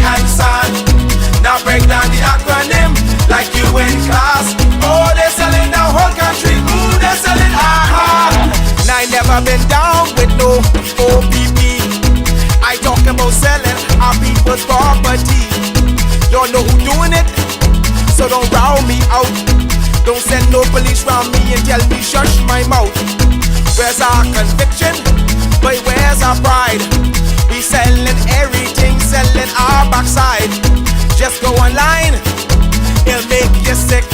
and sand. Now break down the acronym like you in class. Oh, they're selling the whole country. Ooh, they're selling Now I never been down with no OPP. I talk about selling our people's property. Don't know who doing it, so don't round me out. Don't send no police round me and tell me shush my mouth. Where's our conviction? But where's our pride? We selling everything, selling our backside. Just go online, it'll make you sick.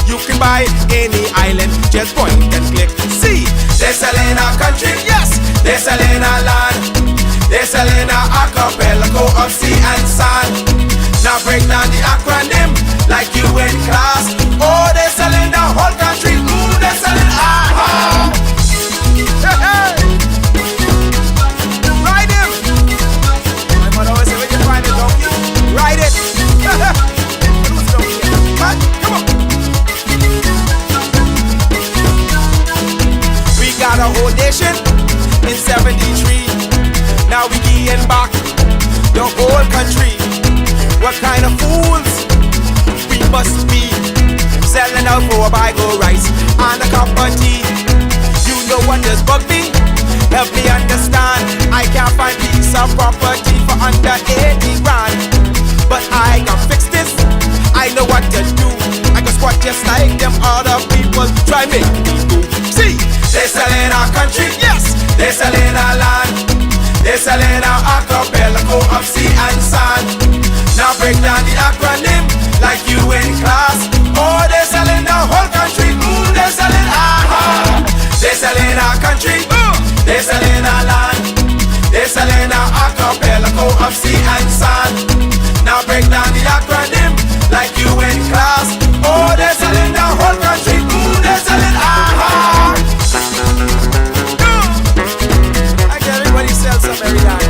You can buy any island, just point and click. See, they're selling our country, yes, they're selling our land. They're selling our archipelago of sea and sand. Now break down the acronym like you in class. Oh, they're selling the whole country. Ooh, they're selling aha. Hey, hey. Ride him. My mother always say, when you find a donkey, ride it. Who's donkey? Come on. We got a whole nation in 73. Now we getting back the whole country. What kind of fools we must be, selling out for a bag of rice and a cup of tea. You know what does bug me? Help me understand. I can't find piece of property for under 80 grand. But I can fix this, I know what to do. I can squat just like them other people try make me do. See, they're selling our country, yes, they're selling our land. They're selling our archipelago of sea and sand. Now break down the acronym like you in class. Oh, they're selling the whole country. Ooh, they're selling aha. They're selling our country. Ooh, they're selling our land. They're selling our archipelago of sea and sand. Now break down the acronym like you in class. Oh, they're selling the whole country. Ooh, they're selling aha. I get everybody sells some every time.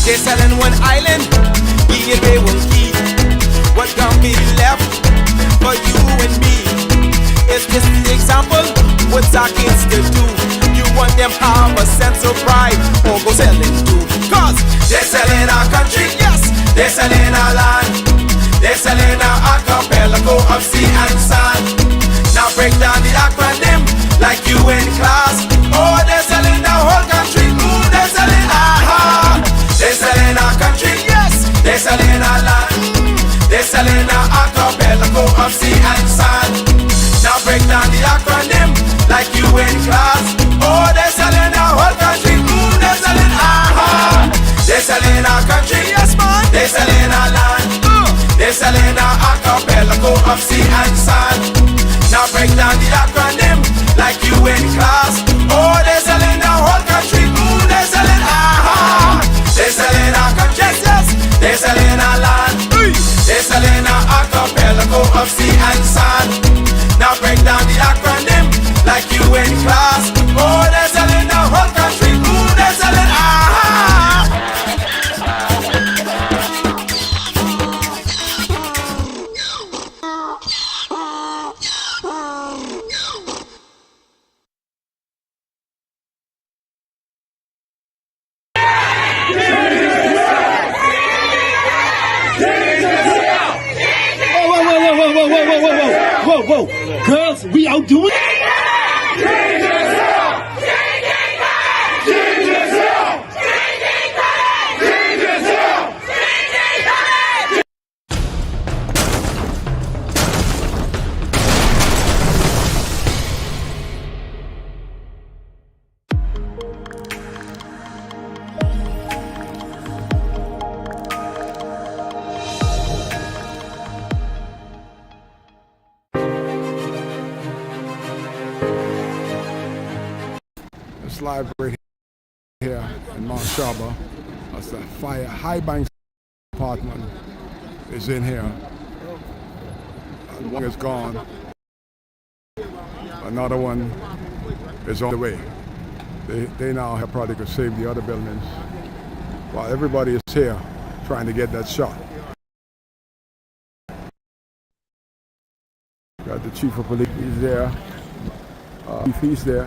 They're selling one island, give away one key. What can be left for you and me? It's just the example, what's our kids to do? You want them have a sense of pride, or go selling too. Cause they're selling our country, yes, they're selling our land. They're selling our archipelago of sea and sand. Now break down the acronym like you in class. Oh, they're selling the whole country. Ooh, they're selling aha. They're selling our country, yes, they're selling our land. They're selling our archipelago of sea and sand. Now break down the acronym like you in class. Oh, they're selling our whole country. Ooh, they're selling aha. They're selling our country, yes man. They're selling our land. They're selling our archipelago of sea and sand. Now break down the acronym like you in class. Oh, they're selling the whole country. Ooh, they're selling aha. They're selling our country, yes, they're selling our land. They're selling our archipelago of sea and sand. Now break down the acronym like you in class. Oh, they're selling the whole country. Ooh, they're selling aha. Whoa, girls, we out doing it? Library here in Marsh Harbour. That's the fire high bank apartment is in here. And one is gone. Another one is on the way. They now have probably could save the other buildings. While everybody is here trying to get that shot. Got the chief of police, he's there. He's there.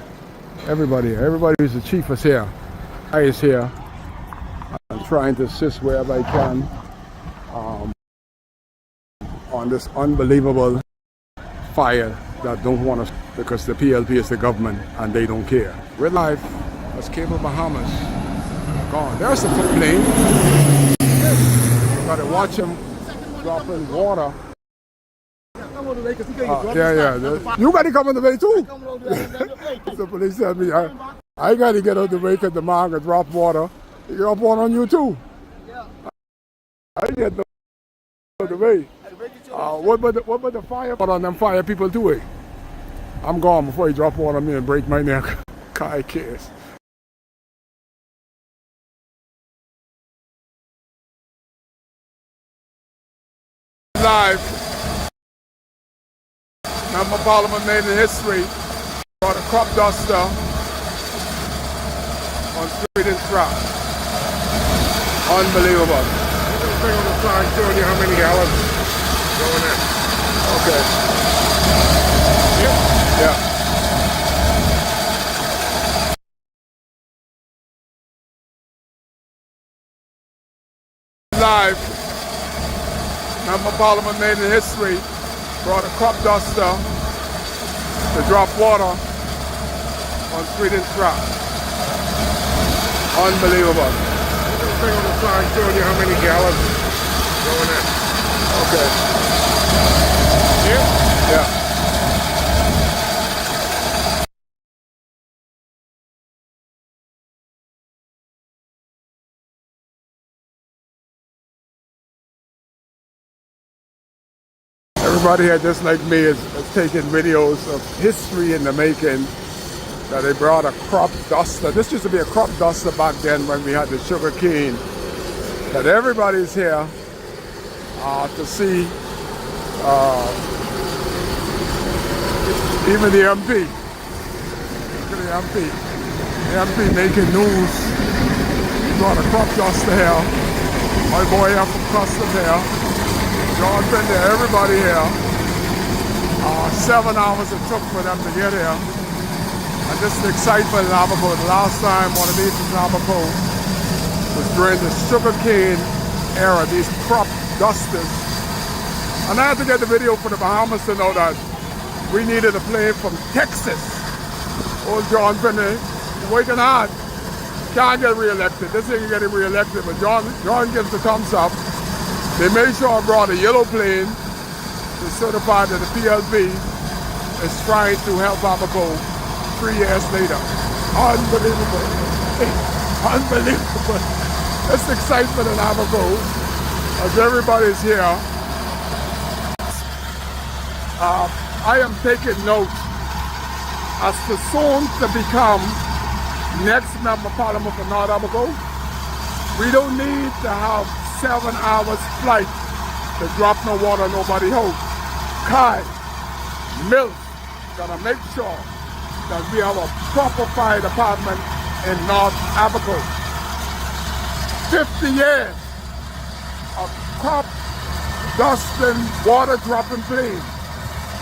Everybody who's the chief is here. I is here. I'm trying to assist wherever I can on this unbelievable fire that don't want us because the PLP is the government and they don't care. We're live. That's Cable Bahamas. Gone. There's the plane. You gotta watch him dropping water. Yeah. You gotta come on the way too. The police tell me I gotta get out the way because the man can drop water. He drop water on you too. I get out the way. What about the fire on them fire people do it? I'm gone before he drop water on me and break my neck. Kai cares. Live. Member of Parliament made in history. Brought a crop duster on street and trap. Unbelievable. This thing on the side showing you how many gallons going in. Okay. Yeah. Live. Member of Parliament made in history. Brought a crop duster to drop water on street and trap. Unbelievable. This thing on the side showing you how many gallons going in. Okay. Yeah. Everybody here, just like me, is taking videos of history in the making. That they brought a crop duster. This used to be a crop duster back then when we had the sugar cane. That everybody's here to see. Even the MP. Look at the MP. The MP making news. He brought a crop duster here. My boy here from Custom here. John Bender, everybody here. 7 hours it took for them to get here. And this is the excitement in Habour. The last time one of these was in Habour was during the sugarcane era, these crop dusters. And I had to get the video for the Bahamas to know that we needed a plane from Texas. Old John Bender, working hard. Can't get re-elected. This ain't getting re-elected, but John gives the thumbs up. They made sure I brought a yellow plane to certify that the PLP is trying to help Habour 3 years later. Unbelievable. Unbelievable. It's excitement in Habour as everybody's here. I am taking note as to soon to become next member of Parliament for North Habour. We don't need to have 7 hours flight to drop no water, nobody home. Kai, Mills, gonna make sure that we have a proper fire department in North Habour. 50 years of crop dusting, water dropping plane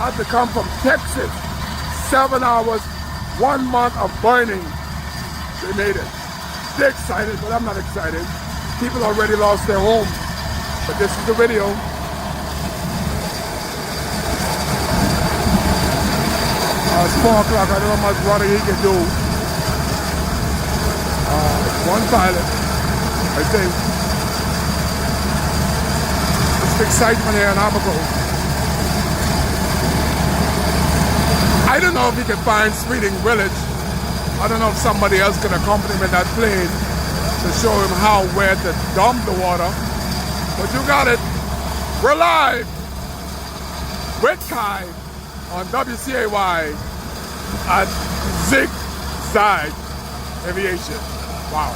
had to come from Texas. 7 hours, 1 month of burning. They made it. They're excited, but I'm not excited. People already lost their home. But this is the video. It's 4 o'clock. I don't know how much water he can do. One pilot, I think. It's the excitement here in Habour. I don't know if he can find Sweeting Village. I don't know if somebody else can accompany him in that plane to show him where to dump the water. But you got it. We're live with Kai on WCAY at Zigzag Aviation. Wow.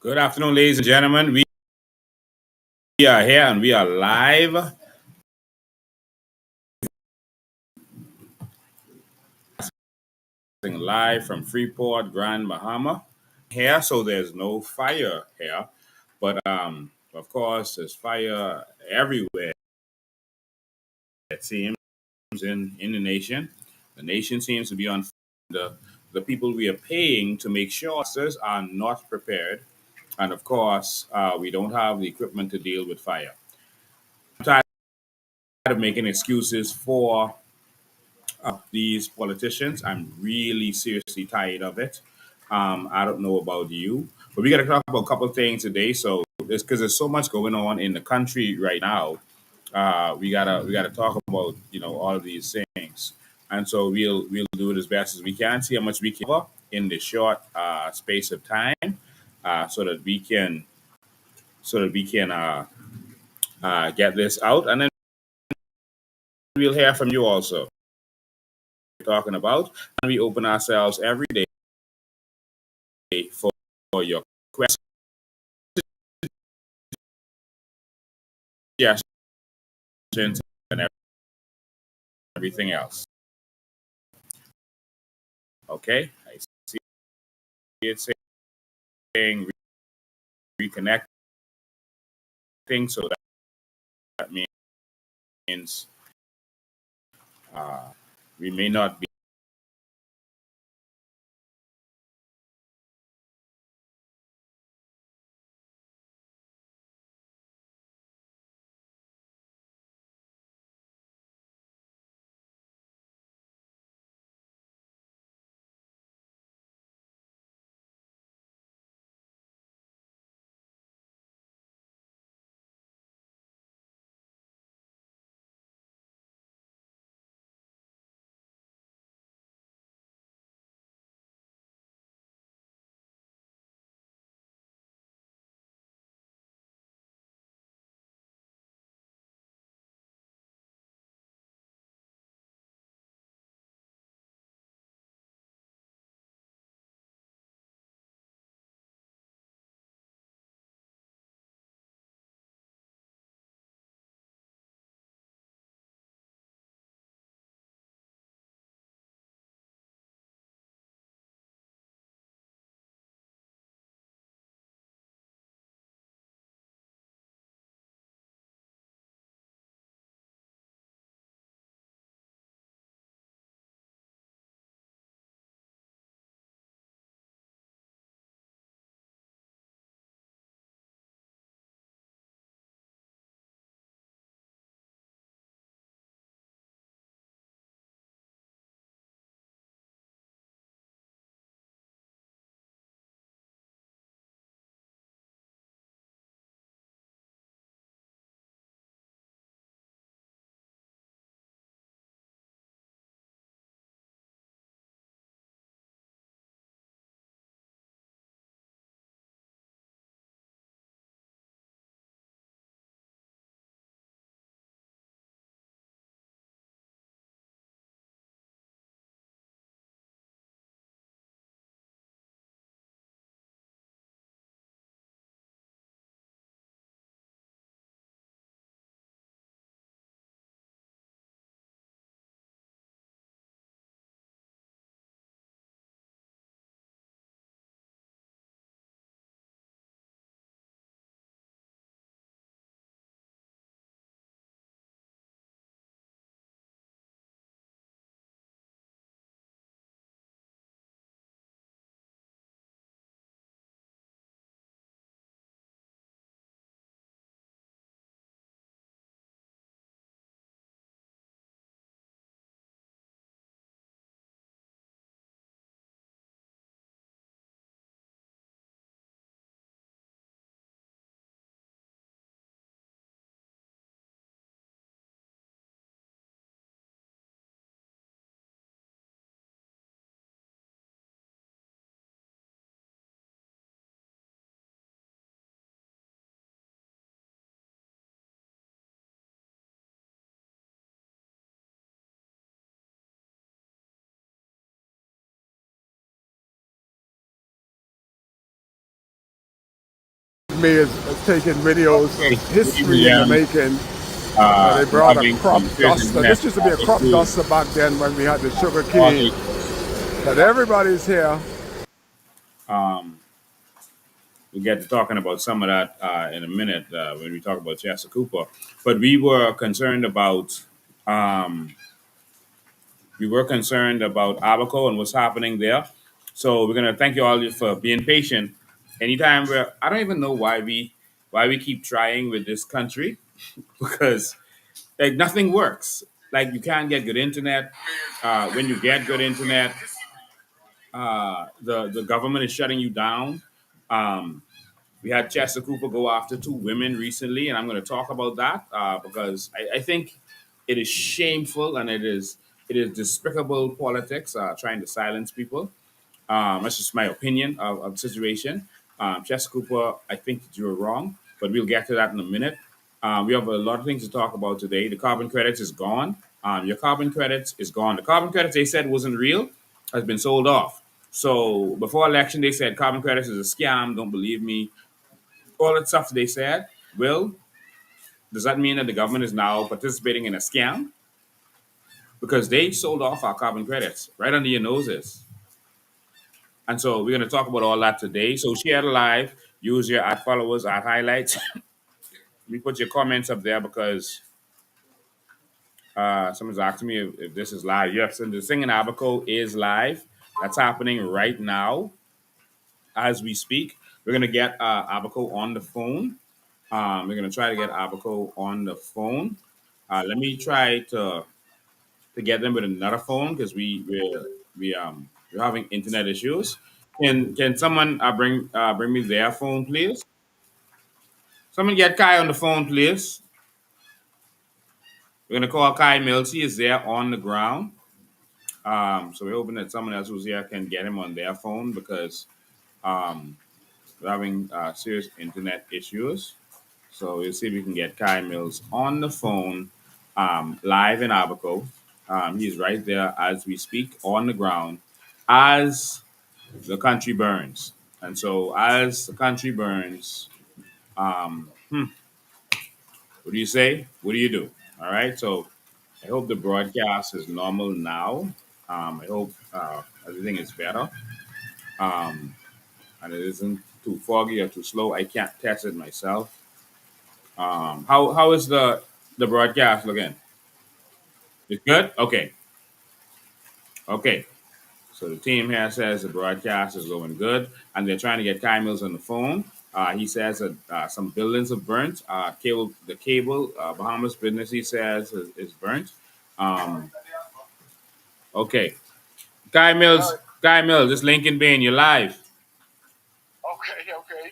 Good afternoon, ladies and gentlemen. We are here and we are live from Freeport, Grand Bahama. Here, so there's no fire here, but of course, there's fire everywhere. It seems in the nation. The nation seems to be on the people we are paying to make sure us are not prepared, and of course, we don't have the equipment to deal with fire. I'm tired of making excuses for these politicians. I'm really seriously tired of it. I don't know about you, but we got to talk about a couple of things today. So, because there's so much going on in the country right now, we gotta talk about all of these things, and so we'll do it as best as we can. See how much we can cover in the short space of time, so that we can get this out, and then we'll hear from you also. Talking about, and we open ourselves every day for your questions and everything else. Okay, I see it saying reconnecting, so that means uh, we may not be me is taking videos Okay. of history in the making. They We're brought a having crop some serious duster. internet This used to be a crop issues. duster back then when we had the sugar cane. Causing, But everybody's here. um, we'll get to talking about some of that in a minute when we talk about Chester Cooper. But um, we were concerned about Abaco and what's happening there. So we're gonna thank you all for being patient. Anytime we're, I don't even know why we keep trying with this country because like nothing works. Like you can't get good internet. When you get good internet, the government is shutting you down. Um, we had Chester Cooper go after two women recently, and I'm going to talk about that because I think it is shameful and it is despicable politics trying to silence people. That's just my opinion of the situation. Chester Cooper, I think that you're wrong, but we'll get to that in a minute. We have a lot of things to talk about today. The carbon credits is gone. Your carbon credits is gone. The carbon credits they said wasn't real has been sold off. So before election, they said carbon credits is a scam. Don't believe me. All that stuff they said. Well, does that mean that the government is now participating in a scam? Because they sold off our carbon credits right under your noses. And so we're going to talk about all that today. So share the live, use your ad followers, ad highlights. We put your comments up there because someone's asking me if this is live. Yes, and the Singing Abaco is live. That's happening right now as we speak. We're going to get Abaco on the phone. We're going to try to get Abaco on the phone. Let me try to get them with another phone because we're having internet issues. Can someone bring me their phone, please? Someone get Kai on the phone, please. We're gonna call Kai Mills. He is there on the ground. So we're hoping that someone else who's here can get him on their phone because um, we're having serious internet issues. So we'll see if we can get Kai Mills on the phone live in Abaco. He's right there as we speak on the ground as the country burns. And so as the country burns, what do you say? What do you do? All right. So I hope the broadcast is normal now. I hope everything is better and it isn't too foggy or too slow. I can't test it myself. How is the broadcast looking? It's good. Okay. Okay. So the team here says the broadcast is going good, and they're trying to get Kai Mills on the phone. He says that some buildings have burnt. The cable, Bahamas business, he says, is burnt. Um, okay. Guy Mills, this Lincoln Bain, you're live. Okay, okay.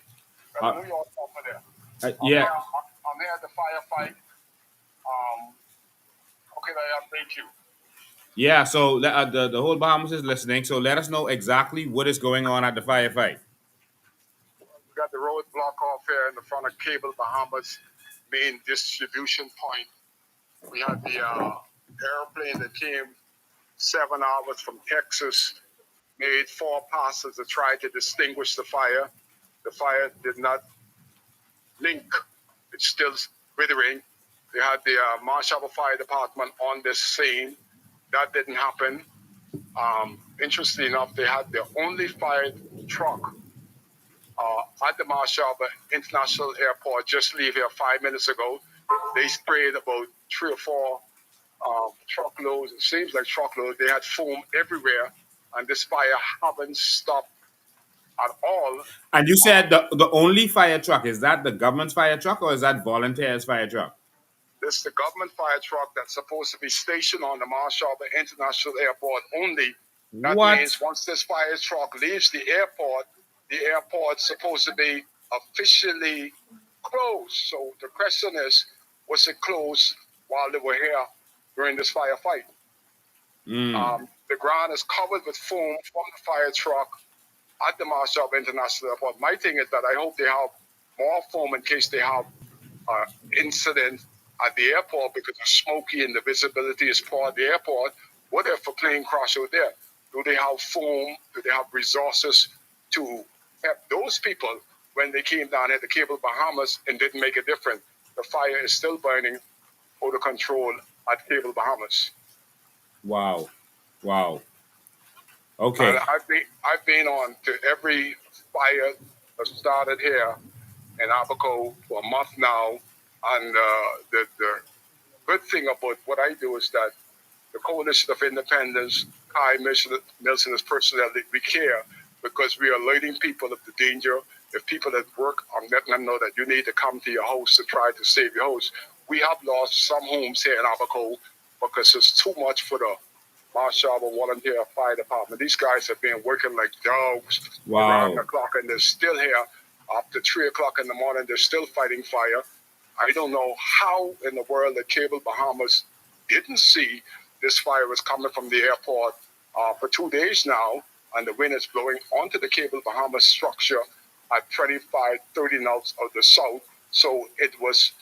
Uh, New York over there. yeah, I'm here at the firefight. How can I update you? yeah. So the whole Bahamas is listening. So let us know exactly what is going on at the firefight. We got the roadblock off here in the front of Cable Bahamas main distribution point. We had the airplane that came 7 hours from Texas, made 4 passes to try to distinguish the fire. The fire did not link. It's still withering. They had the Marsh Fire Department on this scene. That didn't happen. Interestingly enough, they had the only fire truck at the Marsh International Airport just leave here 5 minutes ago. They sprayed about 3 or 4 truckloads. It seems like truckloads. They had foam everywhere, and this fire haven't stopped at all. And you said the only fire truck is that the government's fire truck or is that volunteers fire truck? This is the government fire truck that's supposed to be stationed on the Marsh International Airport only. That What? means once this fire truck leaves the airport's supposed to be officially closed. So the question is, was it closed while they were here during this firefight? The ground is covered with foam from the fire truck at the Marsh International Airport. My thing is that I hope they have more foam in case they have incident at the airport because it's smoky and the visibility is poor at the airport. What if a plane crash out there? Do they have foam? Do they have resources to help those people when they came down here to Cable Bahamas and didn't make a difference. The fire is still burning out of control at Cable Bahamas. Wow. Wow. And Okay. I've been on to every fire that started here in Abaco for a month now. And the good thing about what I do is that the Coalition of Independence, Kai Milson, his personnel, we care because we are alerting people of the danger. If people that work, I'm letting them know that you need to come to your house to try to save your house. We have lost some homes here in Abaco because it's too much for the Marsh Harbour Volunteer Fire Department. These guys have been working like dogs around the Wow. clock, and they're still here up to 3 o'clock in the morning. They're still fighting fire. I don't know how in the world that Cable Bahamas didn't see this fire was coming from the airport for 2 days now, and the wind is blowing onto the Cable Bahamas structure at 25, 30 knots of the south. So it was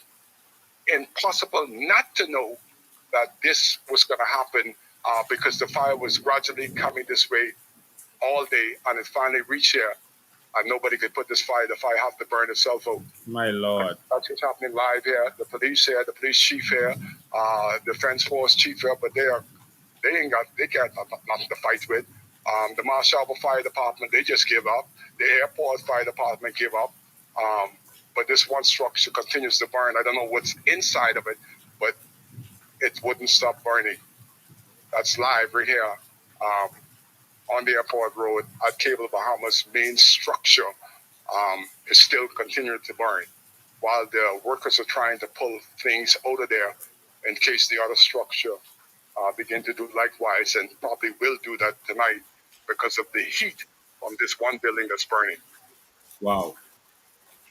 impossible not to know that this was going to happen because the fire was gradually coming this way all day, and it finally reached here, and nobody could put this fire. The fire had to burn itself out. My Lord. That's what's happening live here. The police here, the police chief here, defense force chief here, but they got nothing to fight with. The Marsh Harbour Fire Department, they just give up. The airport fire department give up. But this one structure continues to burn. I don't know what's inside of it, but it wouldn't stop burning. That's live right here on the airport road at Cable Bahamas. Main structure is still continuing to burn while the workers are trying to pull things out of there in case the other structure begin to do likewise, and probably will do that tonight because of the heat from this one building that's burning. Wow.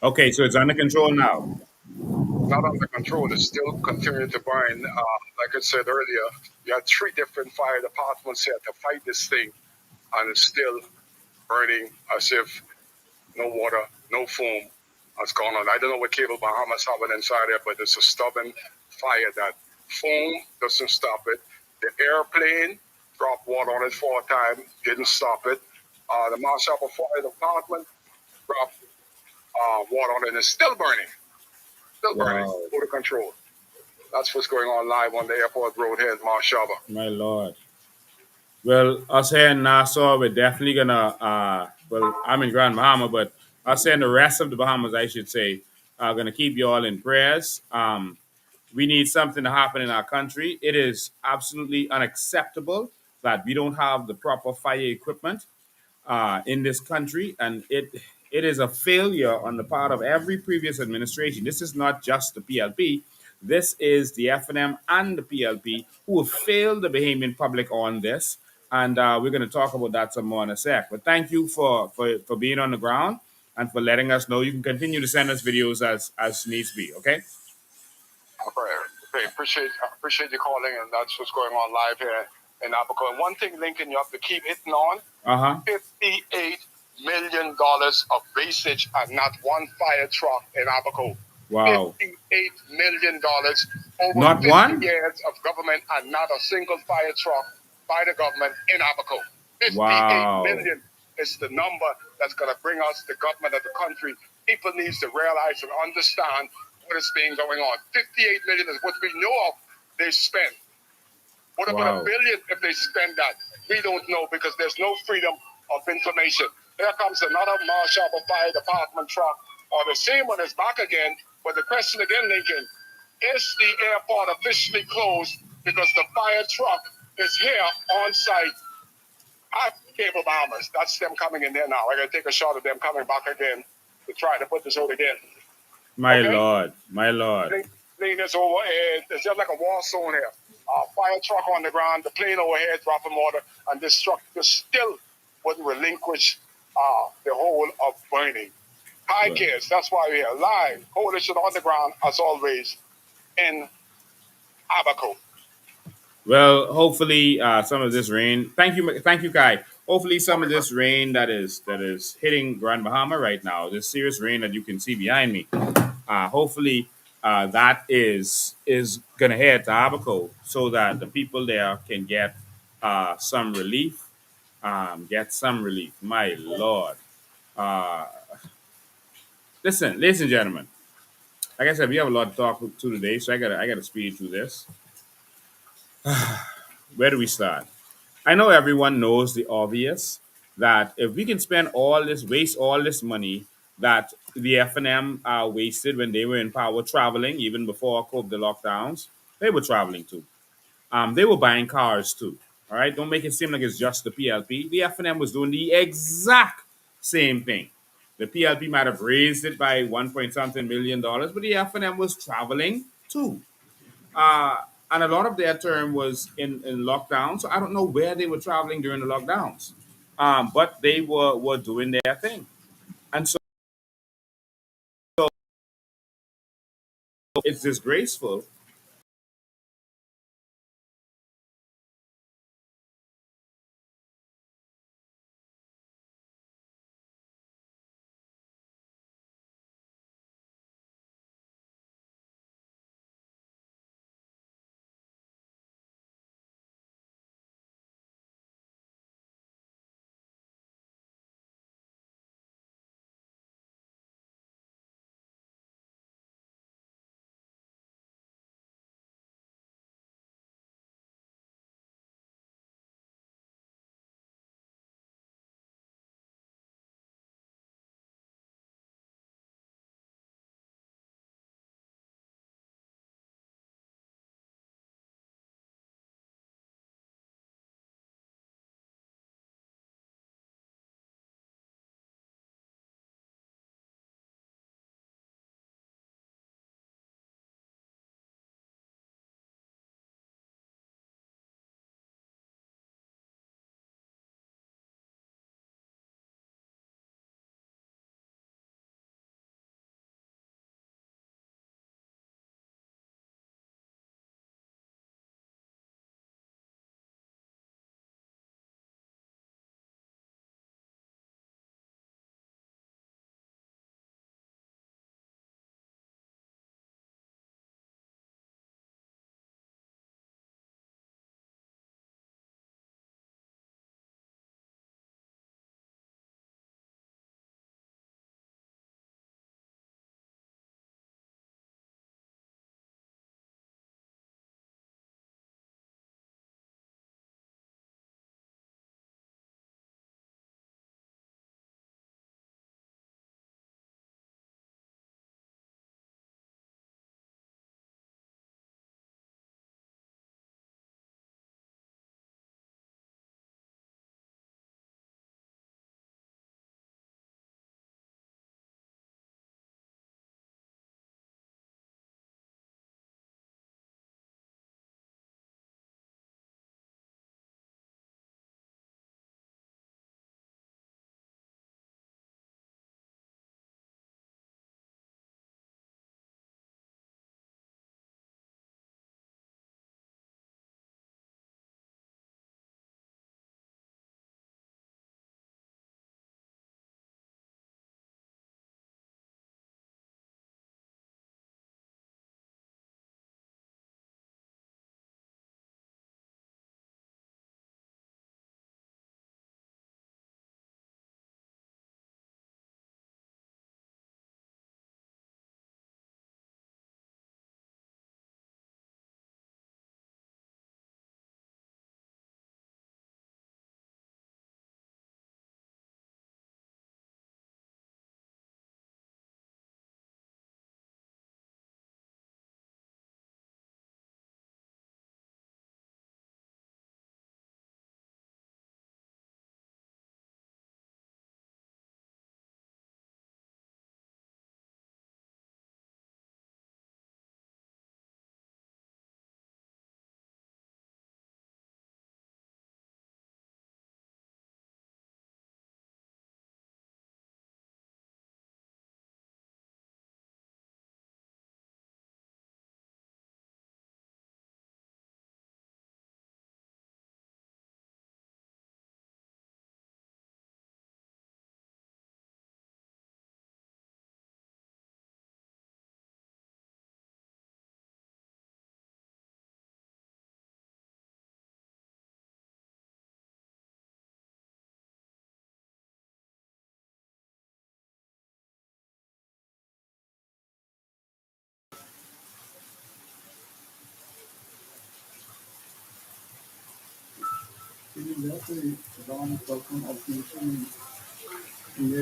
Okay, so it's under control now. Not under control, it's still continuing to burn. Like I said earlier, you had 3 different fire departments here to fight this thing, and it's still burning as if no water, no foam has gone on. I don't know what Cable Bahamas have inside there, but it's a stubborn fire that foam doesn't stop it. The airplane dropped water on it 4 times, didn't stop it. The Marsh Harbour Fire Department dropped water on it and it's still burning, Wow. out of control. That's what's going on live on the airport road here in Marsh Harbour. My Lord. Well, us here in Nassau, we're definitely gonna. Well, I'm in Grand Bahama, but us here in the rest of the Bahamas, I should say, are gonna keep you all in prayers. We need something to happen in our country. It is absolutely unacceptable that we don't have the proper fire equipment in this country, and it is a failure on the part of every previous administration. This is not just the PLP. This is the FNM and the PLP who have failed the Bahamian public on this, and we're going to talk about that some more in a sec. But thank you for being on the ground and for letting us know. You can continue to send us videos as needs be. Okay. Okay, appreciate you calling, and that's what's going on live here in Abaco. And one thing, Lincoln, you have to keep hitting on: $58 million of wastage and not one fire truck in Abaco. Wow. $58 million over Not 50 one? years of government and not a single fire truck by the government in Abaco. 58 Wow. million is the number that's going to bring us the government of the country. People needs to realize and understand what is being going on. 58 million is what we know of they spend. What about Wow. $1 billion if they spend that? We don't know because there's no freedom of information. Here comes another Marsh Harbour Fire Department truck, or the same one is back again. But the question again, Lincoln, is the airport officially closed because the fire truck is here on site at Cable Bahamas? That's them coming in there now. I got to take a shot of them coming back again to try to put this out again. My Okay. Lord. My Lord. Lean this over. It's just like a war zone here. Fire truck on the ground, the plane overhead dropping water, and this truck still wouldn't relinquish the whole of burning. High Right. cares. That's why we're here live. Coalition on the ground, as always, in Abaco. Well, hopefully some of this rain. Thank you, Kai. Hopefully some of this rain that is hitting Grand Bahama right now. This serious rain that you can see behind me. Hopefully that is gonna head to Abaco so that the people there can get some relief. Get some relief. My Lord. Uh, Listen, ladies and gentlemen. Like I said, we have a lot to talk to today, so I gotta speed through this. Where do we start? I know everyone knows the obvious that if we can spend waste all this money that the FNM wasted when they were in power traveling, even before the lockdowns, they were traveling too. They were buying cars too. All right, don't make it seem like it's just the PLP. The FNM was doing the exact same thing. The PLP might have raised it by 1 point something million dollars, but the FNM was traveling too. Uh, and a lot of their term was in lockdown. So I don't know where they were traveling during the lockdowns. But they were doing their thing. And so it's disgraceful.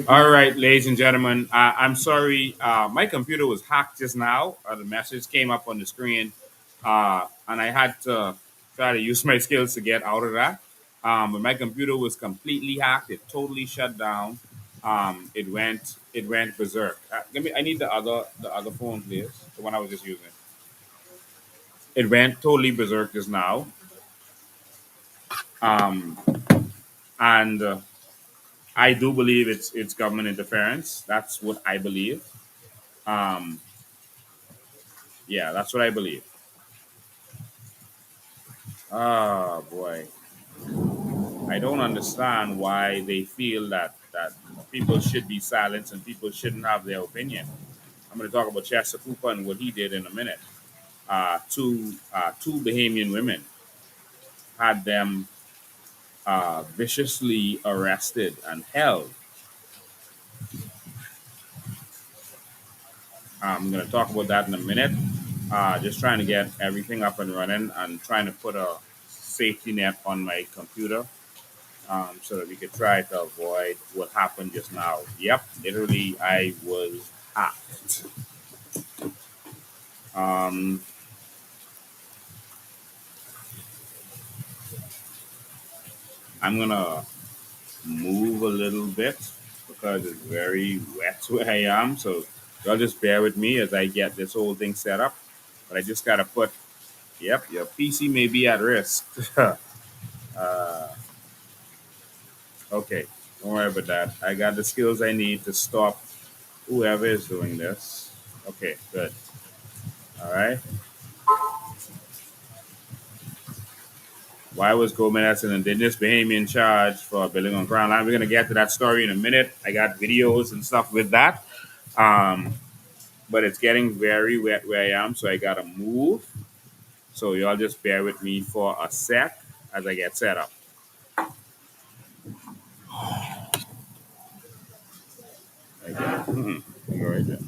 All right, ladies and gentlemen, I'm sorry. My computer was hacked just now. The message came up on the screen, and I had to try to use my skills to get out of that. But my computer was completely hacked. It totally shut down. It went berserk. Give me. I need the other phone, please. The one I was just using. It went totally berserk just now. Um, and I do believe it's government interference. That's what I believe. Um, yeah, that's what I believe. Oh boy, I don't understand why they feel that people should be silenced and people shouldn't have their opinion. I'm going to talk about Chester Cooper and what he did in a minute. Two Bahamian women had them viciously arrested and held. I'm going to talk about that in a minute. Just trying to get everything up and running and trying to put a safety net on my computer so that we could try to avoid what happened just now. Yep, literally, I was hacked. Um, I'm gonna move a little bit because it's very wet where I am. So y'all just bear with me as I get this whole thing set up. But I just gotta put, yep, your PC may be at risk. uh, okay, don't worry about that. I got the skills I need to stop whoever is doing this. Okay, good. All right. Why was Gomez an indigenous Bahamian charged for building on Crown Line? We're gonna get to that story in a minute. I got videos and stuff with that. Um, but it's getting very wet where I am, so I gotta move. So y'all just bear with me for a sec as I get set up. Okay. Go right there.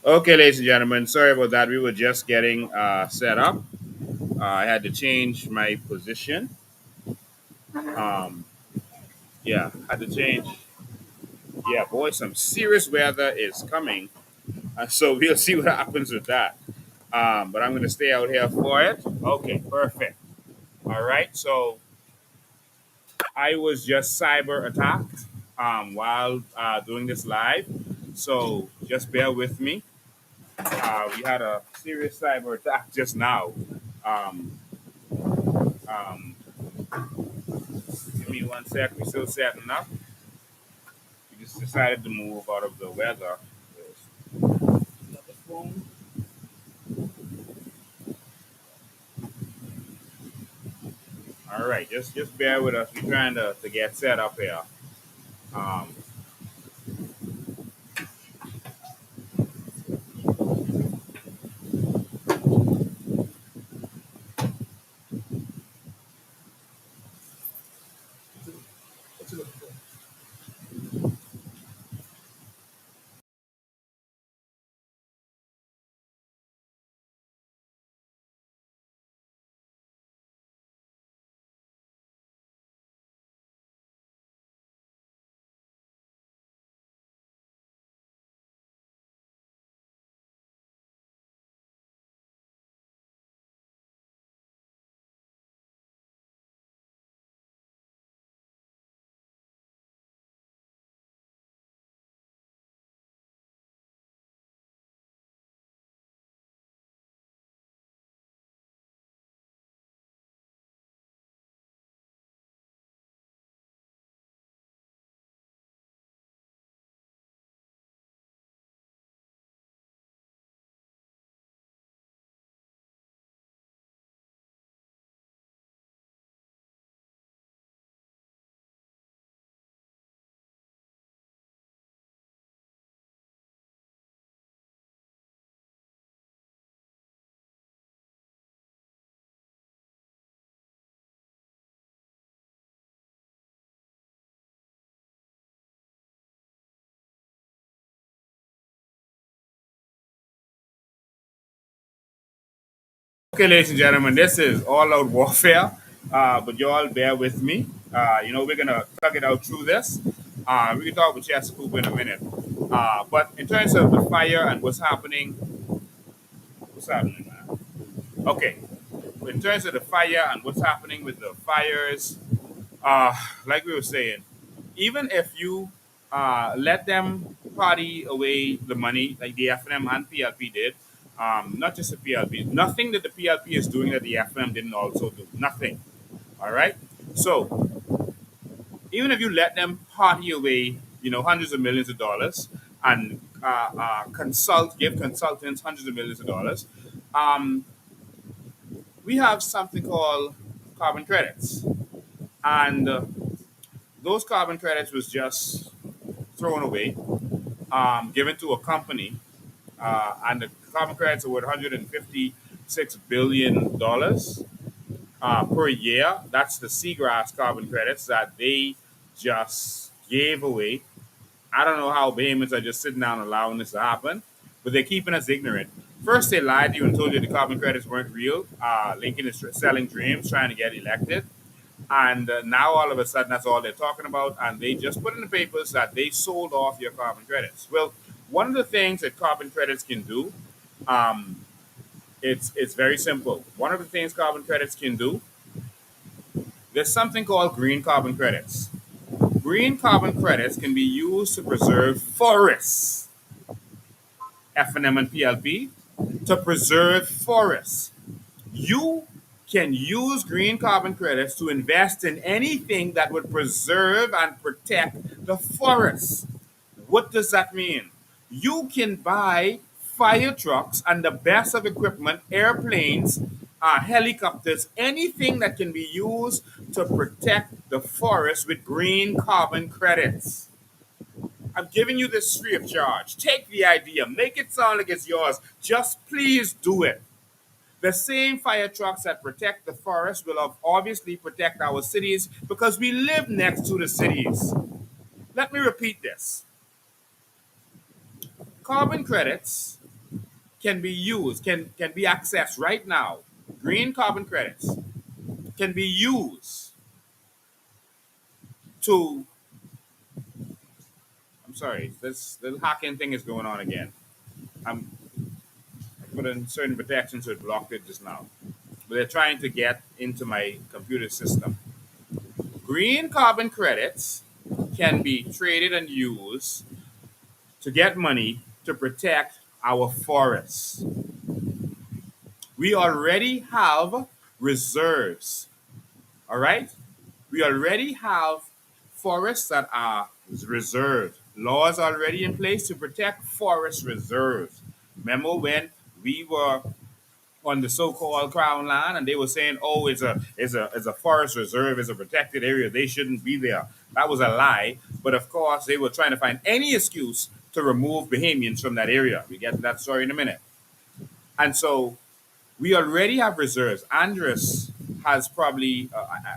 Okay, ladies and gentlemen, sorry about that. We were just getting set up. I had to change my position. Um, yeah, had to change. Yeah, boy, some serious weather is coming. So we'll see what happens with that. But I'm going to stay out here for it. Okay, perfect. All right. So I was just cyber attacked while doing this live. So just bear with me. We had a serious cyber attack just now. Um, um, Give me one sec. We're still setting up. We just decided to move out of the weather. There's another phone. All right, just bear with us. We're trying to get set up here. Um, Okay, ladies and gentlemen, this is all out warfare, but you all bear with me. We're going to thug it out through this. We can talk with Chess Cooper in a minute. But in terms of the fire and what's happening, man? Okay, in terms of the fire and what's happening with the fires, uh, like we were saying, even if you let them party away the money, like the FNM and PLP did, not just the PLP, nothing that the PLP is doing that the FNM didn't also do. Nothing. All right. So even if you let them party away, hundreds of millions of dollars and give consultants hundreds of millions of dollars, um, we have something called carbon credits, and those carbon credits was just thrown away, given to a company, and the carbon credits are worth $156 billion per year. That's the seagrass carbon credits that they just gave away. I don't know how Bahamians are just sitting down allowing this to happen, but they're keeping us ignorant. First, they lied to you and told you the carbon credits weren't real. Lincoln is selling dreams, trying to get elected. And now all of a sudden, that's all they're talking about. And they just put in the papers that they sold off your carbon credits. Well, one of the things that carbon credits can do, um, it's very simple. One of the things carbon credits can do, there's something called green carbon credits. Green carbon credits can be used to preserve forests, FNM and PLP, to preserve forests. You can use green carbon credits to invest in anything that would preserve and protect the forests. What does that mean? You can buy fire trucks and the best of equipment, airplanes, helicopters, anything that can be used to protect the forest with green carbon credits. I'm giving you this free of charge. Take the idea, make it sound like it's yours. Just please do it. The same fire trucks that protect the forest will obviously protect our cities because we live next to the cities. Let me repeat this. Carbon credits can be used, can be accessed right now. Green carbon credits can be used to, I'm sorry, this little hacking thing is going on again. I'm I put in certain protection so it blocked it just now. But they're trying to get into my computer system. Green carbon credits can be traded and used to get money to protect our forests. We already have reserves, all right? We already have forests that are reserved. Laws already in place to protect forest reserves. Remember when we were on the so-called crown land and they were saying, oh, it's a forest reserve, it's a protected area, they shouldn't be there. That was a lie. But of course, they were trying to find any excuse to remove Bahamians from that area. We get to that story in a minute. And so we already have reserves. Andres has probably,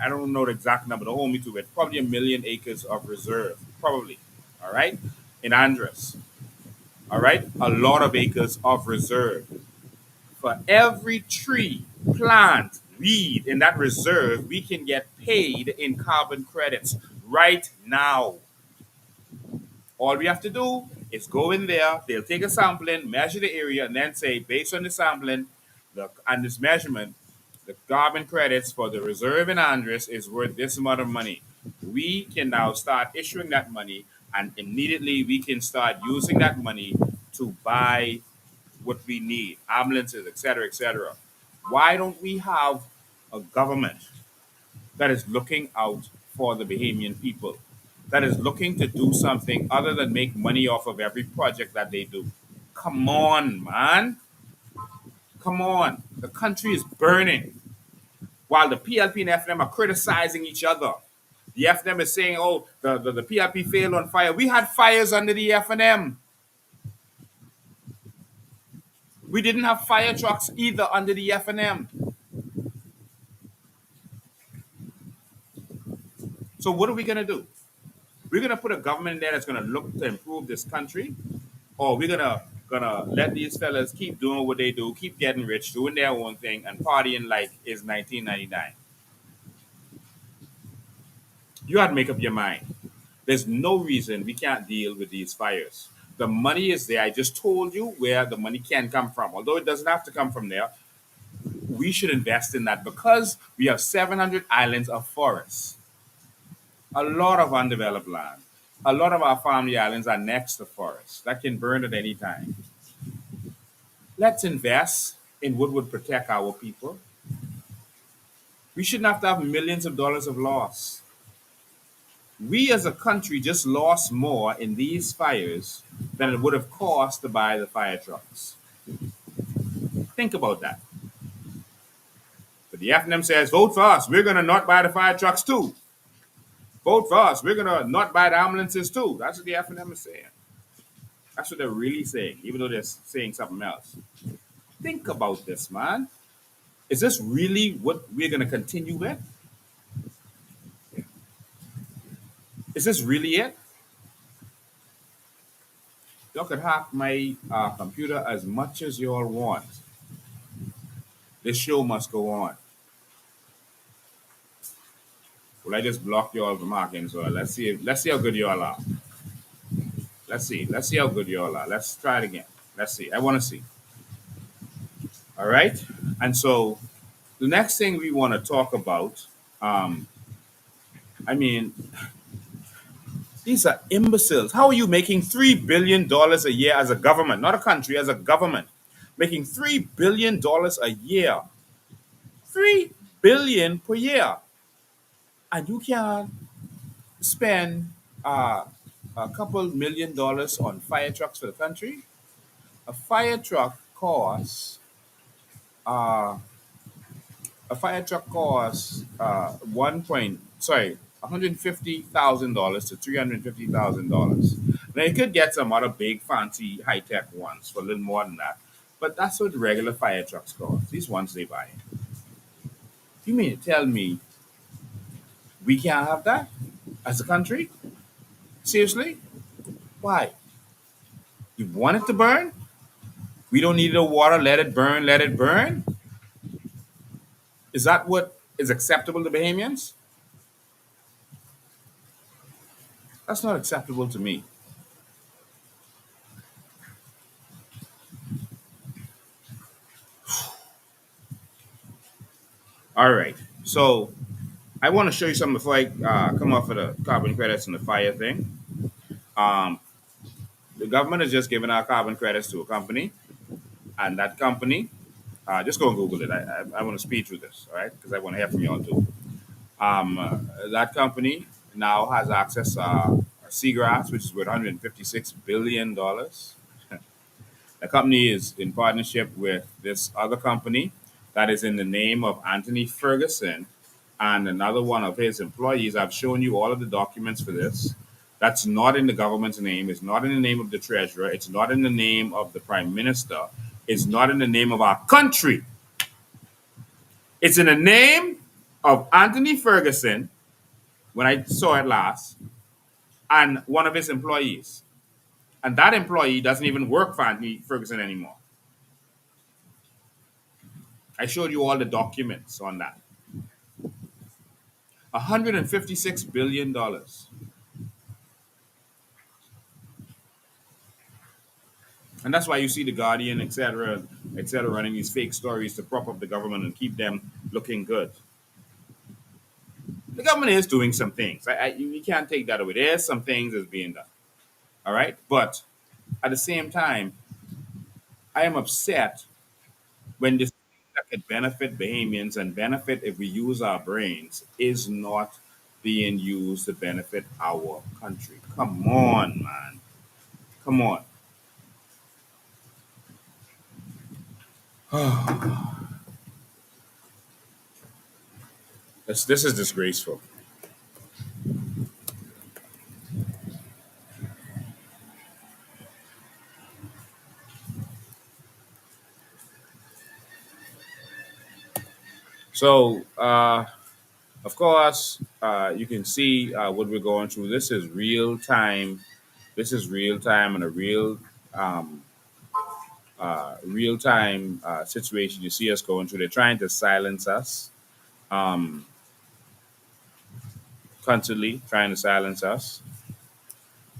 I don't know the exact number, don't hold me to it, probably 1 million acres of reserve, probably, all right, in Andres, all right, a lot of acres of reserve. For every tree, plant, weed in that reserve, we can get paid in carbon credits right now. All we have to do is go in there, they'll take a sampling, measure the area, and then say, based on the sampling and this measurement, the carbon credits for the reserve in Andres is worth this amount of money. We can now start issuing that money, and immediately we can start using that money to buy what we need, ambulances, etc., etc. Why don't we have a government that is looking out for the Bahamian people, that is looking to do something other than make money off of every project that they do? Come on, man. Come on. The country is burning while the PLP and FNM are criticizing each other. The FNM is saying, oh, the PLP failed on fire. We had fires under the FNM. We didn't have fire trucks either under the FNM. So what are we going to do? We're going to put a government in there that's going to look to improve this country, or we're going to gonna let these fellas keep doing what they do, keep getting rich, doing their own thing, and partying like it's 1999. You had to make up your mind. There's no reason we can't deal with these fires. The money is there. I just told you where the money can come from. Although it doesn't have to come from there, we should invest in that because we have 700 islands of forests, a lot of undeveloped land. A lot of our family islands are next to forests that can burn at any time. Let's invest in what would protect our people. We shouldn't have to have millions of dollars of loss. We as a country just lost more in these fires than it would have cost to buy the fire trucks. Think about that. But the FNM says, vote for us. We're going to not buy the fire trucks too. Vote for us. We're going to not buy the ambulances too. That's what the FNM is saying. That's what they're really saying, even though they're saying something else. Think about this, man. Is this really what we're going to continue with? Is this really it? Y'all could hack my computer as much as y'all want. This show must go on. Well, I just blocked y'all from hacking, so let's see how good y'all are. Let's see how good y'all are. Let's try it again. Let's see. I want to see. All right. And so the next thing we want to talk about, um, I mean, these are imbeciles. How are you making $3 billion a year as a government, not a country, as a government, making $3 billion a year, 3 billion per year, and you can't spend a couple $1 million on fire trucks for the country? A fire truck costs uh, one point sorry $150,000 to $350,000. Now you could get some other big fancy high tech ones for a little more than that, but that's what regular fire trucks cost. These ones they buy. You mean to tell me we can't have that as a country? Seriously? Why? You want it to burn? We don't need the water. Let it burn. Let it burn. Is that what is acceptable to Bahamians? That's not acceptable to me. All right. So I want to show you something before I come off of the carbon credits and the fire thing. Um, the government has just given our carbon credits to a company, and that company, just go and Google it. I want to speed through this, all right? Because I want to hear from y'all too. That company now has access to seagrass, which is worth $156 billion. The company is in partnership with this other company that is in the name of Anthony Ferguson and another one of his employees. I've shown you all of the documents for this. That's not in the government's name. It's not in the name of the treasurer. It's not in the name of the prime minister. It's not in the name of our country. It's in the name of Anthony Ferguson, when I saw it last, and one of his employees. And that employee doesn't even work for Anthony Ferguson anymore. I showed you all the documents on that. $156 billion. And that's why you see the Guardian, et cetera, running these fake stories to prop up the government and keep them looking good. The government is doing some things. You can't take that away. There's some things that's being done. All right? But at the same time, I am upset when this thing that could benefit Bahamians and benefit if we use our brains is not being used to benefit our country. Come on, man. Come on. This is disgraceful. So, of course, you can see what we're going through. This is real time. This is real time and a real real time situation you see us going through. They're trying to silence us, um, constantly trying to silence us.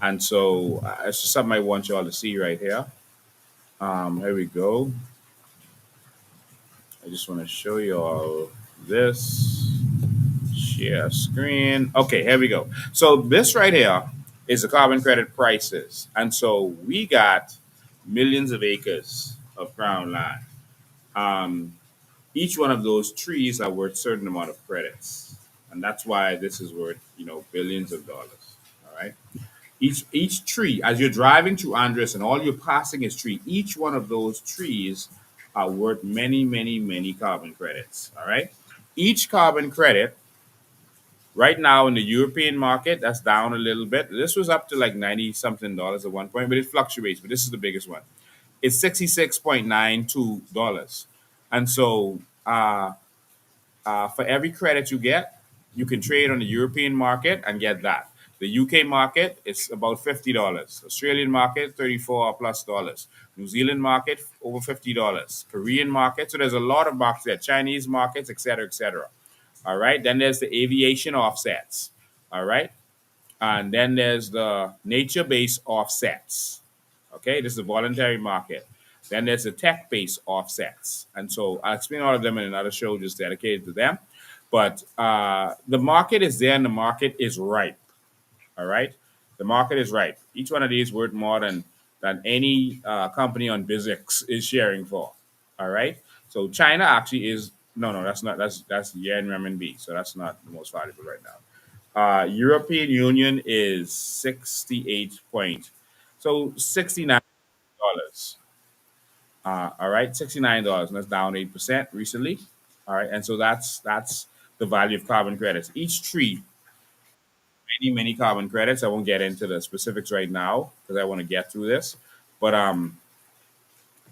And so it's just something I want you all to see right here. Here we go. I just want to show you all this. Share screen. Okay, here we go. So this right here is the carbon credit prices. And so we got millions of acres of crown land. Um, each one of those trees are worth certain amount of credits. And that's why this is worth, billions of dollars. All right. Each tree, as you're driving through Andres and all you're passing is tree, each one of those trees are worth many, many, many carbon credits. All right. Each carbon credit right now in the European market, that's down a little bit. This was up to like 90 something dollars at one point, but it fluctuates. But this is the biggest one. It's $66.92. And so for every credit you get, you can trade on the European market and get that. The UK market is about $50. Australian market, 34 plus dollars. New Zealand market, over $50. Korean market. So there's a lot of markets there. Chinese markets, et cetera, et cetera. All right. Then there's the aviation offsets. All right. And then there's the nature based offsets. Okay. This is a voluntary market. Then there's the tech based offsets. And so I'll explain all of them in another show just dedicated to them. But the market is there and the market is ripe. All right. The market is ripe. Each one of these worth more than any company on BizX is sharing for. All right. So China actually is no, that's not that's yen renminbi. So that's not the most valuable right now. European Union is 68 point. So $69. All right, $69. And that's down 8% recently. All right, and so that's the value of carbon credits. Each tree, many, many carbon credits. I won't get into the specifics right now because I want to get through this. But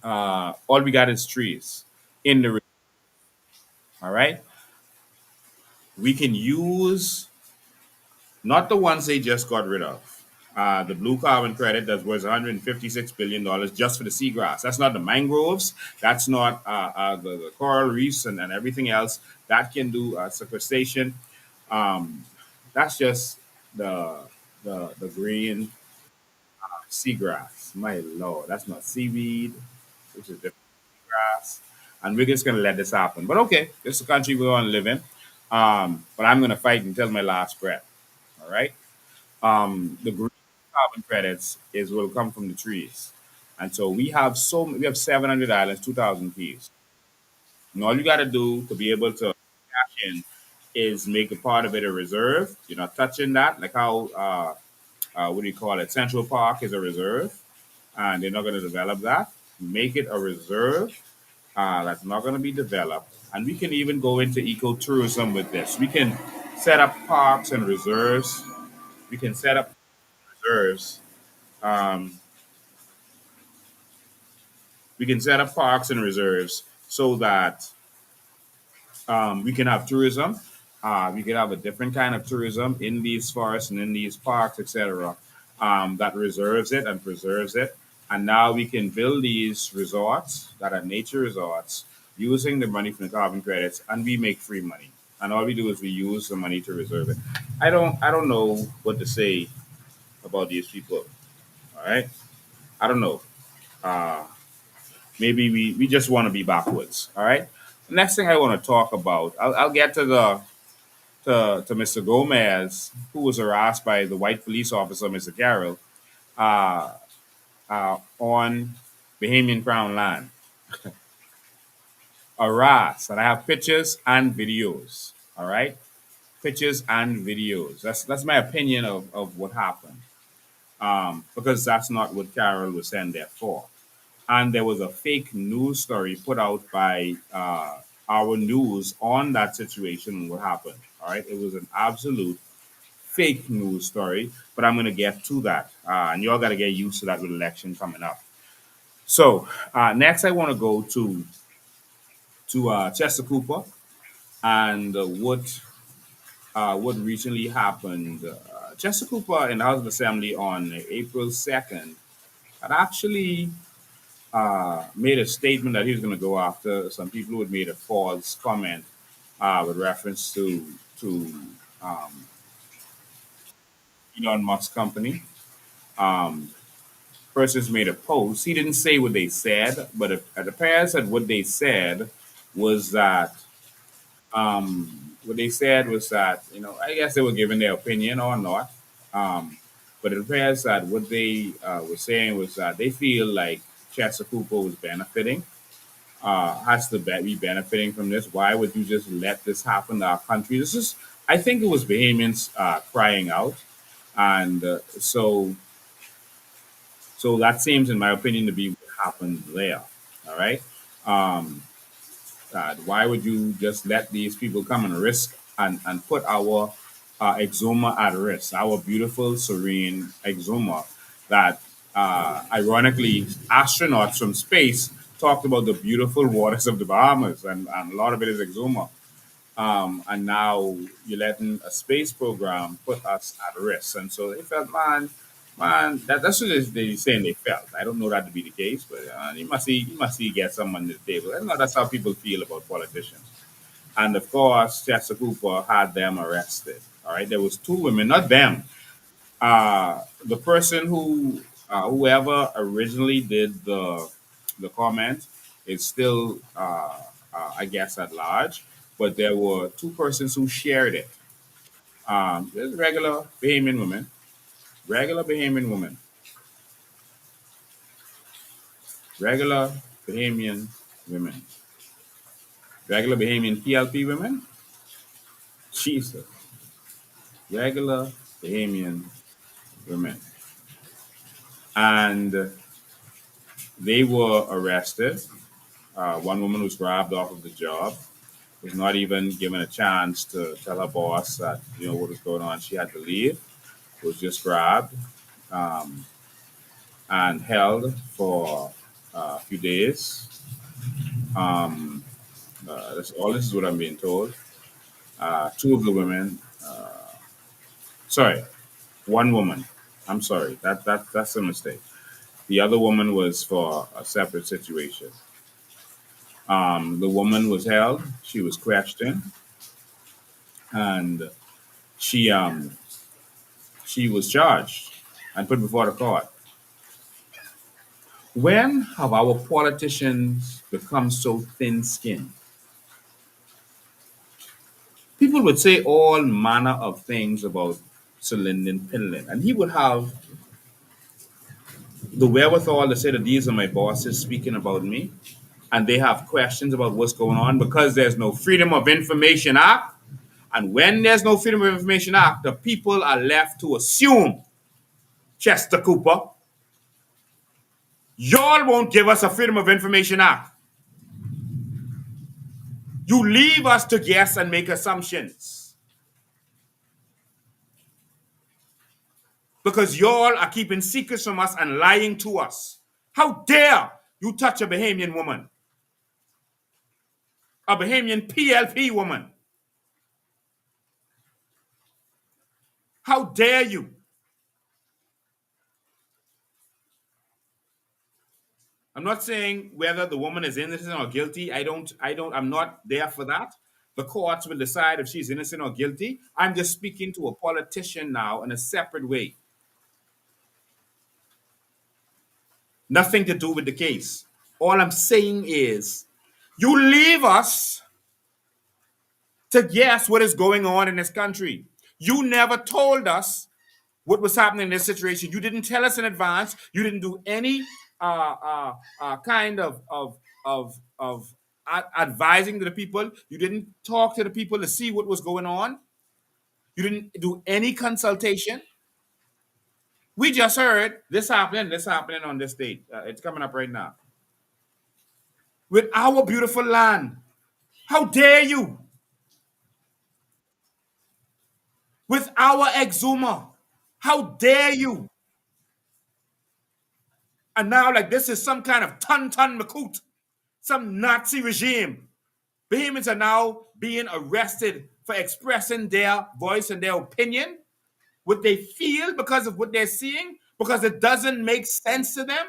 all we got is trees in the all right. We can use not the ones they just got rid of. The blue carbon credit that was $156 billion just for the seagrass. That's not the mangroves. That's not the coral reefs and everything else. That can do sequestration. Um, that's just the the green seagrass. My lord, that's not seaweed, which is different grass. And we're just gonna let this happen. But okay, this is the country we're gonna live in. But I'm gonna fight until my last breath. All right. The green carbon credits is will come from the trees, and so we have 700 islands, 2,000 keys. And all you got to do to be able to cash in is make a part of it a reserve. You're not touching that, like how what do you call it? Central Park is a reserve, and they're not going to develop that. Make it a reserve that's not going to be developed, and we can even go into ecotourism with this. We can set up parks and reserves. We can set up reserves. Um, we can set up parks and reserves so that we can have tourism. We can have a different kind of tourism in these forests and in these parks, etc. That reserves it and preserves it. And now we can build these resorts that are nature resorts using the money from the carbon credits, and we make free money. And all we do is we use the money to reserve it. I don't know what to say about these people. All right, I don't know. Uh, Maybe we just want to be backwards. All right. The next thing I want to talk about, I'll get to to Mr. Gomez, who was harassed by the white police officer, Mr. Carroll, uh, on Bahamian Crown land. Harassed, and I have pictures and videos. All right, pictures and videos. That's my opinion of what happened. Because that's not what Carroll was sent there for. And there was a fake news story put out by our news on that situation and what happened. All right, it was an absolute fake news story, but I'm going to get to that, and y'all got to get used to that with election coming up. So next, I want to go to Chester Cooper and what recently happened. Chester Cooper in the House of Assembly on April 2nd had actually made a statement that he was going to go after some people who had made a false comment with reference to um, Elon Musk's company. Um, Persons made a post. He didn't say what they said, but it appears that what they said was that what they said was that, I guess they were giving their opinion or not. Um, but it appears that what they were saying was that they feel like Chester Cooper was benefiting, has to be benefiting from this. Why would you just let this happen to our country? I think it was Bahamians crying out. And so that seems, in my opinion, to be what happened there. All right. Um, why would you just let these people come and risk and put our exuma at risk, our beautiful, serene exuma that, ironically, astronauts from space talked about the beautiful waters of the Bahamas, and a lot of it is exuma. And now you're letting a space program put us at risk. And so they felt, man, that's what they're saying they felt. I don't know that to be the case, but you must see get someone on the table. I know that's how people feel about politicians. And of course, Chester Cooper had them arrested. All right, there was two women, not them. The person whoever originally did the comment is still, I guess, at large. But there were two persons who shared it. There's regular Bahamian women, regular Bahamian women, regular Bahamian PLP women. Jesus, regular Bahamian women, and they were arrested. One woman was grabbed off of the job, was not even given a chance to tell her boss that what was going on. She had to leave. Was just grabbed um, and held for a few days. Um, that's all. This is what I'm being told. Two of the women, sorry, one woman. I'm sorry. That's a mistake. The other woman was for a separate situation. The woman was held. She was questioned, and she um she was charged and put before the court. When have our politicians become so thin-skinned? People would say all manner of things about Sir Lyndon Pinlin, and he would have the wherewithal to say that these are my bosses speaking about me, and they have questions about what's going on because there's no Freedom of Information Act. And when there's no Freedom of Information Act, the people are left to assume, Chester Cooper, y'all won't give us a Freedom of Information Act. You leave us to guess and make assumptions because y'all are keeping secrets from us and lying to us. How dare you touch a Bahamian woman, a Bahamian PLP woman? How dare you? I'm not saying whether the woman is innocent or guilty. I'm not there for that. The courts will decide if she's innocent or guilty. I'm just speaking to a politician now in a separate way. Nothing to do with the case. All I'm saying is you leave us to guess what is going on in this country. You never told us what was happening in this situation. You didn't tell us in advance. You didn't do any kind of advising to the people. You didn't talk to the people to see what was going on. You didn't do any consultation. We just heard this happening on this date. It's coming up right now. With our beautiful land. How dare you? With our exuma. How dare you? And now, like this is some kind of Tun Makut, some Nazi regime. Bahamians are now being arrested for expressing their voice and their opinion, what they feel because of what they're seeing, because it doesn't make sense to them.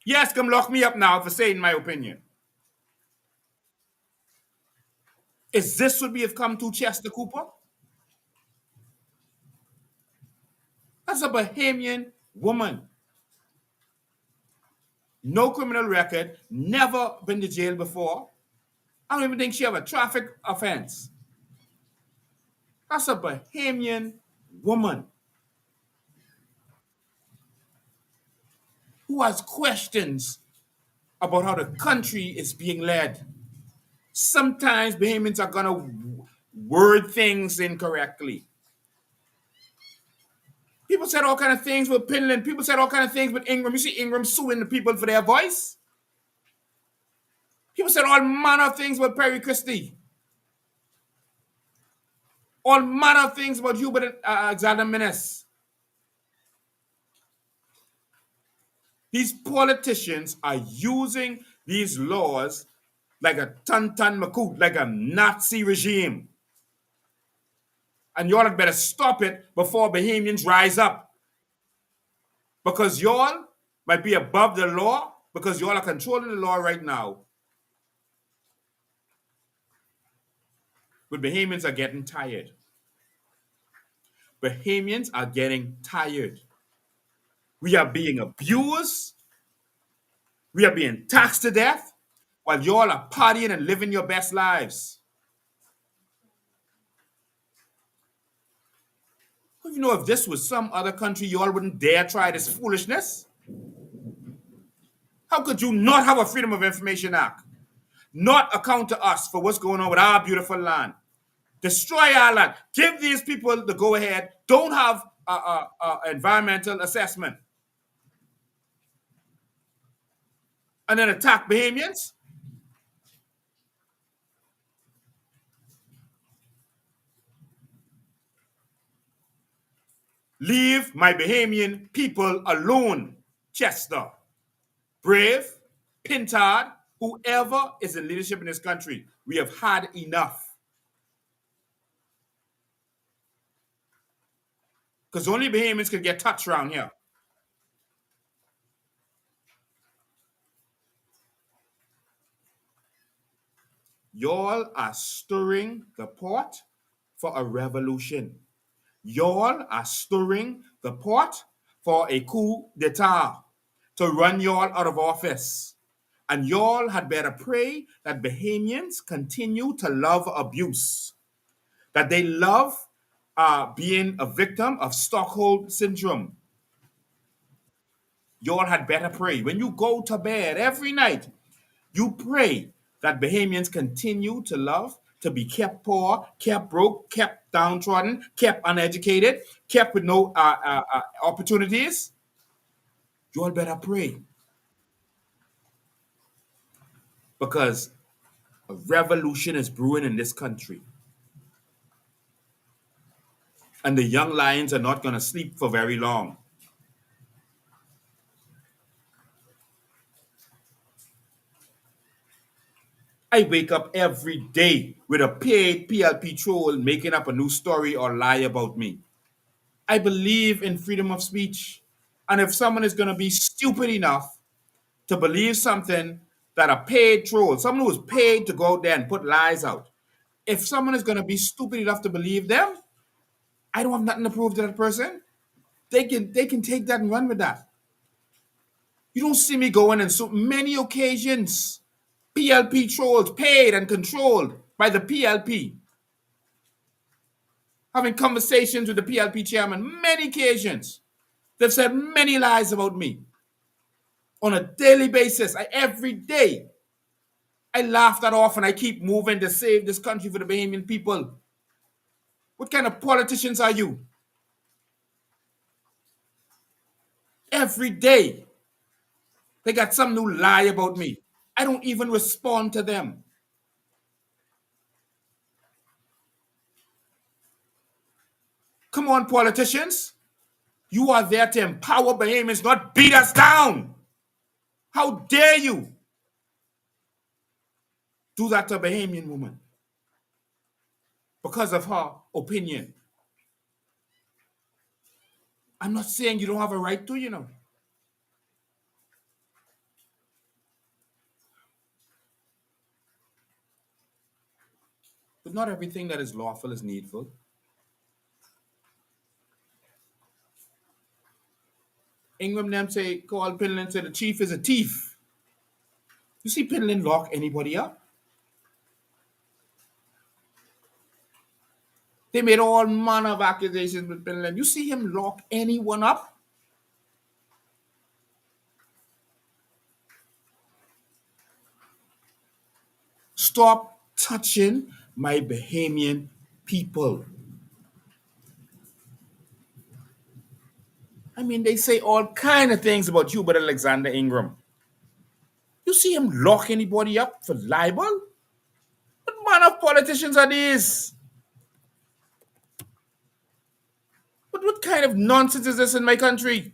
Yes, come lock me up now for saying my opinion. Is this what we have come to, Chester Cooper? As a Bahamian woman, no criminal record, never been to jail before. I don't even think she have a traffic offense. That's a Bahamian woman who has questions about how the country is being led. Sometimes Bahamians are gonna word things incorrectly. People said all kind of things with Pinland. People said all kind of things with Ingram. You see Ingram suing the people for their voice. People said all manner of things about Perry Christie. All manner of things about Hubert and Alexander Menace. These politicians are using these laws like a Tantan Makut, like a Nazi regime. And y'all had better stop it before Bahamians rise up. Because y'all might be above the law, because y'all are controlling the law right now. But Bahamians are getting tired. Bahamians are getting tired. We are being abused. We are being taxed to death while y'all are partying and living your best lives. You know, if this was some other country, y'all wouldn't dare try this foolishness. How could you not have a Freedom of Information Act? Not account to us for what's going on with our beautiful land. Destroy our land. Give these people the go-ahead. Don't have environmental assessment. And then attack Bahamians? Leave my Bahamian people alone, Chester. Brave, Pintard, whoever is in leadership in this country. We have had enough. Because only Bahamians can get touched around here. Y'all are stirring the pot for a revolution. Y'all are stirring the pot for a coup d'etat to run y'all out of office. And y'all had better pray that Bahamians continue to love abuse, that they love being a victim of Stockholm syndrome. Y'all had better pray. When you go to bed every night, you pray that Bahamians continue to love, to be kept poor, kept broke, kept downtrodden, kept uneducated, kept with no opportunities. You all better pray. Because a revolution is brewing in this country. And the young lions are not going to sleep for very long. I wake up every day with a paid PLP troll making up a new story or lie about me. I believe in freedom of speech. And if someone is going to be stupid enough to believe something that a paid troll, someone who is paid to go out there and put lies out, if someone is going to be stupid enough to believe them, I don't have nothing to prove to that person. They can take that and run with that. You don't see me going in so many occasions. PLP trolls paid and controlled by the PLP. Having conversations with the PLP chairman many occasions. They've said many lies about me. On a daily basis, every day. I laugh that off and I keep moving to save this country for the Bahamian people. What kind of politicians are you? Every day, they got some new lie about me. I don't even respond to them. Come on, politicians. You are there to empower Bahamians, not beat us down. How dare you do that to a Bahamian woman because of her opinion? I'm not saying you don't have a right to, not everything that is lawful is needful. Ingram them say, call Pinland, say the chief is a thief. You see Pinland lock anybody up? They made all manner of accusations with Pinland. You see him lock anyone up? Stop touching my Bahamian people. I mean, they say all kind of things about you, but Alexander Ingram. You see him lock anybody up for libel? What manner of politicians are these? What kind of nonsense is this in my country?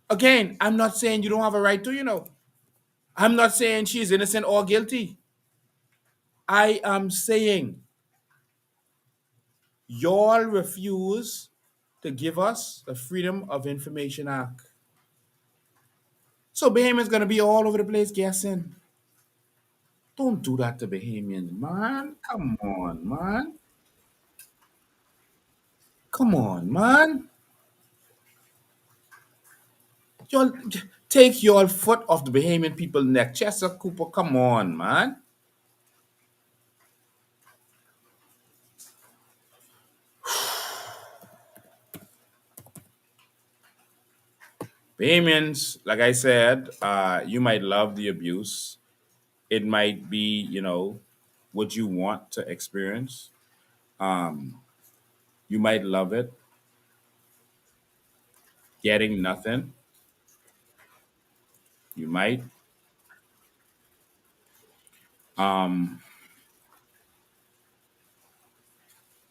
Again, I'm not saying you don't have a right to. I'm not saying she's innocent or guilty. I am saying y'all refuse to give us the Freedom of Information Act. So Bahamians gonna be all over the place guessing. Don't do that to Bahamians, man. Come on, man. Come on, man. Y'all take your foot off the Bahamian people neck. Chester Cooper, come on, man. Bahamians, like I said, you might love the abuse. It might be, what you want to experience. You might love it, getting nothing. You might. Um,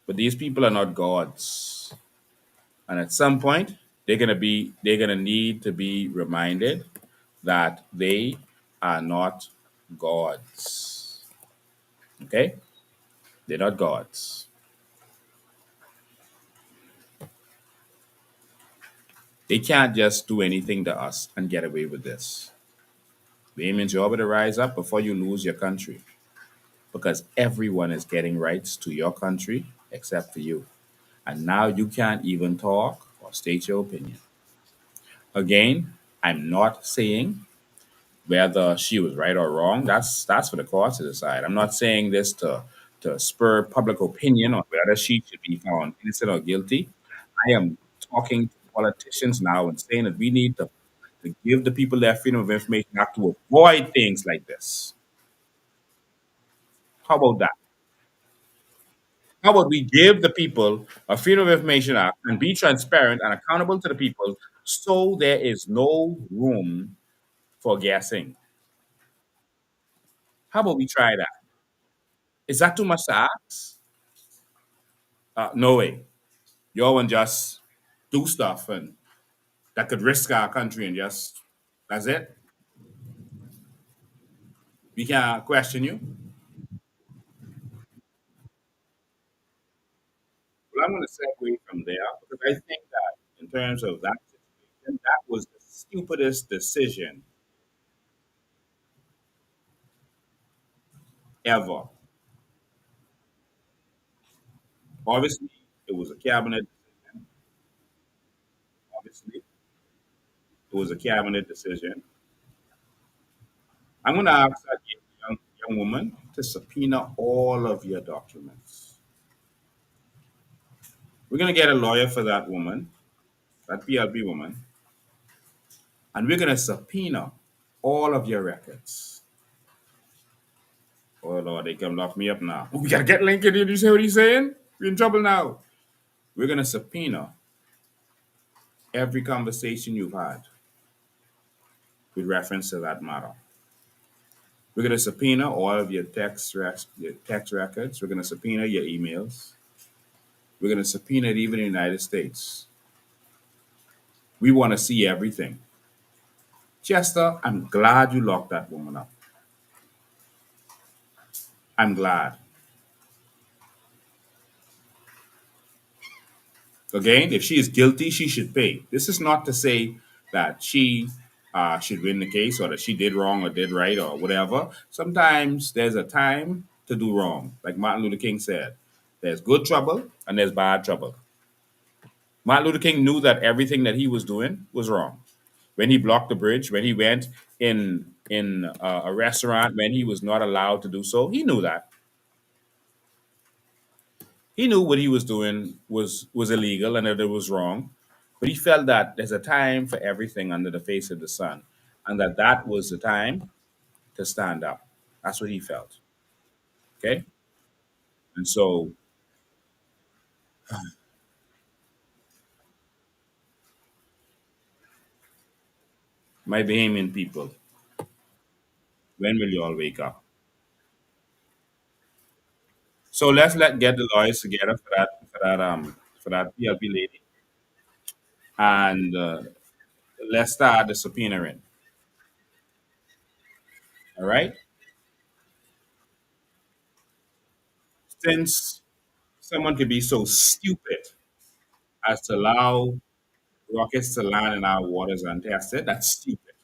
but these people are not gods. And at some point, they're gonna need to be reminded that they are not gods. Okay? They're not gods. They can't just do anything to us and get away with this. It means you better rise up before you lose your country. Because everyone is getting rights to your country except for you. And now you can't even talk or state your opinion. Again, I'm not saying whether she was right or wrong. That's for the courts to decide. I'm not saying this to spur public opinion on whether she should be found innocent or guilty. I am talking to politicians now and saying that we need to give the people their freedom of information act to avoid things like this. How about that? How about we give the people a freedom of information act and be transparent and accountable to the people so there is no room for guessing? How about we try that? Is that too much to ask? No way. Y'all want just do stuff and that could risk our country and just that's it. We can't question you. Well, I'm going to segue from there because I think that in terms of that situation, that was the stupidest decision ever. Obviously, it was a cabinet decision. Obviously, it was a cabinet decision. I'm going to ask that young woman to subpoena all of your documents. We're going to get a lawyer for that woman, that PLB woman, and we're going to subpoena all of your records. Oh Lord, they come lock me up now. We gotta get Lincoln. Did you say what he's saying? We're in trouble now. We're gonna subpoena every conversation you've had with reference to that matter. We're gonna subpoena all of your text records. We're gonna subpoena your emails. We're gonna subpoena it even in the United States. We want to see everything. Chester, I'm glad you locked that woman up. I'm glad. Again, if she is guilty, she should pay. This is not to say that she should win the case or that she did wrong or did right or whatever. Sometimes there's a time to do wrong. Like Martin Luther King said, there's good trouble and there's bad trouble. Martin Luther King knew that everything that he was doing was wrong. When he blocked the bridge, when he went in a restaurant when he was not allowed to do so, he knew that. He knew what he was doing was illegal and that it was wrong. But he felt that there's a time for everything under the face of the sun, and that was the time to stand up. That's what he felt. Okay, and so my Bahamian people, when will you all wake up? So let's get the lawyers together for that PLP lady, and let's start the subpoenaing. All right, since someone could be so stupid as to allow rockets to land in our waters untested, that's stupid.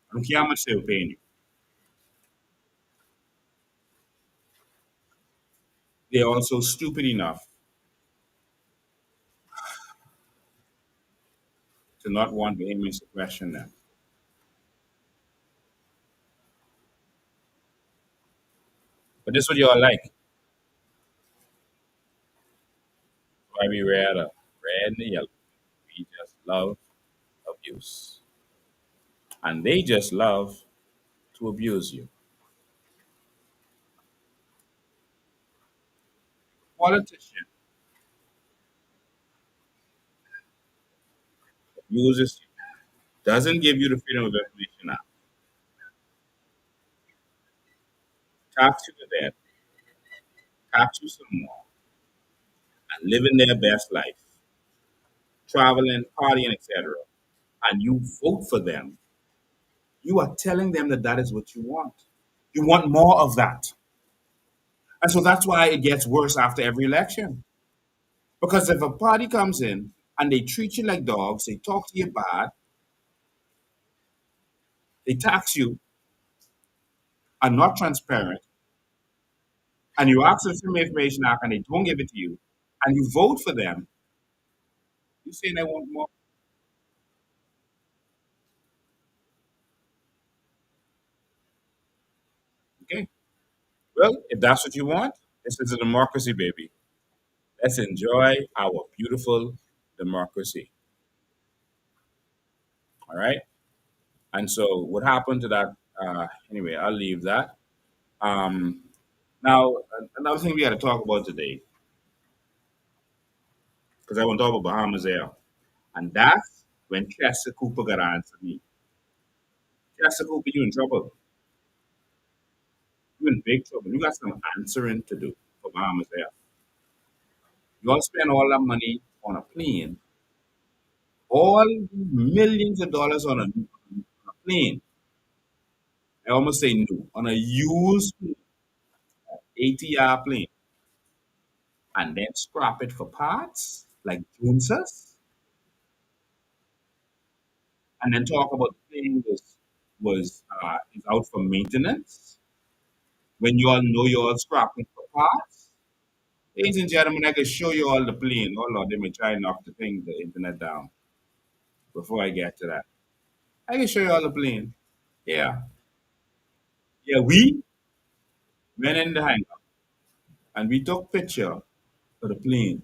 I don't care how much they're paying you. They're also stupid enough to not want Bahamians to question them. But this is what y'all like. Why we wear the red and the yellow. We just love abuse. And they just love to abuse you. Politician abuses you, doesn't give you the freedom of information act, tax you to death, tax you some more, and living their best life, traveling, partying, etc. And you vote for them, you are telling them that that is what you want. You want more of that. And so that's why it gets worse after every election. Because if a party comes in and they treat you like dogs, they talk to you bad, they tax you, are not transparent, and you ask them for information out and they don't give it to you, and you vote for them, you saying they want more. Okay. Well, if that's what you want, this is a democracy, baby. Let's enjoy our beautiful democracy. All right. And so, what happened to that? Anyway, I'll leave that. Um, Now, another thing we got to talk about today, because I want to talk about Bahamas Air, and that's when Chester Cooper got answered me. Chester Cooper, you in trouble. You in big trouble. You got some answering to do for Bahamas Air. You all spend all that money on a plane, all millions of dollars on a plane. I almost say new, on a used 80-yard plane, and then scrap it for parts like Joneses, and then talk about the plane was is out for maintenance when you all know you all scrapping for parts. Ladies and gentlemen, I can show you all the plane. Oh Lord, let me try and knock the internet down before I get to that. I can show you all the plane. Yeah. Yeah, we went in the hangar and we took picture of the plane.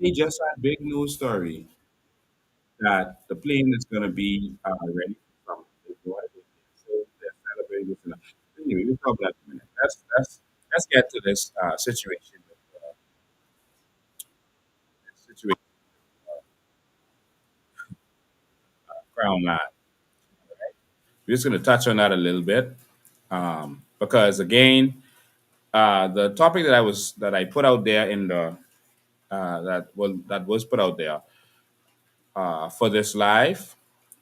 They just had big news story that the plane is gonna be ready from so they're celebrating this and that. Anyway, we'll talk about that in a minute. Let's get to this situation with situation Crown Line. We're just going to touch on that a little bit because again, the topic that I put out there in the that was put out there for this live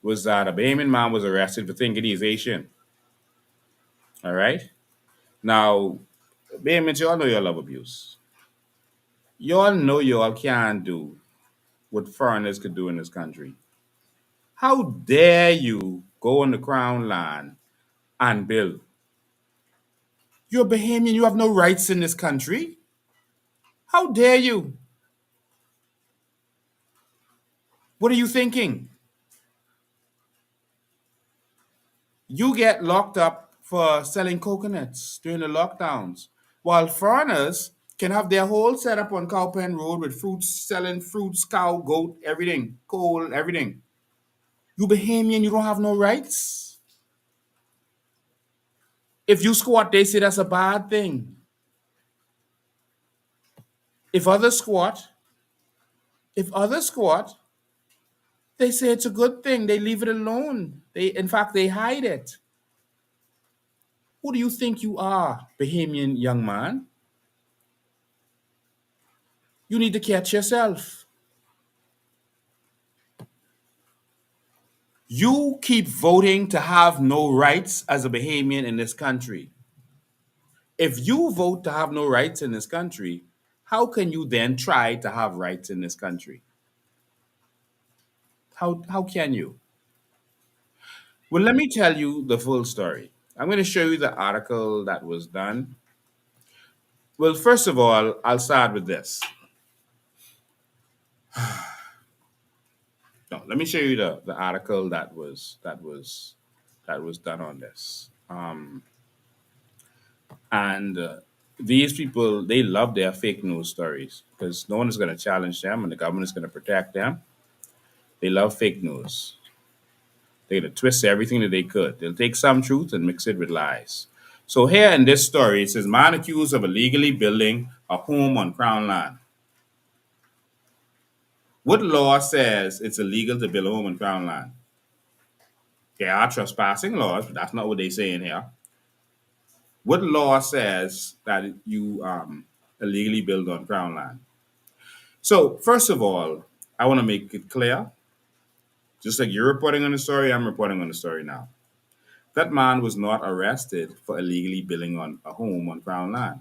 was that a Bahamian man was arrested for thinking he's Asian. All right, now Bahamians, you all know you love abuse. You all know you all can't do what foreigners could do in this country. How dare you go on the crown land and build. You're Bahamian. You have no rights in this country. How dare you? What are you thinking? You get locked up for selling coconuts during the lockdowns, while foreigners can have their whole setup on Cowpen Road with fruits, selling fruits, cow, goat, everything, coal, everything. You Bahamian, you don't have no rights. If you squat, they say that's a bad thing. If others squat, if others squat, they say it's a good thing. They leave it alone. In fact, they hide it. Who do you think you are, Bahamian young man? You need to catch yourself. You keep voting to have no rights as a Bahamian in this country. If you vote to have no rights in this country, how can you then try to have rights in this country? How can you? Well, let me tell you the full story. I'm going to show you the article that was done. Well, first of all, I'll start with this. No, let me show you the article that was done on this. And these people, they love their fake news stories because no one is going to challenge them and the government is going to protect them. They love fake news. They're going to twist everything that they could. They'll take some truth and mix it with lies. So here in this story, it says man accused of illegally building a home on Crown land. What law says it's illegal to build a home on Crown land? There are trespassing laws, but that's not what they say in here. What law says that you illegally build on Crown land? So, first of all, I want to make it clear, just like you're reporting on the story, I'm reporting on the story now. That man was not arrested for illegally building on a home on Crown land.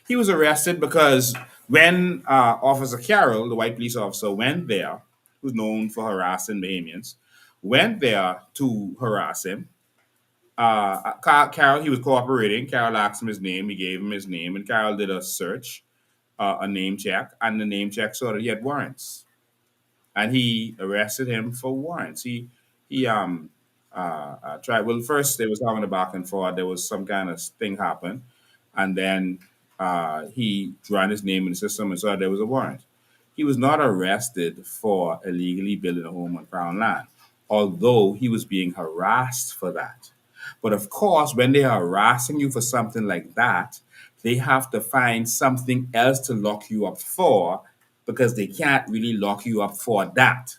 He was arrested because when Officer Carroll, the white police officer, went there, who's known for harassing Bahamians, went there to harass him. Carroll, he was cooperating. Carroll asked him his name. He gave him his name, and Carroll did a search, a name check, and the name check saw that he had warrants, and he arrested him for warrants. He tried. Well, first they was having a back and forth. There was some kind of thing happen, and then he ran his name in the system and saw there was a warrant. He was not arrested for illegally building a home on Crown land, although he was being harassed for that. But of course, when they are harassing you for something like that, they have to find something else to lock you up for because they can't really lock you up for that.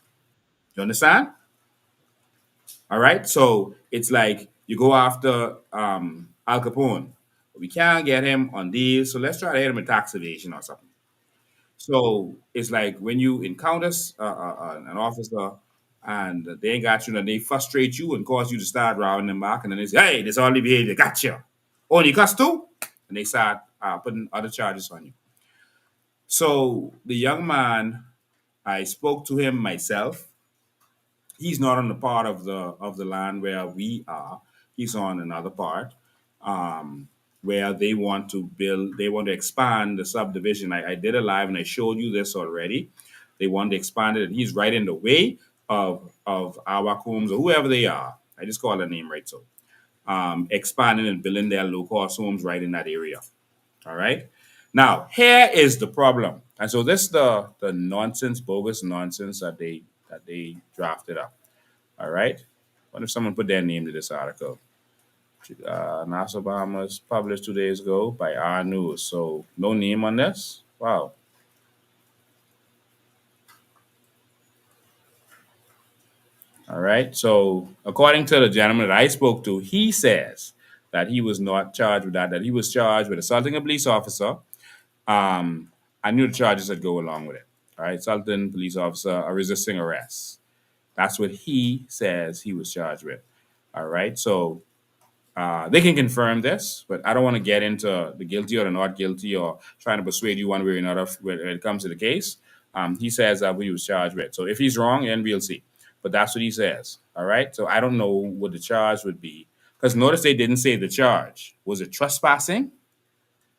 You understand? All right. So it's like you go after Al Capone. We can't get him on these, so let's try to hit him with tax evasion or something. So it's like when you encounter an officer and they ain't got you, and they frustrate you and cause you to start rounding them back, and then they say, "Hey, this all the behavior, gotcha. Oh, and you cuss too," and they start putting other charges on you. So the young man, I spoke to him myself. He's not on the part of the land where we are. He's on another part where they want to build. They want to expand the subdivision. I did a live and I showed you this already. They want to expand it. And he's right in the way of our homes or whoever they are. I just call the name right. So expanding and building their low cost homes right in that area. All right. Now here is the problem, and so this is the nonsense, bogus nonsense that they drafted up. All right. What if someone put their name to this article? NASA Bahamas published 2 days ago by our news. So no name on this. Wow. All right. So according to the gentleman that I spoke to, he says that he was not charged with that. That he was charged with assaulting a police officer. I knew the charges that go along with it. All right. Assaulting police officer, resisting arrest. That's what he says he was charged with. All right. So they can confirm this, but I don't want to get into the guilty or the not guilty or trying to persuade you one way or another when it comes to the case. He says that he was charged with. So if he's wrong, then we'll see. But that's what he says. All right. So I don't know what the charge would be. Because notice they didn't say the charge. Was it trespassing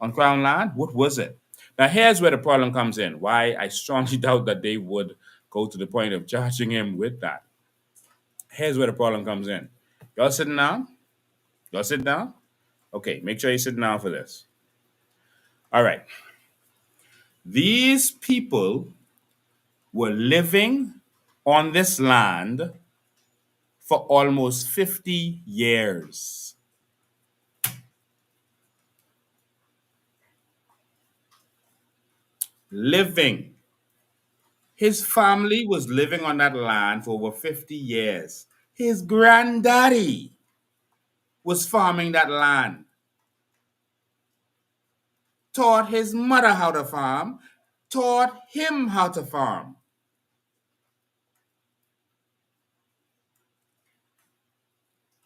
on Crown land? What was it? Now, here's where the problem comes in. Why I strongly doubt that they would go to the point of charging him with that. Here's where the problem comes in. Y'all sitting down? Y'all sit down? Okay, make sure you're sitting down for this. All right. These people were living on this land for almost 50 years. Living. His family was living on that land for over 50 years. His granddaddy was farming that land, taught his mother how to farm, taught him how to farm.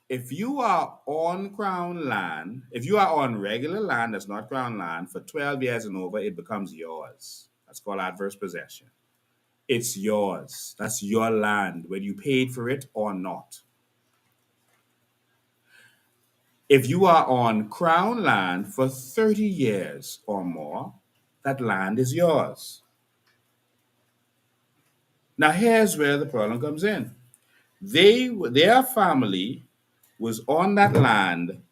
If you are on crown land, if you are on regular land that's not crown land for 12 years and over, it becomes yours. That's called adverse possession. It's yours. That's your land, whether you paid for it or not. If you are on crown land for 30 years or more, that land is yours. Now, here's where the problem comes in. Their family was on that land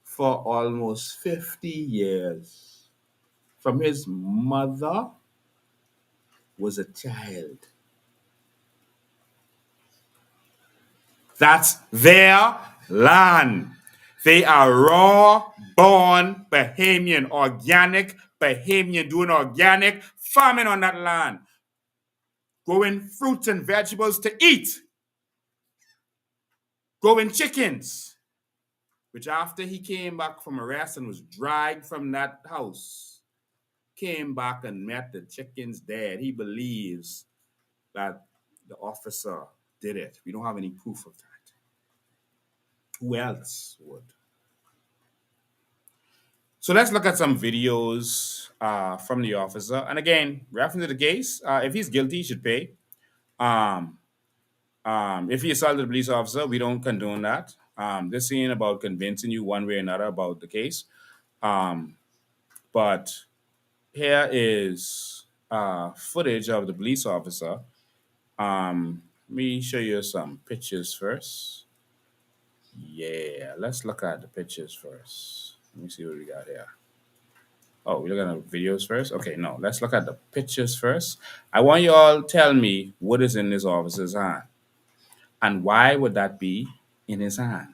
for almost 50 years. From his mother was a child. That's their land. They are raw born Bahamian, organic Bahamian, doing organic farming on that land, growing fruits and vegetables to eat, growing chickens, which after he came back from arrest and was dragged from that house, came back and met the chickens dead. He believes that the officer did it. We don't have any proof of that. Who else would? So let's look at some videos from the officer. And again, reference to the case, if he's guilty, he should pay. Um, if he assaulted a police officer, we don't condone that. This ain't about convincing you one way or another about the case. Um, but here is footage of the police officer. Let me show you some pictures first. Yeah, let's look at the pictures first. Let me see what we got here. Oh, we're looking at the videos first? Okay, no. Let's look at the pictures first. I want you all to tell me what is in this officer's hand. And why would that be in his hand?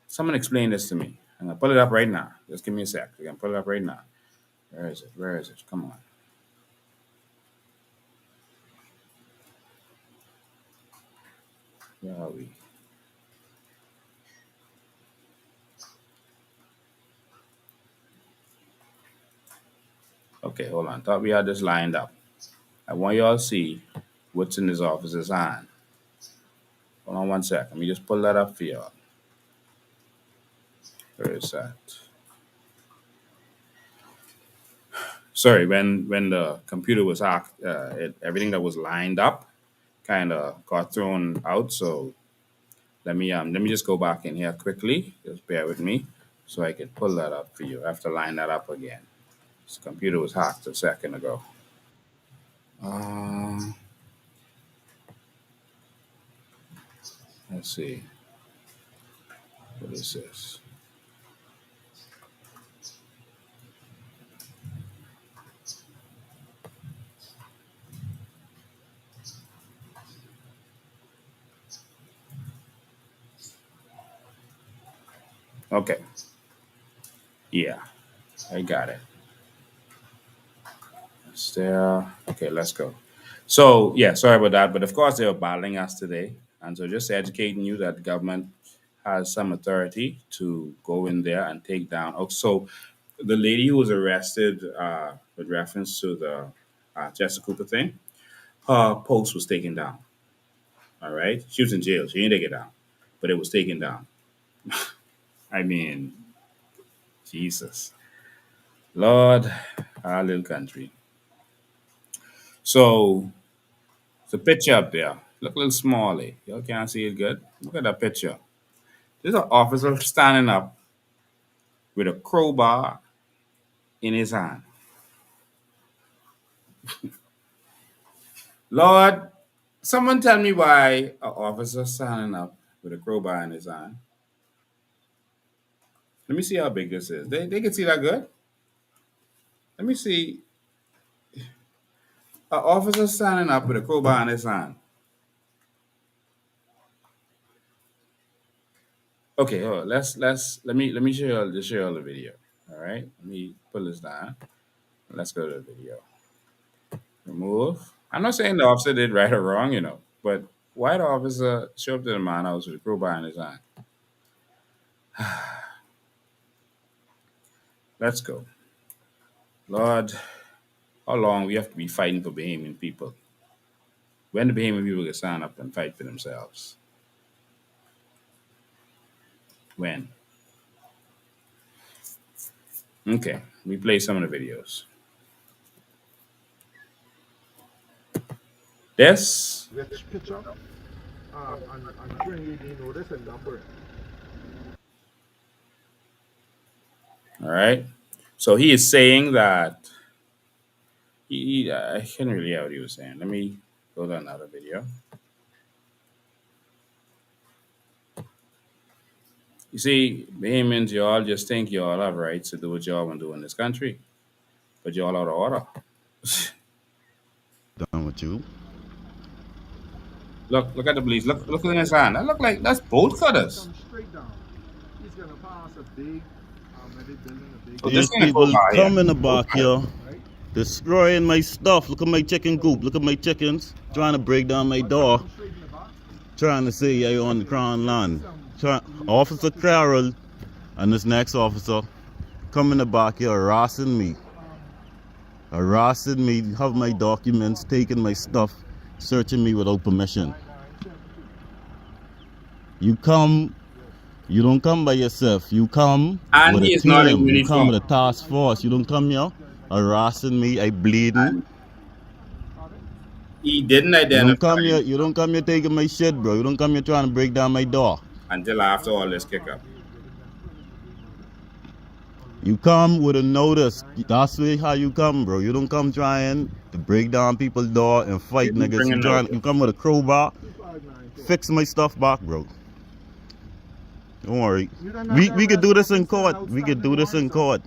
Someone explain this to me. I'm going to pull it up right now. Just give me a sec. I'm going to pull it up right now. Where is it? Where is it? Come on. Where are we? Okay, hold on. Thought we had this lined up. I want you all to see what's in this officer's hand. Hold on one sec. Let me just pull that up for y'all. Where is that? Sorry, when the computer was hacked, everything that was lined up kind of got thrown out. So let me just go back in here quickly. Just bear with me, so I can pull that up for you. I have to line that up again. This computer was hacked a second ago. Um, let's see. What is this? Okay. Yeah, I got it. It's there. Okay, let's go. So yeah, sorry about that, but of course they were battling us today, and so just educating you that the government has some authority to go in there and take down. Oh, so the lady who was arrested with reference to the Jessica Cooper thing, her post was taken down. All right, she was in jail. She didn't take it down, but it was taken down. I mean, Jesus, Lord, our little country. So the picture up there. Look a little smally. Y'all can't see it good. Look at that picture. There's an officer standing up with a crowbar in his hand. Lord, someone tell me why an officer standing up with a crowbar in his hand. Let me see how big this is. They can see that good? Let me see. An officer standing up with a crowbar in his hand. Okay, let me show you all the video. All right, let me pull this down. Let's go to the video. Remove. I'm not saying the officer did right or wrong, but why the officer show up to the man house with a crowbar in his hand? Let's go. Lord, how long we have to be fighting for Bahamian people? When the Bahamian people can stand up and fight for themselves? When? Okay, we play some of the videos. This. Which picture? And Trinity, you know this and number. All right. So he is saying that I can't really hear what he was saying. Let me go to another video. You see, Bahamians, you all just think you all have rights to do what you all want to do in this country, but you all out of order. Done with you. Look at the police. Look in his hand. That look like that's bolt cutters. Come straight down. He's gonna pass a big, maybe building a big. So These this ain't a people crowbar come here. in the back here, destroying my stuff. Look at my chicken coop. Look at my chickens. Trying to break down my door. Come straight in the back. Trying to say you're on the crown land. Officer Carroll and this next officer come in the back here harassing me. Harassing me, have my documents, taking my stuff, searching me without permission. You come, you don't come by yourself. You come And with he a is not in team. You come uniform. with a task force. You don't come here harassing me. I bleeding. He didn't You don't identify come here. You don't come here taking my shit, bro. You don't come here trying to break down my door. until after all this kick up. You come with a notice. That's how you come, bro. You don't come trying to break down people's door and fight You niggas. bring a notice. You come with a crowbar, fix my stuff back, bro. Don't worry. We could do this in court. We could do this in court.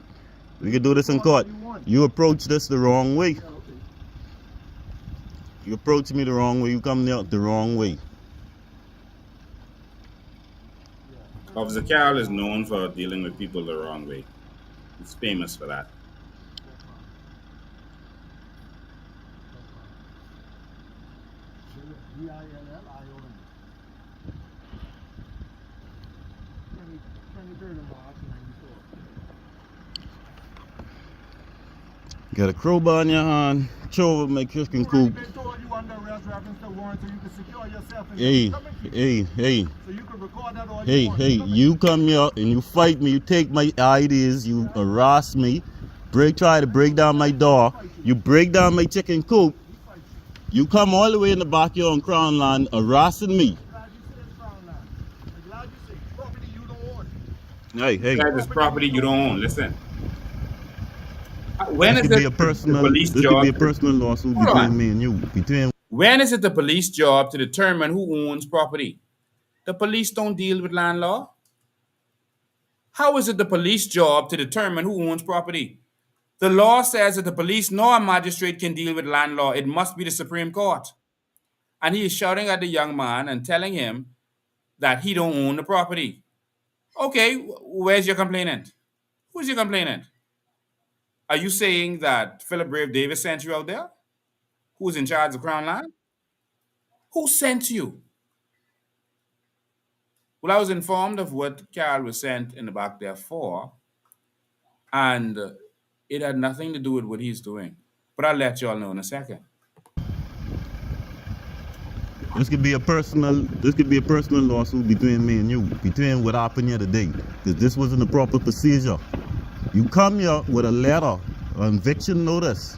We could do this in court. You approach this the wrong way. You approach me the wrong way. You come there the wrong way. Officer Carroll is known for dealing with people the wrong way. He's famous for that. Got a crowbar in your hand. Throw over my chicken coop. Hey, you come here and you fight me, you take my IDs, you harass me, try to break down my door, you break down my chicken coop, you come all the way in the backyard on Crown Land harassing me. Hey. That is property you don't own. Listen. When This is could be it a personal, the police this job? could be a personal lawsuit Hold on. between me and you. When is it the police job to determine who owns property? The police don't deal with land law. How is it the police job to determine who owns property? The law says that the police nor a magistrate can deal with land law. It must be the Supreme Court. And he is shouting at the young man and telling him that he don't own the property. Okay, where's your complainant? Who's your complainant? Are you saying that Philip Brave Davis sent you out there? Who's in charge of Crown Land? Who sent you? Well, I was informed of what Carol was sent in the back there for, and it had nothing to do with what he's doing. But I'll let you all know in a second. This could be a personal lawsuit between me and you, between what happened here today. Because this wasn't the proper procedure. You come here with a letter, an eviction notice.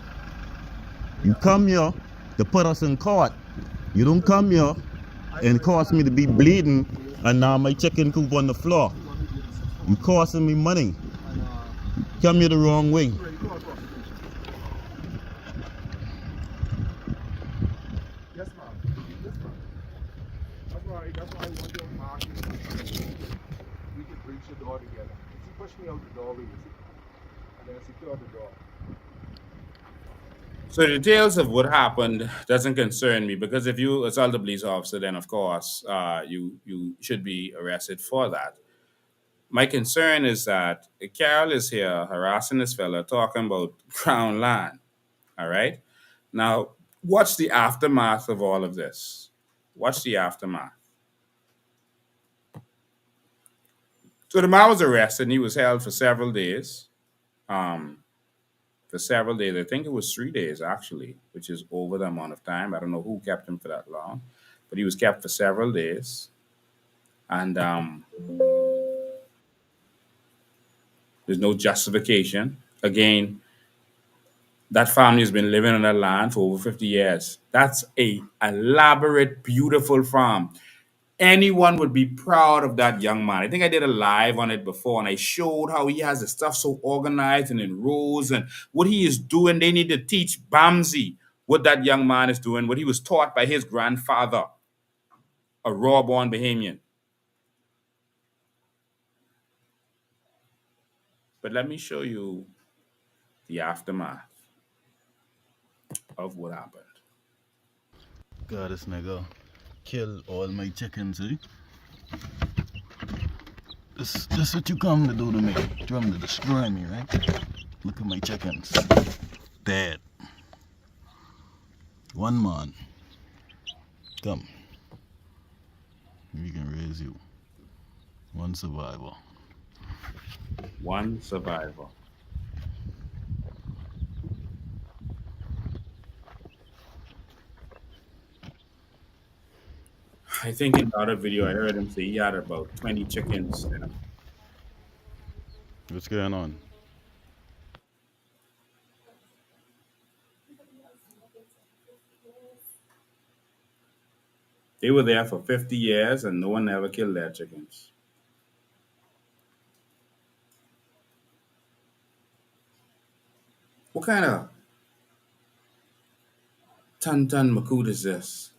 You come here to put us in court. You don't come here and cause me to be bleeding and now my chicken coop on the floor. You costing me money. Come here the wrong way. Yes, ma'am. Yes, ma'am. That's why I want your mark. We can reach the door together. You see, push me out the doorway, you see. And then secure the door. So the details of what happened doesn't concern me because if you assault a police officer, then of course you should be arrested for that. My concern is that Carol is here harassing this fella, talking about crown land. All right. Now, what's the aftermath of all of this? What's the aftermath? So the man was arrested and he was held for several days. Um, for several days. I think it was 3 days actually, which is over the amount of time. I don't know who kept him for that long, but he was kept for several days. And there's no justification. Again, that family has been living on that land for over 50 years. That's a elaborate, beautiful farm. Anyone would be proud of that young man. I think I did a live on it before and I showed how he has the stuff so organized and in rows and what he is doing. They need to teach Bamsi what that young man is doing, what he was taught by his grandfather, a raw born Bahamian. But let me show you the aftermath of what happened. God, this nigga kill all my chickens, eh? This what you come to do to me. You come to destroy me, right? Look at my chickens. Dead. One man. Come. We can raise you. One survivor. One survivor. I think in the other video I heard him say he had about 20 chickens in him. What's going on? They were there for 50 years and no one ever killed their chickens. What kind of Tantan Makud is this?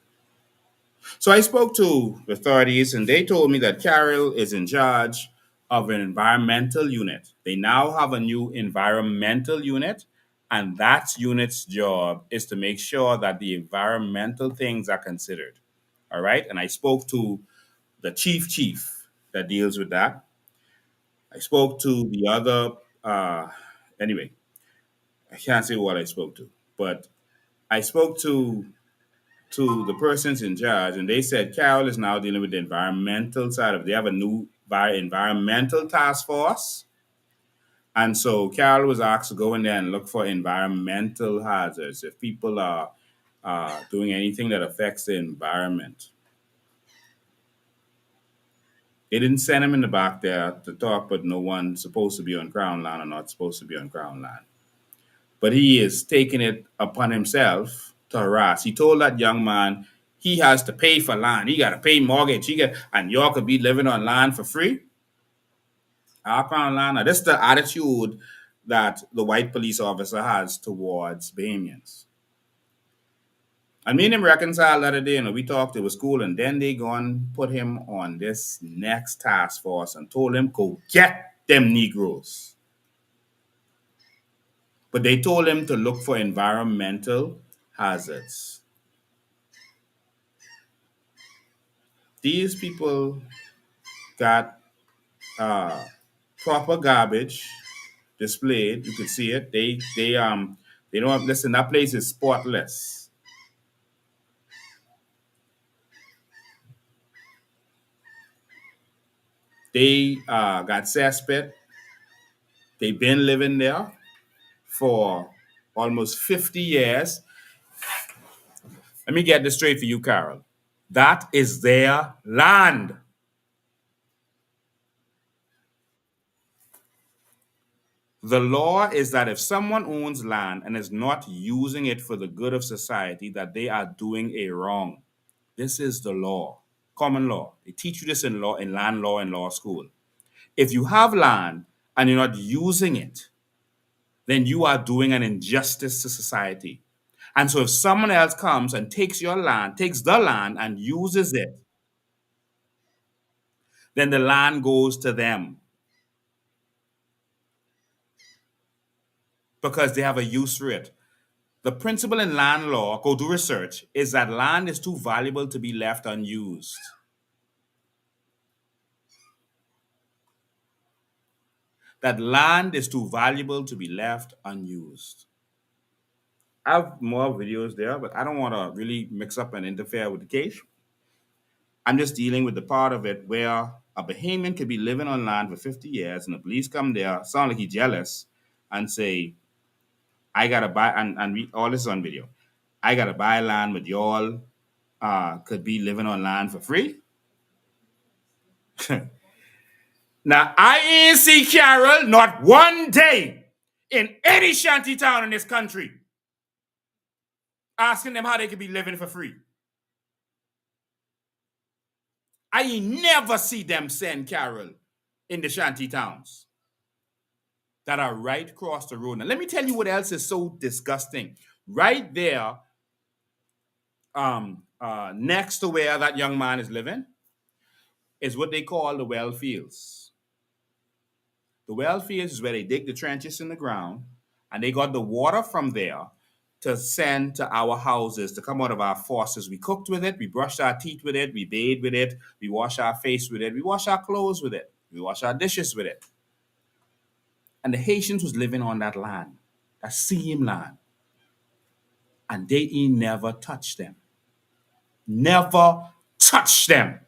So I spoke to the authorities and they told me that Carol is in charge of an environmental unit. They now have a new environmental unit, and that unit's job is to make sure that the environmental things are considered. All right. And I spoke to the chief that deals with that. I spoke to the other, anyway, I can't say what I spoke to, but I spoke to the persons in charge, and they said Carol is now dealing with the environmental side of it. They have a new environmental task force. And so Carol was asked to go in there and look for environmental hazards if people are doing anything that affects the environment. They didn't send him in the back there to talk, but no one's supposed to be on Crown land or not supposed to be on Crown land. But he is taking it upon himself to harass. He told that young man he has to pay for land. He got to pay mortgage. And y'all could be living on land for free. Our Crown land. Now, this is the attitude that the white police officer has towards Bahamians. I mean him reconcile the other day, we talked, it was cool, and then they go and put him on this next task force and told him, go get them Negroes. But they told him to look for environmental hazards. These people got proper garbage displayed. You could see it. They don't have, listen, that place is spotless. They got cesspit. They've been living there for almost 50 years. Let me get this straight for you, Carol. That is their land. The law is that if someone owns land and is not using it for the good of society, that they are doing a wrong. This is the law, common law. They teach you this in law, in land law and law school. If you have land and you're not using it, then you are doing an injustice to society. And so if someone else comes and takes your land, takes the land and uses it, then the land goes to them because they have a use for it. The principle in land law, go do research, is that land is too valuable to be left unused. That land is too valuable to be left unused. I have more videos there, but I don't want to really mix up and interfere with the case. I'm just dealing with the part of it where a Bahamian could be living on land for 50 years and the police come there, sound like he's jealous, and say, I gotta buy, and all this is on video. I gotta buy land, but y'all could be living on land for free. Now, I ain't see Carol not one day in any shanty town in this country asking them how they could be living for free. I ain't never see them send Carol in the shanty towns that are right across the road. Now, let me tell you what else is so disgusting. Right there, next to where that young man is living, is what they call the well fields. The well fields is where they dig the trenches in the ground, and they got the water from there to send to our houses, to come out of our faucets. We cooked with it, we brushed our teeth with it, we bathed with it, we wash our face with it, we wash our clothes with it, we wash our dishes with it. And the Haitians was living on that land, that same land. And they ain't never touched them. Never touched them.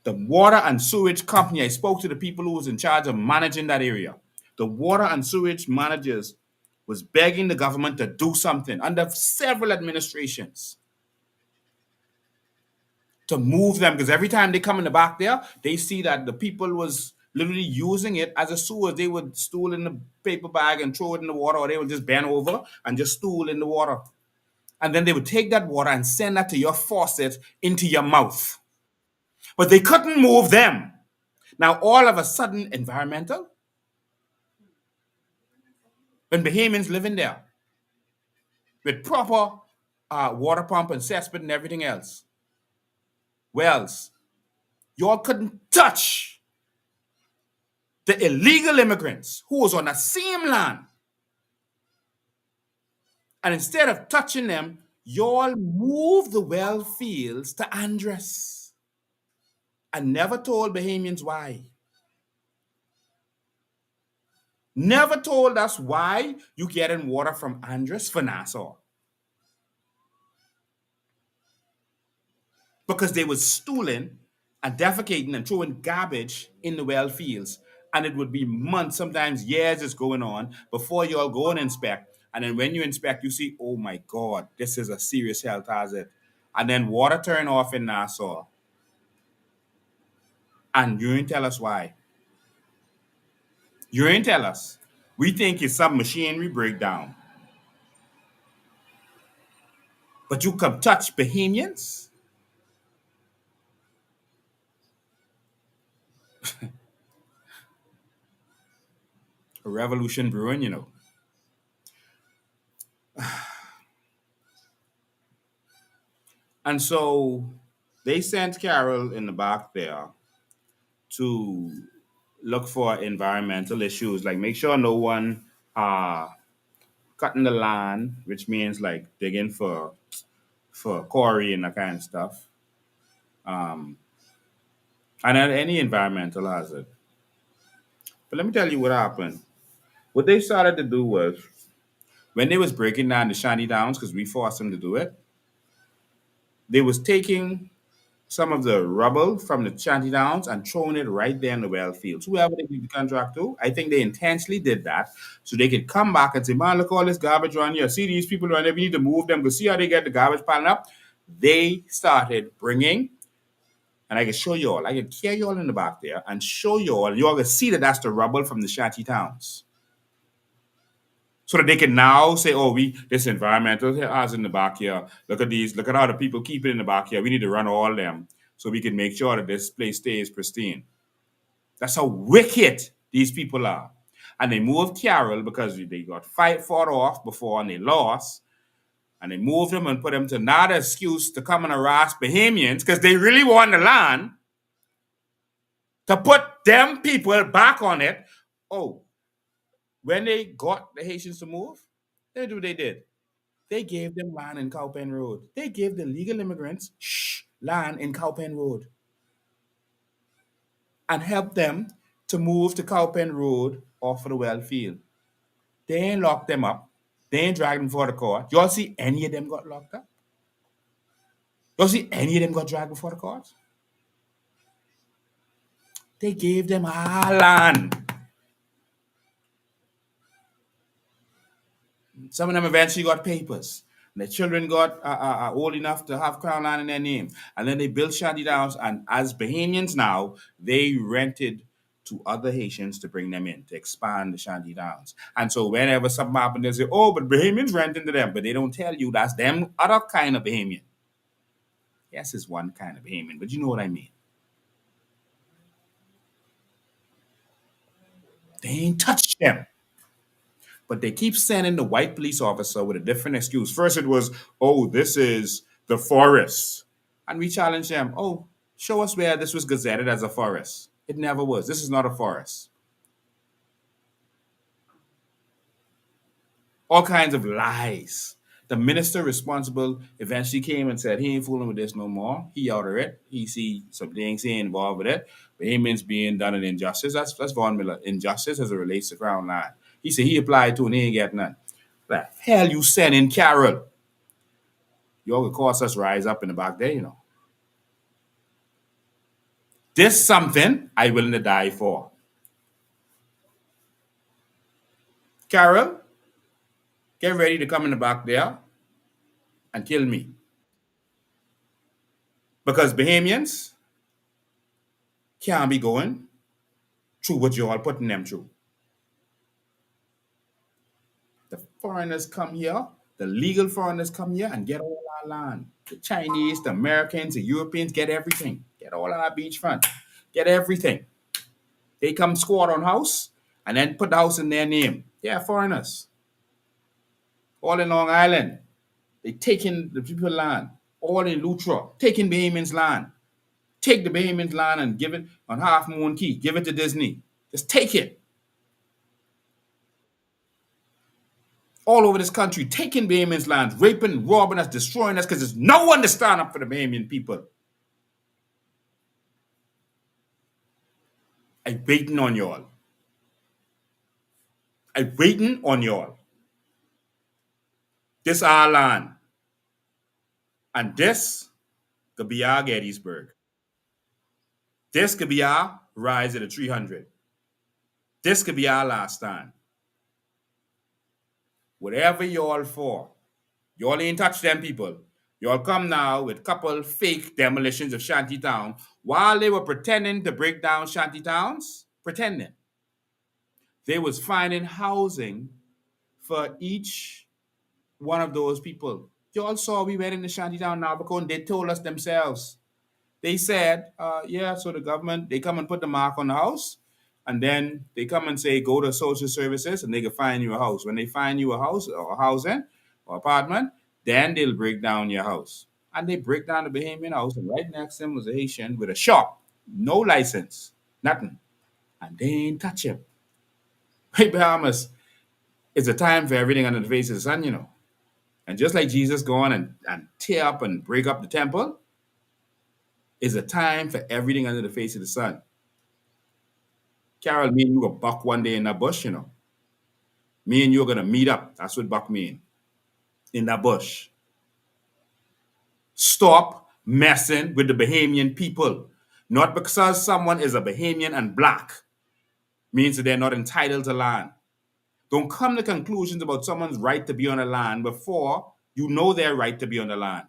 The water and sewage company, I spoke to the people who was in charge of managing that area. The water and sewage managers was begging the government to do something under several administrations to move them, because every time they come in the back there, they see that the people was literally using it as a sewer. They would stool in the paper bag and throw it in the water, or they would just bend over and just stool in the water. And then they would take that water and send that to your faucet into your mouth. But they couldn't move them. Now, all of a sudden, environmental, when Bahamians living there with proper water pump and cesspit and everything else, wells, y'all couldn't touch the illegal immigrants who was on the same land. And instead of touching them, y'all moved the well fields to Andres and never told Bahamians why. Never told us why you getting water from Andres for Nassau. Because they was stooling and defecating and throwing garbage in the well fields. And it would be months, sometimes years is going on before you all go and inspect. And then when you inspect, you see, oh my God, this is a serious health hazard. And then water turn off in Nassau. And you ain't tell us why. You ain't tell us. We think it's some machinery breakdown. But you come touch Bahamians? A revolution brewing, you know. And so they sent Carol in the back there to look for environmental issues, like make sure no one cutting the land, which means like digging for quarry and that kind of stuff. And any environmental hazard. But let me tell you what happened. What they started to do was, when they was breaking down the shanty towns, because we forced them to do it, they was taking some of the rubble from the shanty towns and throwing it right there in the well fields. Whoever they gave the contract to, I think they intentionally did that so they could come back and say, man, look all this garbage around here. See these people around here, we need to move them. Go see how they get the garbage piling up. They started bringing, and I can show you all, I can carry you all in the back there and show you all can see that that's the rubble from the shanty towns. So that they can now say, oh, this environmental has in the back here. Look at these, look at how the people keep it in the back here. We need to run all them so we can make sure that this place stays pristine. That's how wicked these people are. And they moved Carroll because they got fought off before and they lost. And they moved them and put them to another excuse to come and harass Bahamians because they really want the land to put them people back on it. Oh, when they got the Haitians to move, they do what they did. They gave them land in Cowpen Road. They gave the legal immigrants land in Cowpen Road and helped them to move to Cowpen Road off of the well field. They ain't locked them up. They ain't dragged them before the court. Y'all see any of them got locked up? Y'all see any of them got dragged before the court? They gave them our land. Some of them eventually got papers. And their children got old enough to have Crown land in their name. And then they built shanty towns. And as Bahamians now, they rented to other Haitians to bring them in, to expand the shanty towns. And so whenever something happened, they say, oh, but Bahamians renting to them. But they don't tell you that's them other kind of Bahamian. Yes, it's one kind of Bahamian, but you know what I mean. They ain't touched them. But they keep sending the white police officer with a different excuse. First it was, oh, this is the forest. And we challenged them, oh, show us where this was gazetted as a forest. It never was. This is not a forest. All kinds of lies. The minister responsible eventually came and said he ain't fooling with this no more. He out of it. He see some things he ain't involved with it. Bahamians being done an injustice. That's Vaughn Miller. Injustice as it relates to Crown Land. He said he applied to and he ain't get none. The hell you send in Carroll? Y'all could cause us rise up in the back there, you know. This something I willing to die for. Carroll, get ready to come in the back there and kill me. Because Bahamians can't be going through what you all putting them through. The foreigners come here, the legal foreigners come here and get all our land. The Chinese, the Americans, the Europeans get everything. Get all our beachfront. Get everything. They come squat on house and then put the house in their name. Yeah, foreigners. All in Long Island. They taking the people land. All in Lutra. Taking Bahamians land. Take the Bahamians land and give it on Half Moon Key. Give it to Disney. Just take it. All over this country, taking Bahamians land, raping, robbing us, destroying us, because there's no one to stand up for the Bahamian people. I'm waiting on y'all. I'm waiting on y'all. This our land. And this could be our Gettysburg. This could be our rise at the 300. This could be our last stand. Whatever y'all for, y'all ain't touch them people. Y'all come now with a couple fake demolitions of shantytown while they were pretending to break down shantytowns. Pretending. They was finding housing for each one of those people. Y'all saw we went in the shantytown Navajo and they told us themselves. They said, yeah, so the government, they come and put the mark on the house, and then they come and say, go to social services, and they can find you a house. When they find you a house or a housing or apartment, then they'll break down your house. And they break down the Bahamian house, and right next to him was a Haitian with a shop, no license, nothing. And they ain't touch him. Hey, Bahamas, it's a time for everything under the face of the sun, you know. And just like Jesus going and tear up and break up the temple, is a time for everything under the face of the sun. Carol, me and you go buck one day in that bush, you know. Me and you are gonna meet up. That's what buck mean. In that bush. Stop messing with the Bahamian people. Not because someone is a Bahamian and black means that they're not entitled to land. Don't come to conclusions about someone's right to be on the land before you know their right to be on the land.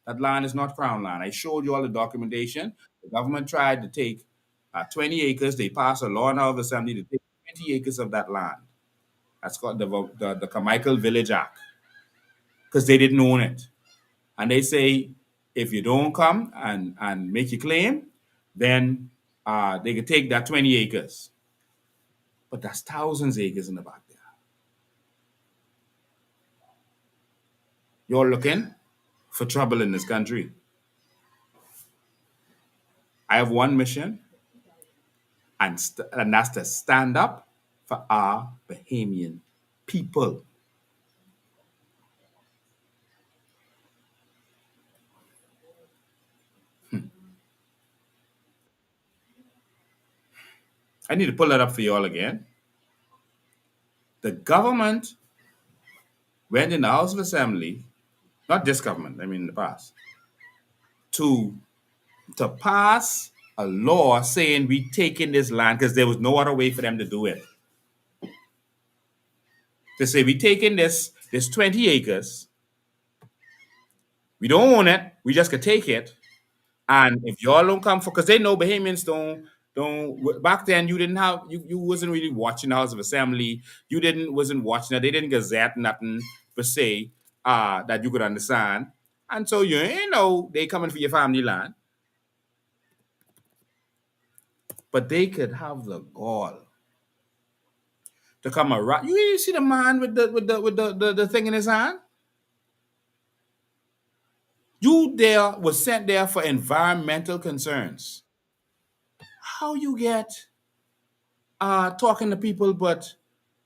That land is not Crown land. I showed you all the documentation. The government tried to take 20 acres. They passed a law in our assembly to take 20 acres of that land. That's called the Carmichael Village Act, because they didn't own it. And they say if you don't come and make your claim, then they could take that 20 acres. But that's thousands of acres in the back there. You're looking for trouble in this country. I have one mission, and that's to stand up for our Bahamian people. I need to pull that up for y'all again. The government went in the House of Assembly, not this government, I mean in the past, to pass a law saying we taking this land because there was no other way for them to do it. They say we taking this 20 acres, we don't own it, we just could take it. And if y'all don't come for, because they know Bahamians don't back then you didn't have you wasn't really watching the House of Assembly. You wasn't watching it. They didn't gazette nothing per se that you could understand. And so you ain't know they coming for your family land. But they could have the gall to come around. You see the man with the thing in his hand? You there was sent there for environmental concerns. How you get talking to people but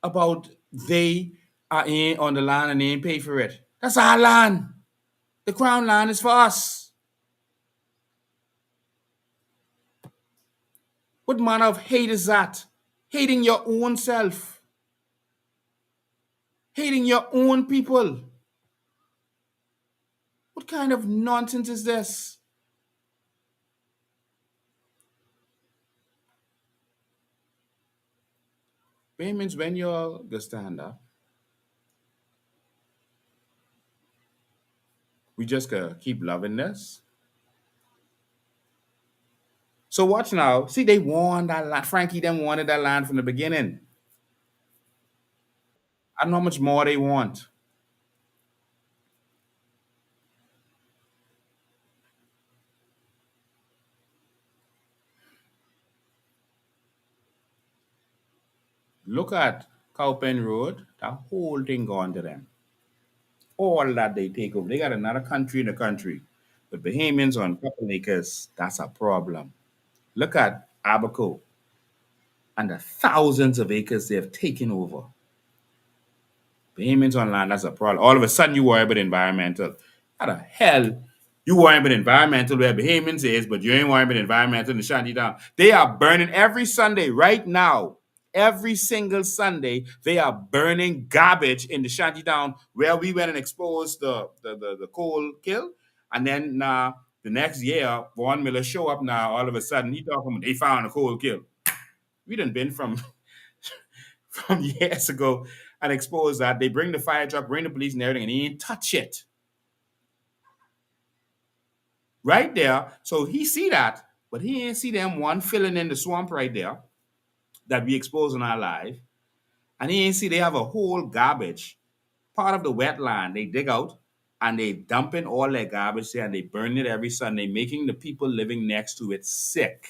about they are in on the land and they ain't pay for it? That's our land. The crown land is for us. What manner of hate is that? Hating your own self. Hating your own people. What kind of nonsense is this? Payments when you're the stand up, we just gotta keep loving this. So watch now. See, they want that land. Frankie them wanted that land from the beginning. I don't know how much more they want. Look at Cowpen Road. That whole thing gone to them. All that they take over. They got another country in the country. But Bahamians on a couple acres, that's a problem. Look at Abaco and the thousands of acres they have taken over. Payments on land, that's a problem. All of a sudden, you worry about environmental. How the hell you worry about environmental where Bahamians is, but you ain't worrying about environmental in the Shanty Town? They are burning every Sunday right now. Every single Sunday, they are burning garbage in the Shanty Town where we went and exposed the coal kill. And then the next year, Vaughn Miller show up now. All of a sudden, he talking about they found a coal kill. We done been from years ago and expose that. They bring the fire truck, bring the police and everything, and he ain't touch it. Right there. So he see that, but he ain't see them one filling in the swamp right there that we expose in our life. And he ain't see they have a whole garbage, part of the wetland they dig out, and they dumping all their garbage there and they burn it every Sunday, making the people living next to it sick.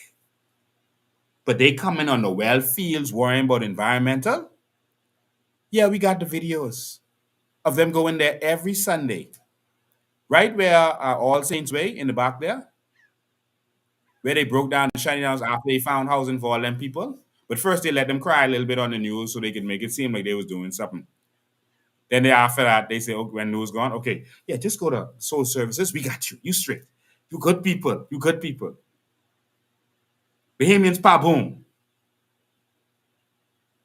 But they come in on the well fields worrying about environmental. Yeah, we got the videos of them going there every Sunday. Right where All Saints Way in the back there, where they broke down the shiny downs after they found housing for all them people. But first they let them cry a little bit on the news so they could make it seem like they was doing something. Then after that, they say, oh, when news gone, okay, yeah, just go to Soul Services. We got you. You straight. You good people. You good people. Bahamians pa boom.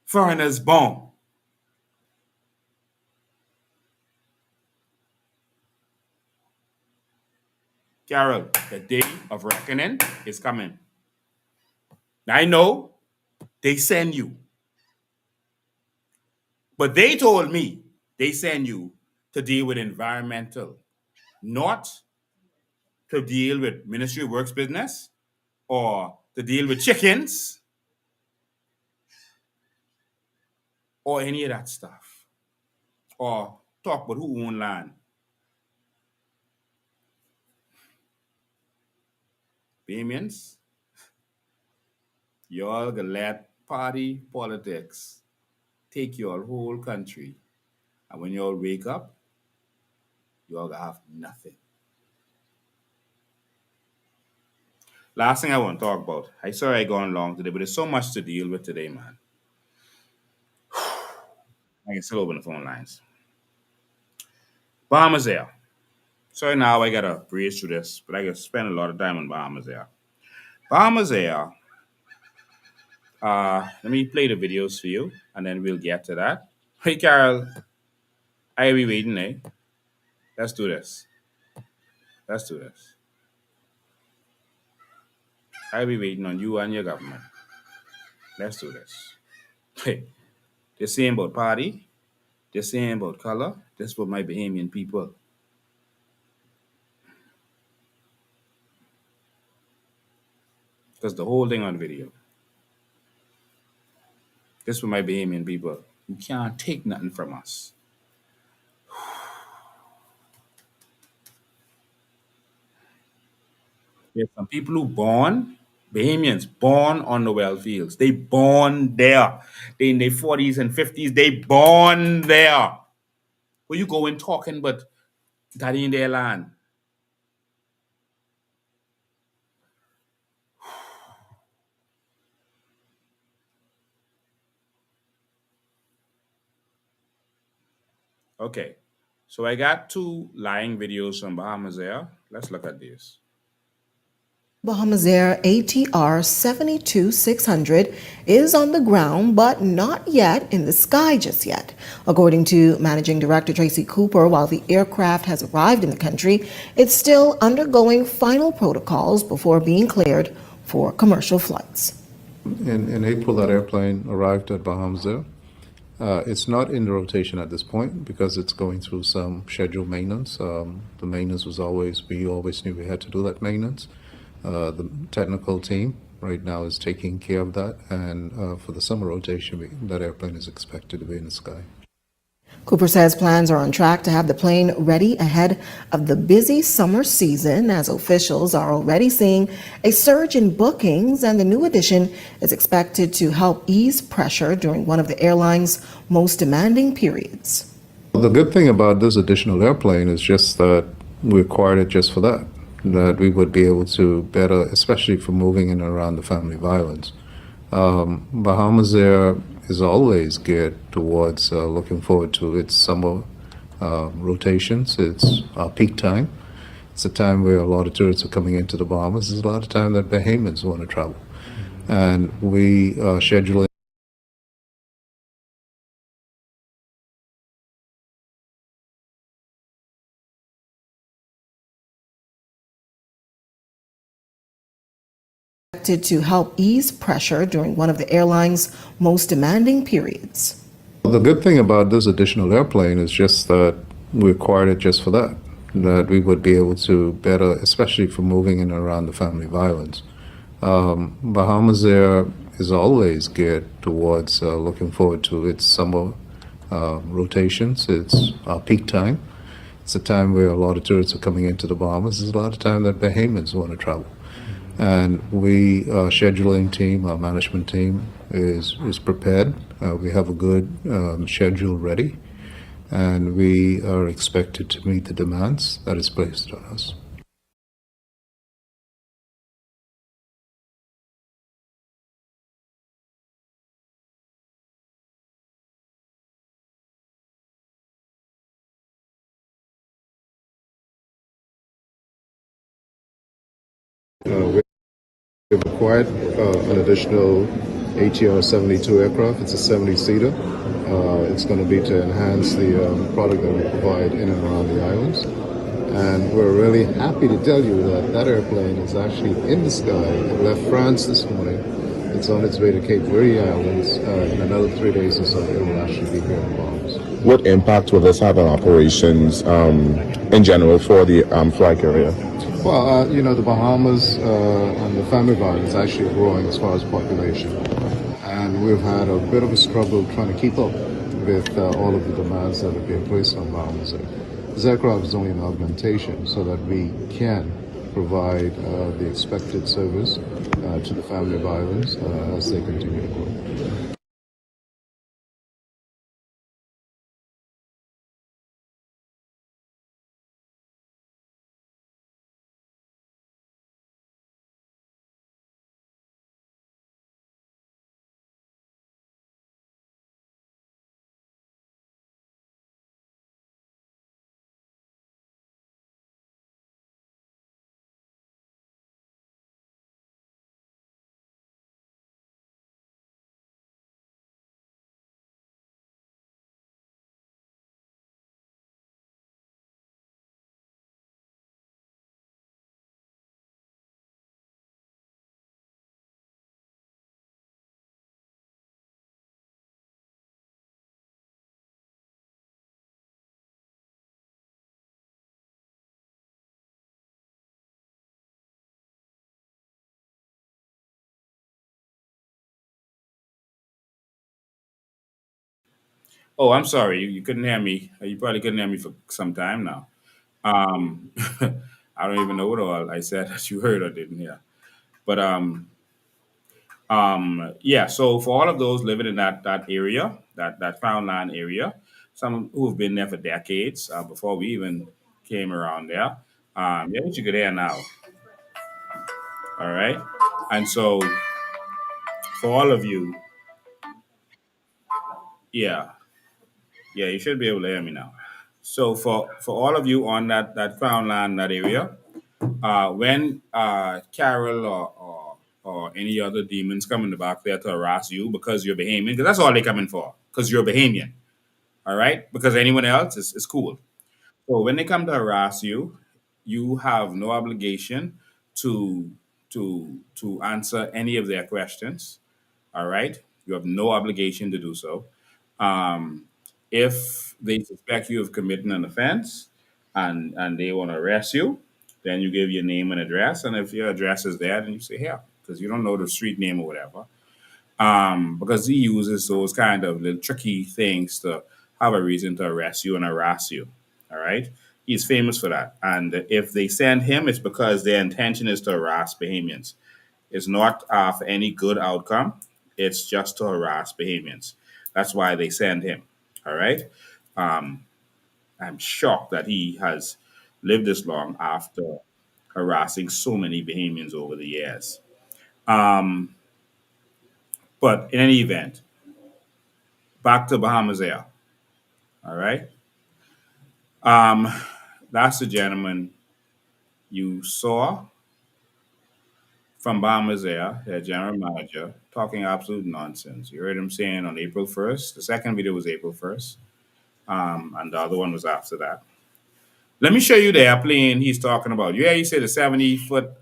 Foreigners boom. Carol, the day of reckoning is coming. I know they send you. But they told me they send you to deal with environmental, not to deal with Ministry of Works business or to deal with chickens. or any of that stuff, or talk about who own land. Bahamians, y'all gonna let party politics take your whole country. And when y'all wake up, y'all gonna have nothing. Last thing I want to talk about. I sorry I gone long today, but there's so much to deal with today, man. I can still open the phone lines. Bahamas Air. Sorry now I gotta breeze through this, but I gotta spend a lot of time on Bahamas Air. Bahamas Air. Let me play the videos for you, and then we'll get to that. Hey, Carol, I be waiting, eh? Let's do this. Let's do this. I be waiting on you and your government. Let's do this. Hey, they're saying about party. They're saying about color. This for my Bahamian people. Because the whole thing on video. This for my Bahamian people. You can't take nothing from us. There's some people who born, Bahamians, born on the well fields. They born there. They in their 40s and 50s. They born there. Where you going talking, but that ain't their land. Okay. So I got two lying videos from Bahamas Air. Let's look at this. Bahamas Air ATR 72600 is on the ground, but not yet in the sky just yet. According to Managing Director Tracy Cooper, while the aircraft has arrived in the country, it's still undergoing final protocols before being cleared for commercial flights. In April, that airplane arrived at Bahamas Air. It's not in the rotation at this point because it's going through some scheduled maintenance. The maintenance was we always knew we had to do that maintenance. The technical team right now is taking care of that, and for the summer rotation, that airplane is expected to be in the sky. Cooper says plans are on track to have the plane ready ahead of the busy summer season, as officials are already seeing a surge in bookings, and the new addition is expected to help ease pressure during one of the airline's most demanding periods. The good thing about this additional airplane is just that we acquired it just for that we would be able to better, especially for moving in and around the family violence. Bahamas Air is always geared towards looking forward to its summer rotations. It's our peak time. It's a time where a lot of tourists are coming into the Bahamas. There's a lot of time that Bahamians want to travel. And we schedule to help ease pressure during one of the airline's most demanding periods. The good thing about this additional airplane is just that we acquired it just for that we would be able to better, especially for moving in and around the family violence. Bahamas Air is always geared towards looking forward to its summer rotations. It's our peak time. It's a time where a lot of tourists are coming into the Bahamas. There's a lot of time that Bahamians want to travel. And we, our scheduling team, our management team is prepared. We have a good schedule ready, and we are expected to meet the demands that is placed on us. We've acquired an additional ATR 72 aircraft. It's a 70-seater. It's going to be to enhance the product that we provide in and around the islands. And we're really happy to tell you that that airplane is actually in the sky. It left France this morning. It's on its way to Cape Verde Islands. In another 3 days or so, it will actually be here in Bahamas. What impact will this have on operations in general for the fly carrier? Well, the Bahamas and the family violence is actually growing as far as population. And we've had a bit of a struggle trying to keep up with all of the demands that are being placed on Bahamas. This aircraft is only an augmentation so that we can provide the expected service to the family violence as they continue to grow. Oh, I'm sorry. You couldn't hear me. You probably couldn't hear me for some time now. Um, I don't even know what all I said that you heard or didn't hear. But yeah. So for all of those living in that area, that found land area, some who have been there for decades before we even came around there, yeah, what you could hear now. All right. And so for all of you, yeah, yeah, you should be able to hear me now. So for all of you on that crown land, that area, when Carol or any other demons come in the back there to harass you because you're Bahamian, because that's all they're coming for, because you're Bahamian, all right? Because anyone else is cool. So when they come to harass you, you have no obligation to to answer any of their questions. All right, you have no obligation to do so. Um, if they suspect you of committing an offense and they want to arrest you, then you give your name and address. And if your address is there, then you say here because you don't know the street name or whatever. Because he uses those kind of little tricky things to have a reason to arrest you and harass you. All right. He's famous for that. And if they send him, it's because their intention is to harass Bahamians. It's not for any good outcome. It's just to harass Bahamians. That's why they send him. All right. Um, I'm shocked that he has lived this long after harassing so many Bahamians over the years. Um, but in any event, back to Bahamas Air. All right. Um, that's the gentleman you saw from Bahamas Air, their general manager, talking absolute nonsense. You heard him saying on April 1st. The second video was April 1st, and the other one was after that. Let me show you the airplane he's talking about. Yeah, he said the 70-seater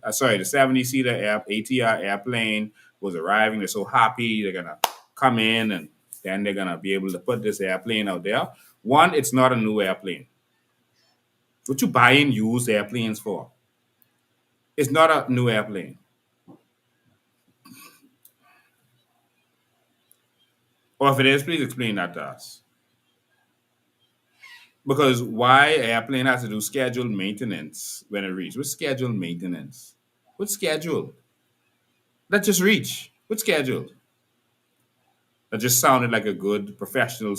ATR airplane was arriving. They're so happy. They're going to come in and then they're going to be able to put this airplane out there. One, it's not a new airplane. What you buying used airplanes for? It's not a new airplane. Or if it is, please explain that to us. Because why airplane has to do scheduled maintenance when it reaches? What's scheduled maintenance? What's scheduled? That just reach. What's scheduled? That just sounded like a good professional.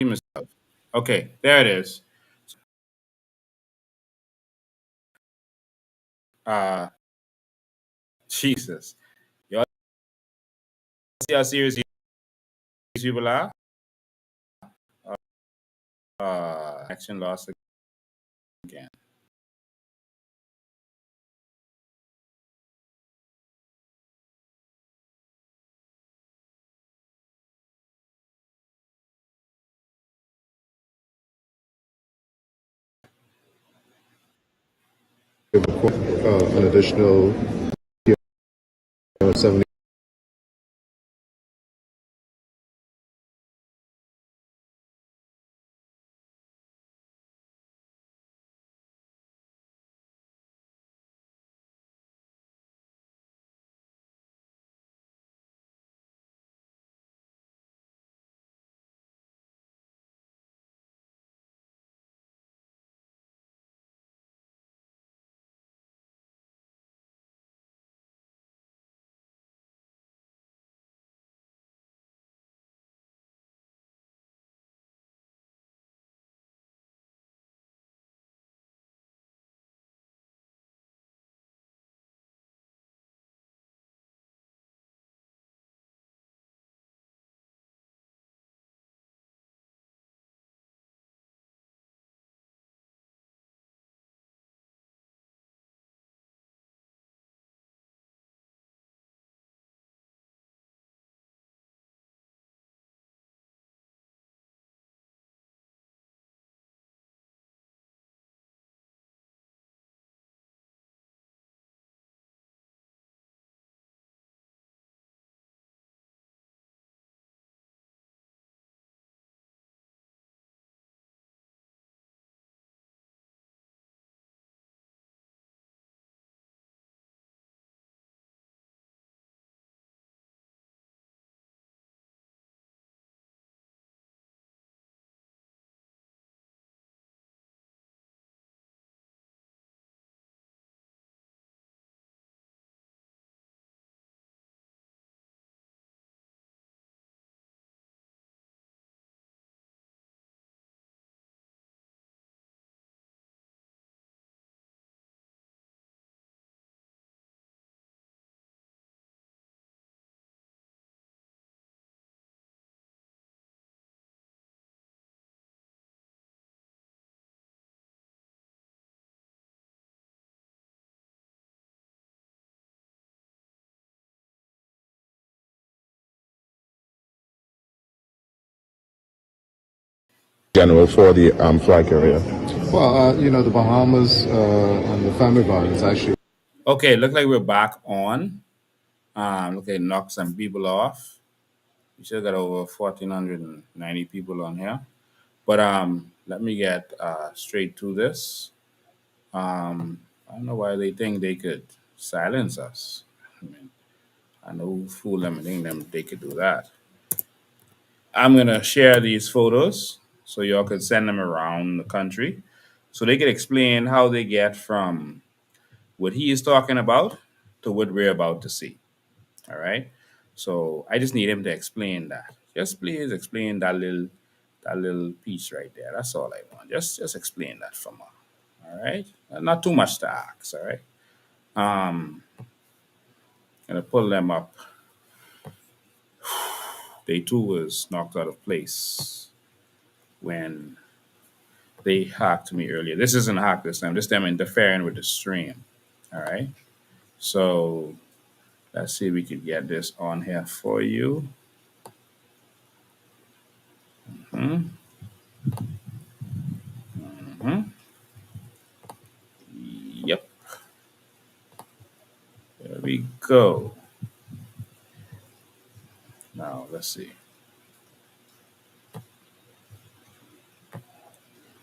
myself. Okay, there it is. Uh, Jesus. Y'all see how serious these people are? Action lost again. An additional 70. General for the flag carrier. Well, the Bahamas and the family violence actually. Okay, look like we're back on. Look like knock some people off. We still got over 1,490 people on here. But let me get straight to this. I don't know why they think they could silence us. I mean, I know who fool them and think them they could do that. I'm gonna share these photos so y'all could send them around the country, so they could explain how they get from what he is talking about to what we're about to see. All right. So I just need him to explain that. Just please explain that little piece right there. That's all I want. Just explain that for me. All right. Not too much to ask. All right. Um, gonna pull them up. Day two was knocked out of place when they hacked me earlier. This isn't hack this time. This time interfering with the stream. All right. So let's see if we could get this on here for you. Hmm. Hmm. Yep. There we go. Now let's see.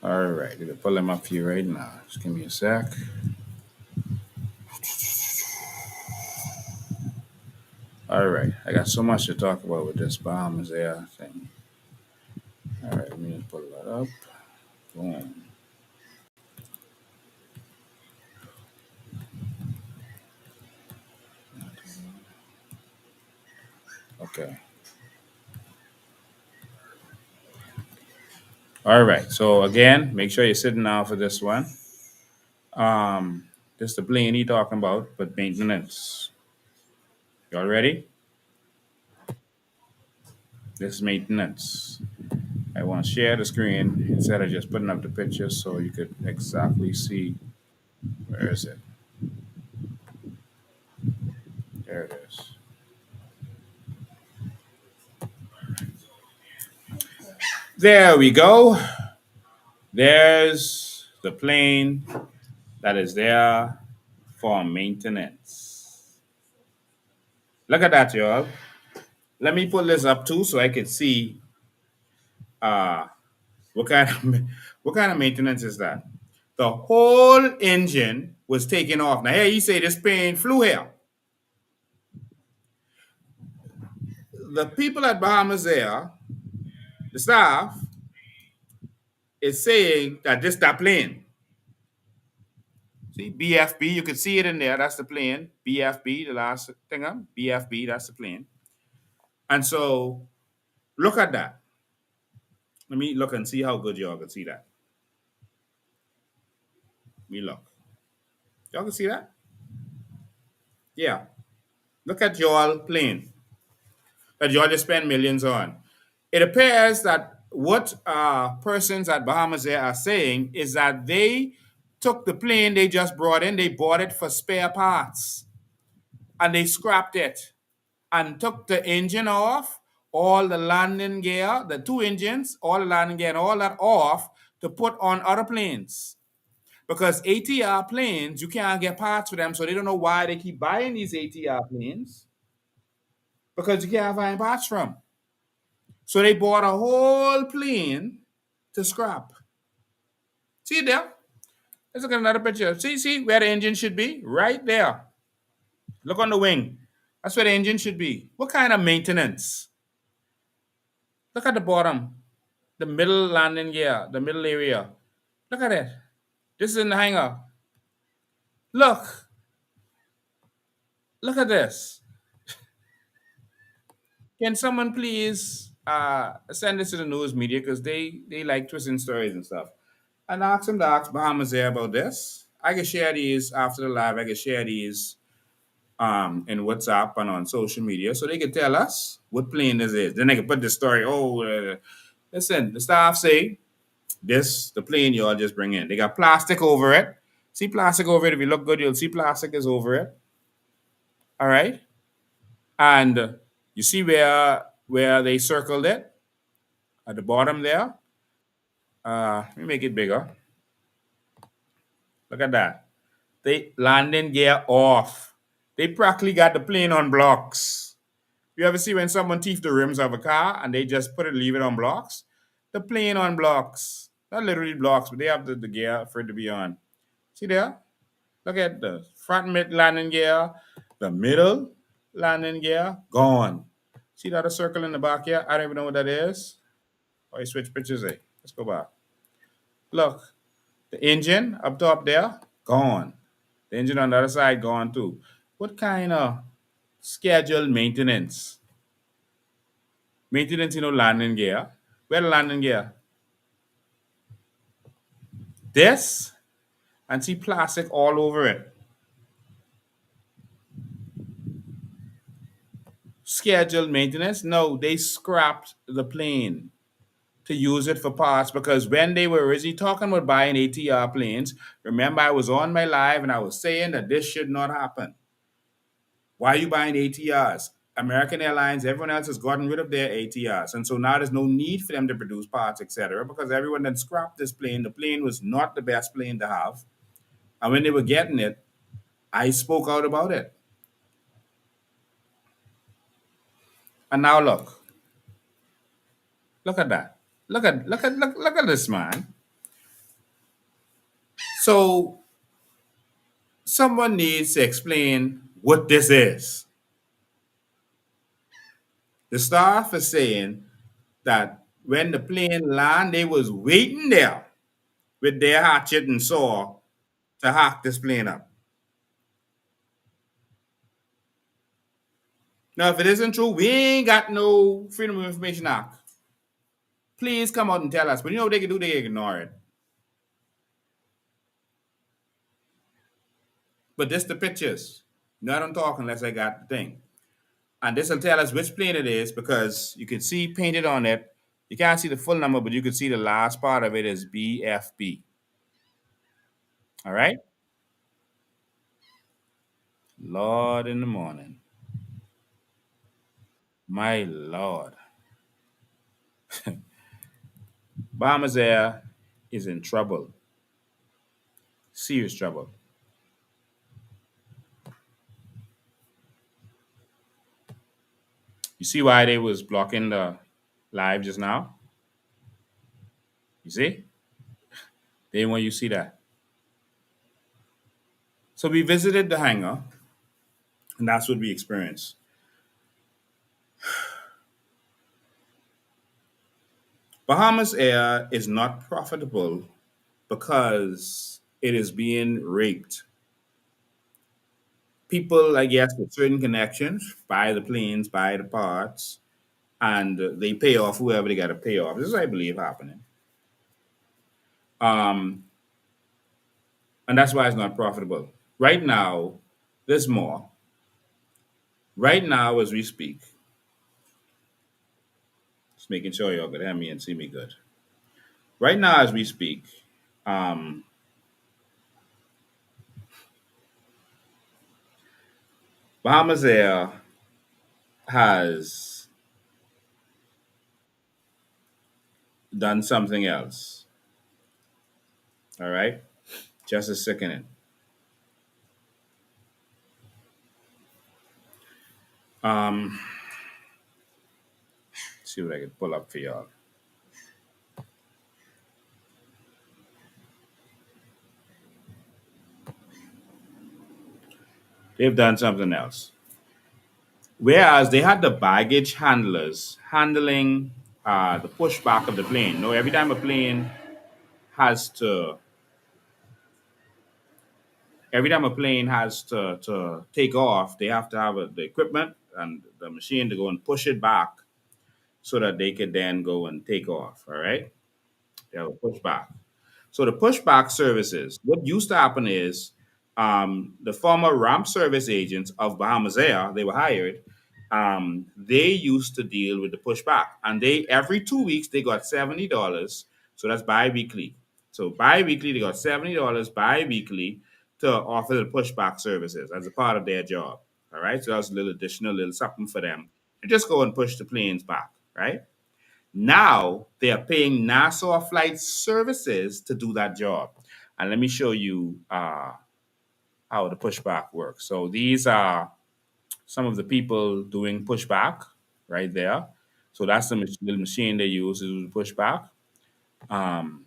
All right, gonna pull them up here right now. Just give me a sec. All right, I got so much to talk about with this Bahamas Air thing. All right, let me just pull that up. Boom. Okay. All right. So again, make sure you're sitting down for this one. This is the plane he talking about, but maintenance. Y'all ready? This is maintenance. I want to share the screen instead of just putting up the pictures so you could exactly see. Where is it? There it is. There we go. There's the plane that is there for maintenance. Look at that, y'all. Let me pull this up too so I can see uh, what kind of what kind of maintenance is that. The whole engine was taken off. Now here you say this plane flew here. The people at Bahamas Air, the staff, is saying that this that plane. See, BFB, you can see it in there. That's the plane. BFB, the last thing up. BFB, that's the plane. And so look at that. Let me look and see how good y'all can see that. Let me look. Y'all can see that? Yeah. Look at y'all plane that y'all just spend millions on. It appears that what persons at Bahamas Air are saying is that they took the plane they just brought in, they bought it for spare parts, and they scrapped it and took the engine off, all the landing gear, the two engines, all the landing gear and all that off to put on other planes. Because ATR planes, you can't get parts for them, so they don't know why they keep buying these ATR planes because you can't find parts from. So they bought a whole plane to scrap. See there? Let's look at another picture. See where the engine should be? Right there. Look on the wing. That's where the engine should be. What kind of maintenance? Look at the bottom, the middle landing gear, the middle area. Look at it. This is in the hangar. Look. Look at this. Can someone please send this to the news media because they like twisting stories and stuff, and ask them to ask Bahamas Air about this. I can share these after the live. I can share these in WhatsApp and on social media so they can tell us what plane this is. Then they can put the story. Listen, the staff say this the plane y'all just bring in. They got plastic over it. See plastic over it. If you look good, you'll see plastic is over it. All right, and you see where they circled it at the bottom there. Let me make it bigger. Look at that. They landing gear off. They practically got the plane on blocks. You ever see when someone teeth the rims of a car and they just leave it on blocks? The plane on blocks. Not literally blocks, but they have the gear for it to be on. See there? Look at the front mid landing gear, the middle landing gear, gone. See that a circle in the back here? I don't even know what that is. Oh, you switch pictures, eh? Let's go back. Look, the engine up top there, gone. The engine on the other side, gone too. What kind of scheduled maintenance? Maintenance, landing gear. Where the landing gear? This, and see plastic all over it. Scheduled maintenance? No, they scrapped the plane to use it for parts because when they were originally talking about buying ATR planes, remember I was on my live and I was saying that this should not happen. Why are you buying ATRs? American Airlines, everyone else has gotten rid of their ATRs. And so now there's no need for them to produce parts, etc., because everyone then scrapped this plane. The plane was not the best plane to have. And when they were getting it, I spoke out about it. And now look. Look at that. Look at this, man. So someone needs to explain what this is. The staff is saying that when the plane landed, they was waiting there with their hatchet and saw to hack this plane up. Now, if it isn't true, we ain't got no Freedom of Information Act. Please come out and tell us. But you know what they can do? They ignore it. But this the pictures. No, I don't talk unless I got the thing. And this will tell us which plane it is because you can see painted on it. You can't see the full number, but you can see the last part of it is BFB. All right? Lord in the morning. My Lord. Bahamas Air is in trouble. Serious trouble. You see why they was blocking the live just now? You see? They didn't want you to see that. So we visited the hangar, and that's what we experienced. Bahamas Air is not profitable because it is being raped. People, I guess, with certain connections buy the planes, buy the parts, and they pay off whoever they got to pay off. This is, I believe, happening. Um, and that's why it's not profitable. Right now, there's more. Right now, as we speak, just making sure y'all can hear me and see me good. Right now, as we speak, um, Bahamas Air has done something else. All right, just a second. Um, see what I can pull up for y'all. They've done something else. Whereas they had the baggage handlers handling the pushback of the plane. No, every time a plane has to, to take off, they have to have the equipment and the machine to go and push it back so that they could then go and take off. All right, they have a pushback. So the pushback services, what used to happen is the former ramp service agents of Bahamas Air, they were hired. They used to deal with the pushback, and they every 2 weeks they got $70. So that's bi-weekly. So bi-weekly they got $70 bi-weekly to offer the pushback services as a part of their job. All right, so that's a little additional little something for them to just go and push the planes back. Right. Now they are paying Nassau Flight Services to do that job. And let me show you how the pushback works. So these are some of the people doing pushback right there. So that's the little machine they use to do the pushback. Um,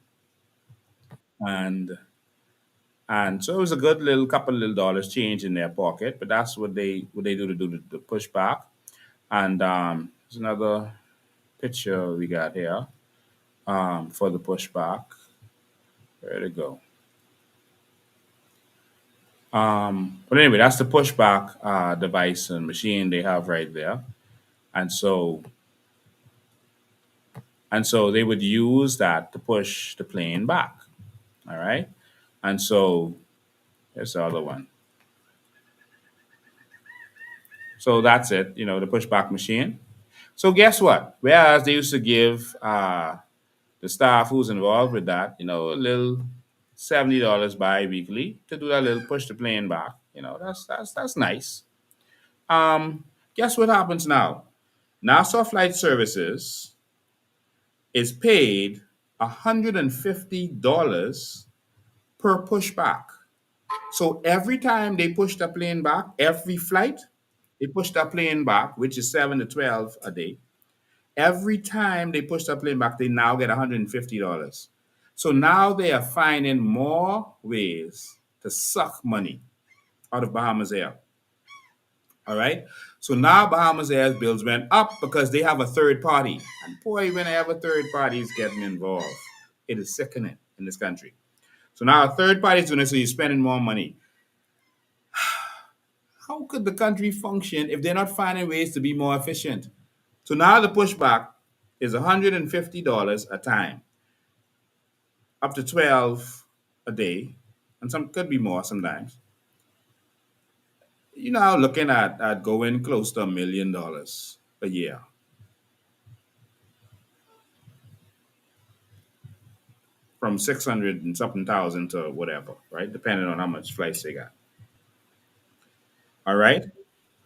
and and so it was a good little couple little dollars change in their pocket, but that's what they do to do the pushback. And there's another picture we got here for the pushback. Where'd it go? But anyway, that's the pushback device and machine they have right there, and so they would use that to push the plane back. All right, and so here's the other one. So that's it. You know, the pushback machine. So guess what? Whereas they used to give the staff who's involved with that, you know, a little $70 bi-weekly to do that little push the plane back. You know, that's nice. Guess what happens now? Nassau Flight Services is paid $150 per pushback. So every time they push the plane back, every flight, they push the plane back, which is 7 to 12 a day. Every time they push the plane back, they now get $150. So now they are finding more ways to suck money out of Bahamas Air. All right. So now Bahamas Air's bills went up because they have a third party. And boy, whenever third parties getting involved, it is sickening in this country. So now a third party is doing it, so you're spending more money. How could the country function if they're not finding ways to be more efficient? So now the pushback is $150 a time, up to 12 a day, and some could be more sometimes. You're now looking at going close to $1 million a year. From 600 and something thousand to whatever, right? Depending on how much flights they got. All right.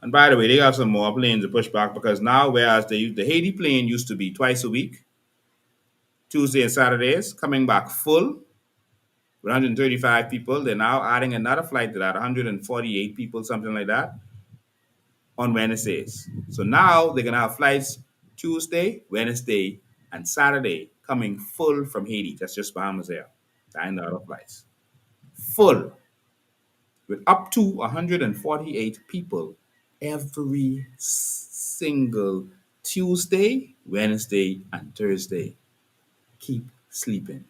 And by the way, they got some more planes to push back because now, whereas the Haiti plane used to be twice a week, Tuesday and Saturdays, coming back full with 135 people, they're now adding another flight to that, 148 people, something like that, on Wednesdays. So now they're going to have flights Tuesday, Wednesday, and Saturday coming full from Haiti. That's just Bahamas Air. And the other flights. Full with up to 148 people every single Tuesday, Wednesday, and Thursday. Keep sleeping.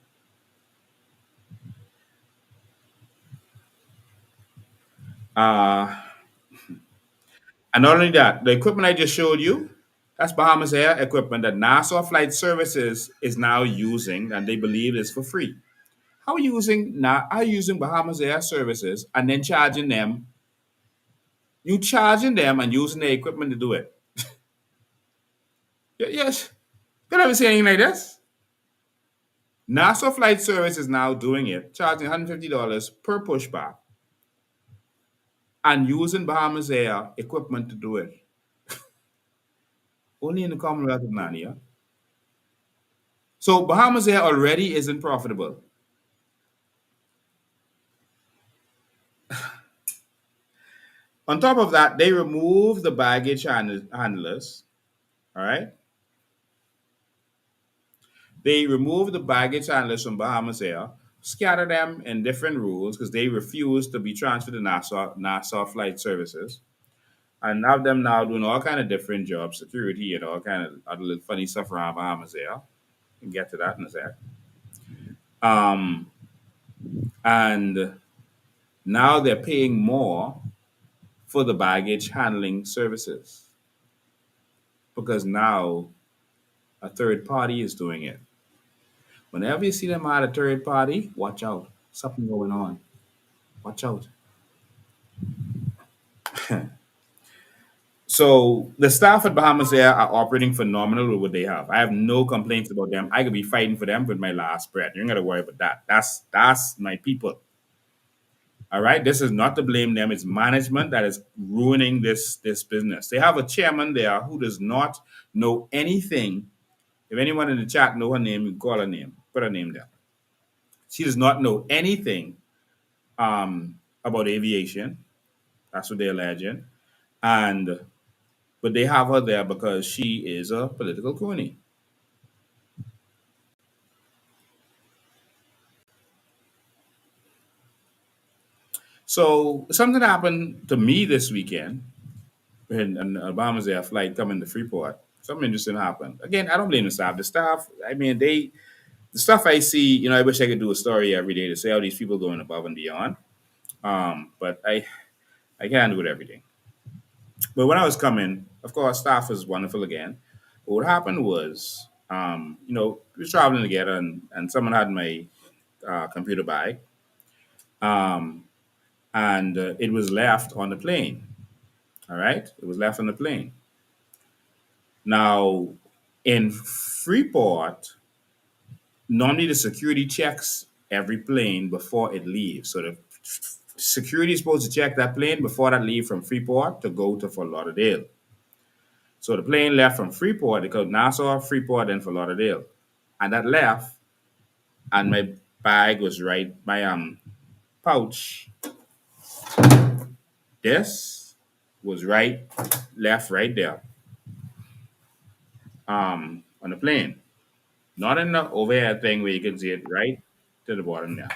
Uh, and not only that, the equipment I just showed you, that's Bahamas Air equipment that Nassau Flight Services is now using, and they believe is for free. How are you using Bahamas Air Services and then charging them? You charging them and using their equipment to do it. Yes. You never see anything like this. Nassau Flight Service is now doing it, charging $150 per pushback and using Bahamas Air equipment to do it. Only in the Commonwealth of Nania. So Bahamas Air already isn't profitable. On top of that, they remove the baggage handlers. All right. They remove the baggage handlers from Bahamas Air, scatter them in different rules because they refuse to be transferred to Nassau Flight Services, and have them now doing all kind of different jobs, security and all kind of other little funny stuff around Bahamas Air. We can get to that in a sec. Um, and now they're paying more for the baggage handling services because now a third party is doing it. Whenever you see them at a third party, watch out. Something going on. Watch out. So the staff at Bahamas Air are operating phenomenal with what they have. I have no complaints about them. I could be fighting for them with my last breath. You ain't gotta worry about that. That's my people. All right. This is not to blame them. It's management that is ruining this business. They have a chairman there who does not know anything. If anyone in the chat know her name, you call her name. Put her name there. She does not know anything about aviation. That's what they're alleging. But they have her there because she is a political crony. So something happened to me this weekend when an Obama's Air flight coming to Freeport. Something interesting happened. Again, I don't blame the staff. The staff, I mean, the stuff I see, I wish I could do a story every day to say how these people going above and beyond. But I can't do it every day. But when I was coming, of course, staff was wonderful again. But what happened was, we were traveling together, and someone had my computer bag, um, and it was left on the plane. All right, it was left on the plane. Now, in Freeport, normally the security checks every plane before it leaves. So the security is supposed to check that plane before that leave from Freeport to go to Fort Lauderdale. So the plane left from Freeport, it goes Nassau, Freeport, then Fort Lauderdale. And that left, and my bag was right, my pouch, this was left right there on the plane. Not in the overhead thing where you can see it right to the bottom there.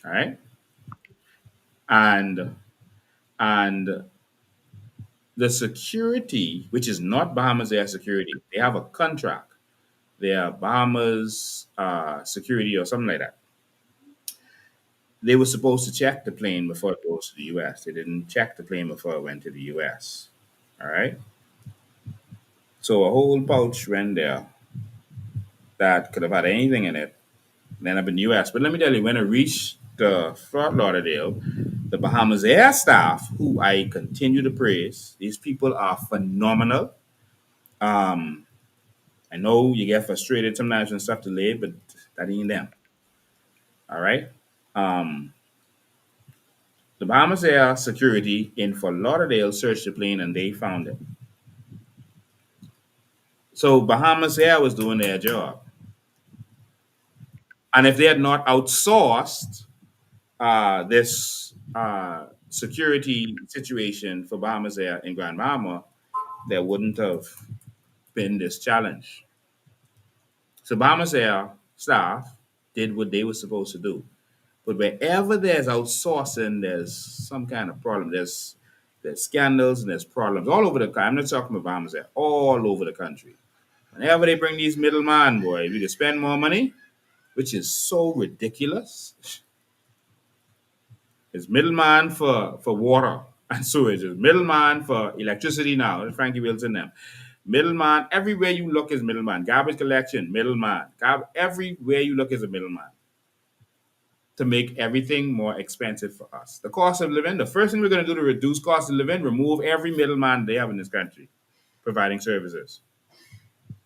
All right. And and the security, which is not Bahamas Air Security, they have a contract. They are Bahamas Security or something like that. They were supposed to check the plane before it goes to the US. They didn't check the plane before it went to the US. All right. So a whole pouch went there. that could have had anything in it, then up in the US. But let me tell you, when it reached Fort Lauderdale, the Bahamas Air staff, who I continue to praise, these people are phenomenal. Um, I know you get frustrated sometimes when stuff delayed, but that ain't them. All right. Um, the Bahamas Air security in Fort Lauderdale searched the plane and they found it. So Bahamas Air was doing their job. And if they had not outsourced this security situation for Bahamas Air in Grand Bahama, there wouldn't have been this challenge. So Bahamas Air staff did what they were supposed to do. But wherever there's outsourcing, there's some kind of problem. There's scandals and there's problems all over the country. I'm not talking about Bahamas Air, all over the country. Whenever they bring these middlemen, boy, we can spend more money, which is so ridiculous. It's middleman for water and sewage. It's middleman for electricity now. Frankie Wilson them. Middleman, everywhere you look is middleman. Garbage collection, middleman. Everywhere you look is a middleman to make everything more expensive for us. The cost of living, the first thing we're going to do to reduce cost of living, remove every middleman they have in this country providing services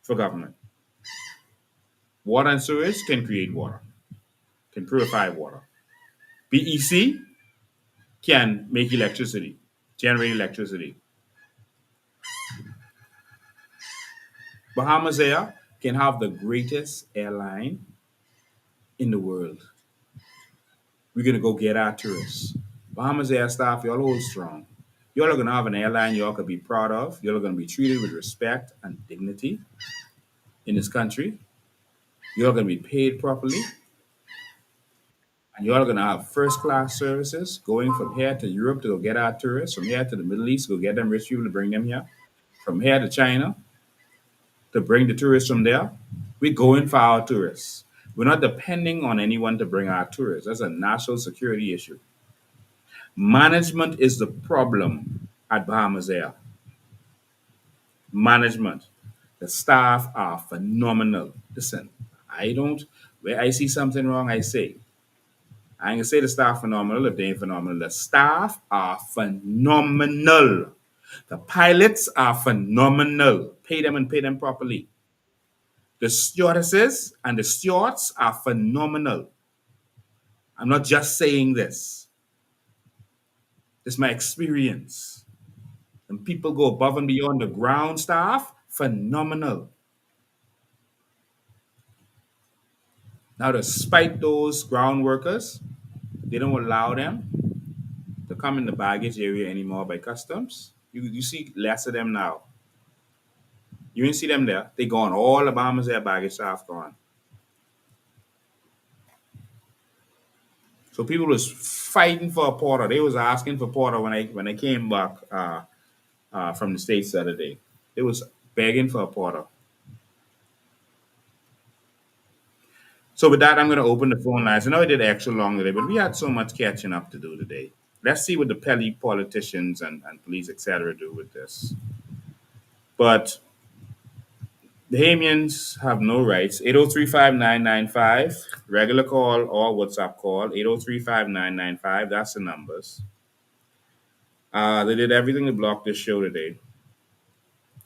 for government. Water and sewage can create water, can purify water. BEC can make electricity, generate electricity. Bahamas Air can have the greatest airline in the world. We're going to go get our tourists. Bahamas Air staff, y'all hold strong. Y'all are going to have an airline y'all could be proud of. Y'all are going to be treated with respect and dignity in this country. Y'all are going to be paid properly. And y'all are going to have first class services going from here to Europe to go get our tourists, from here to the Middle East to go get them rich people to bring them here, from here to China to bring the tourists from there. We're going for our tourists. We're not depending on anyone to bring our tourists. That's a national security issue. Management is the problem at Bahamas Air. Management. The staff are phenomenal. Listen, where I see something wrong, I say. I ain't gonna say the staff phenomenal if they ain't phenomenal. The staff are phenomenal. The pilots are phenomenal. Pay them and pay them properly. The stewardesses and the stewards are phenomenal. I'm not just saying this. It's my experience. And people go above and beyond the ground staff, phenomenal. Now, despite those ground workers, they don't allow them to come in the baggage area anymore by customs. You see less of them now. You didn't see them there. They gone. All the Bahamas Air baggage staff gone. So people was fighting for a porter. They was asking for porter when I came back from the States the other day. They was begging for a porter. So with that, I'm going to open the phone lines. I know I did extra long today, but we had so much catching up to do today. Let's see what the petty politicians and police, etc., do with this. But the Bahamians have no rights. 803-5995, regular call or WhatsApp call. 803-5995, that's the numbers. They did everything to block this show today.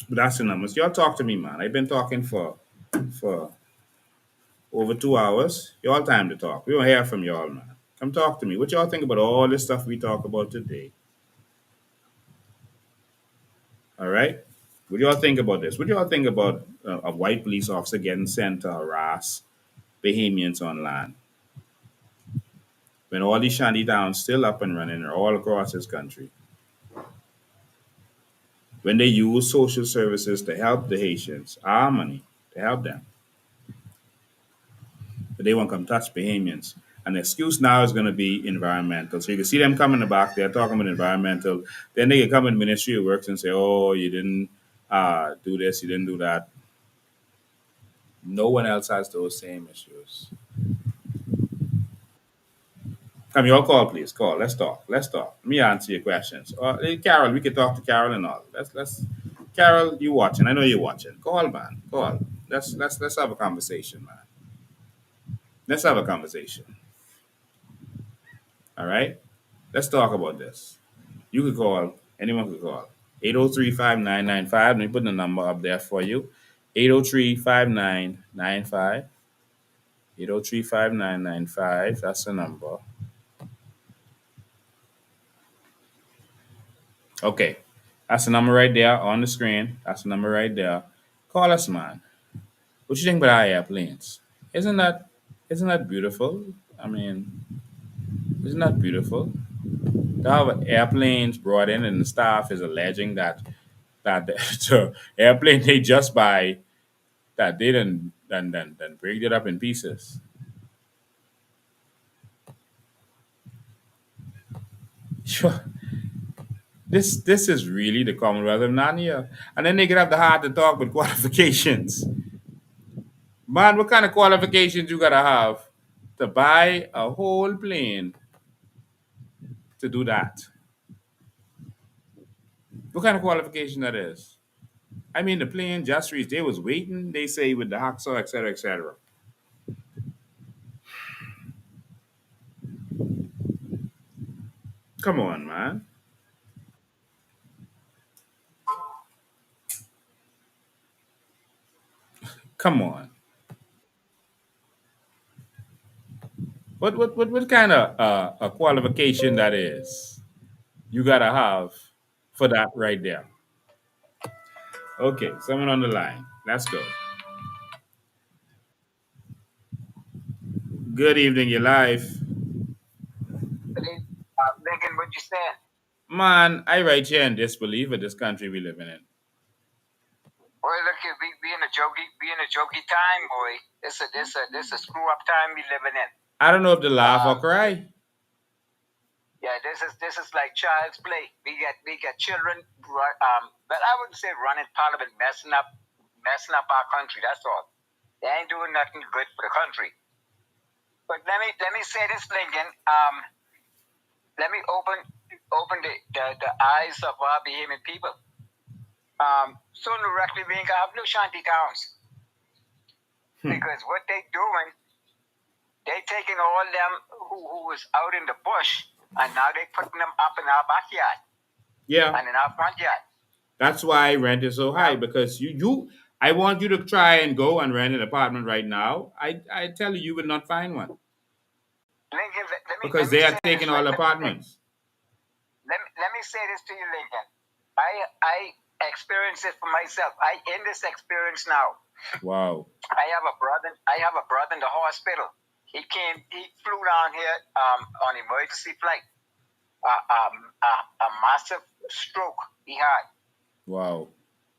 But that's the numbers. Y'all talk to me, man. I've been talking for over 2 hours. Y'all time to talk. We don't hear from y'all, man. Come talk to me. What y'all think about all this stuff we talk about today? All right? What do y'all think about this? What do y'all think about a white police officer getting sent to harass Bahamians on land? When all these shanty towns still up and running are all across this country. When they use social services to help the Haitians, our money, to help them. But they won't come touch Bahamians. And the excuse now is going to be environmental. So you can see them come in the back, they're talking about environmental. Then they can come in the Ministry of Works and say, oh, you didn't do this, you didn't do that. No one else has those same issues. Come, y'all call, please. Call. Let's talk. Let me answer your questions. Carol, we can talk to Carol and all. Let's. Carol, you watching? I know you're watching. Call, man. Call. Let's have a conversation, man. Let's have a conversation. All right? Let's talk about this. You could call, anyone could call. 803-5995. Let me put the number up there for you. 803-5995. 803-5995. That's the number. Okay. That's the number right there on the screen. That's the number right there. Call us, man. What you think about our airplanes? Isn't that beautiful? I mean, isn't that beautiful? To have airplanes brought in and the staff is alleging that the airplane they just buy that they then break it up in pieces. Sure. This is really the Commonwealth of Narnia. And then they could have the heart to talk with qualifications. Man, what kind of qualifications you gotta have to buy a whole plane to do that? What kind of qualification that is? I mean, the plane just reached. They was waiting. They say with the hacksaw, etc., etc. Come on, man. Come on. What kind of a qualification that is? You gotta have for that right there. Okay, someone on the line. Let's go. Good evening, your life. Lincoln, what you saying? Man, I right here in disbelief of this country we living in. Boy, look at we in a jokey time, boy. This a screw up time we living in. I don't know if to laugh or cry. Yeah, this is like child's play. We get children, but I wouldn't say running parliament, messing up our country. That's all. They ain't doing nothing good for the country. But let me say this, Lincoln. Let me open the eyes of our Bahamian people. Soon directly we ain't gonna have no shanty towns. Because what they doing, they taking all them who was out in the bush and now they putting them up in our backyard. Yeah. And in our front yard. That's why rent is so high because you I want you to try and go and rent an apartment right now. I tell you, you will not find one. Lincoln, Because they are taking all apartments. Let me say this to you, Lincoln. I experienced it for myself. I in this experience now. Wow. I have a brother in the hospital. He flew down here on emergency flight. A massive stroke he had. Wow.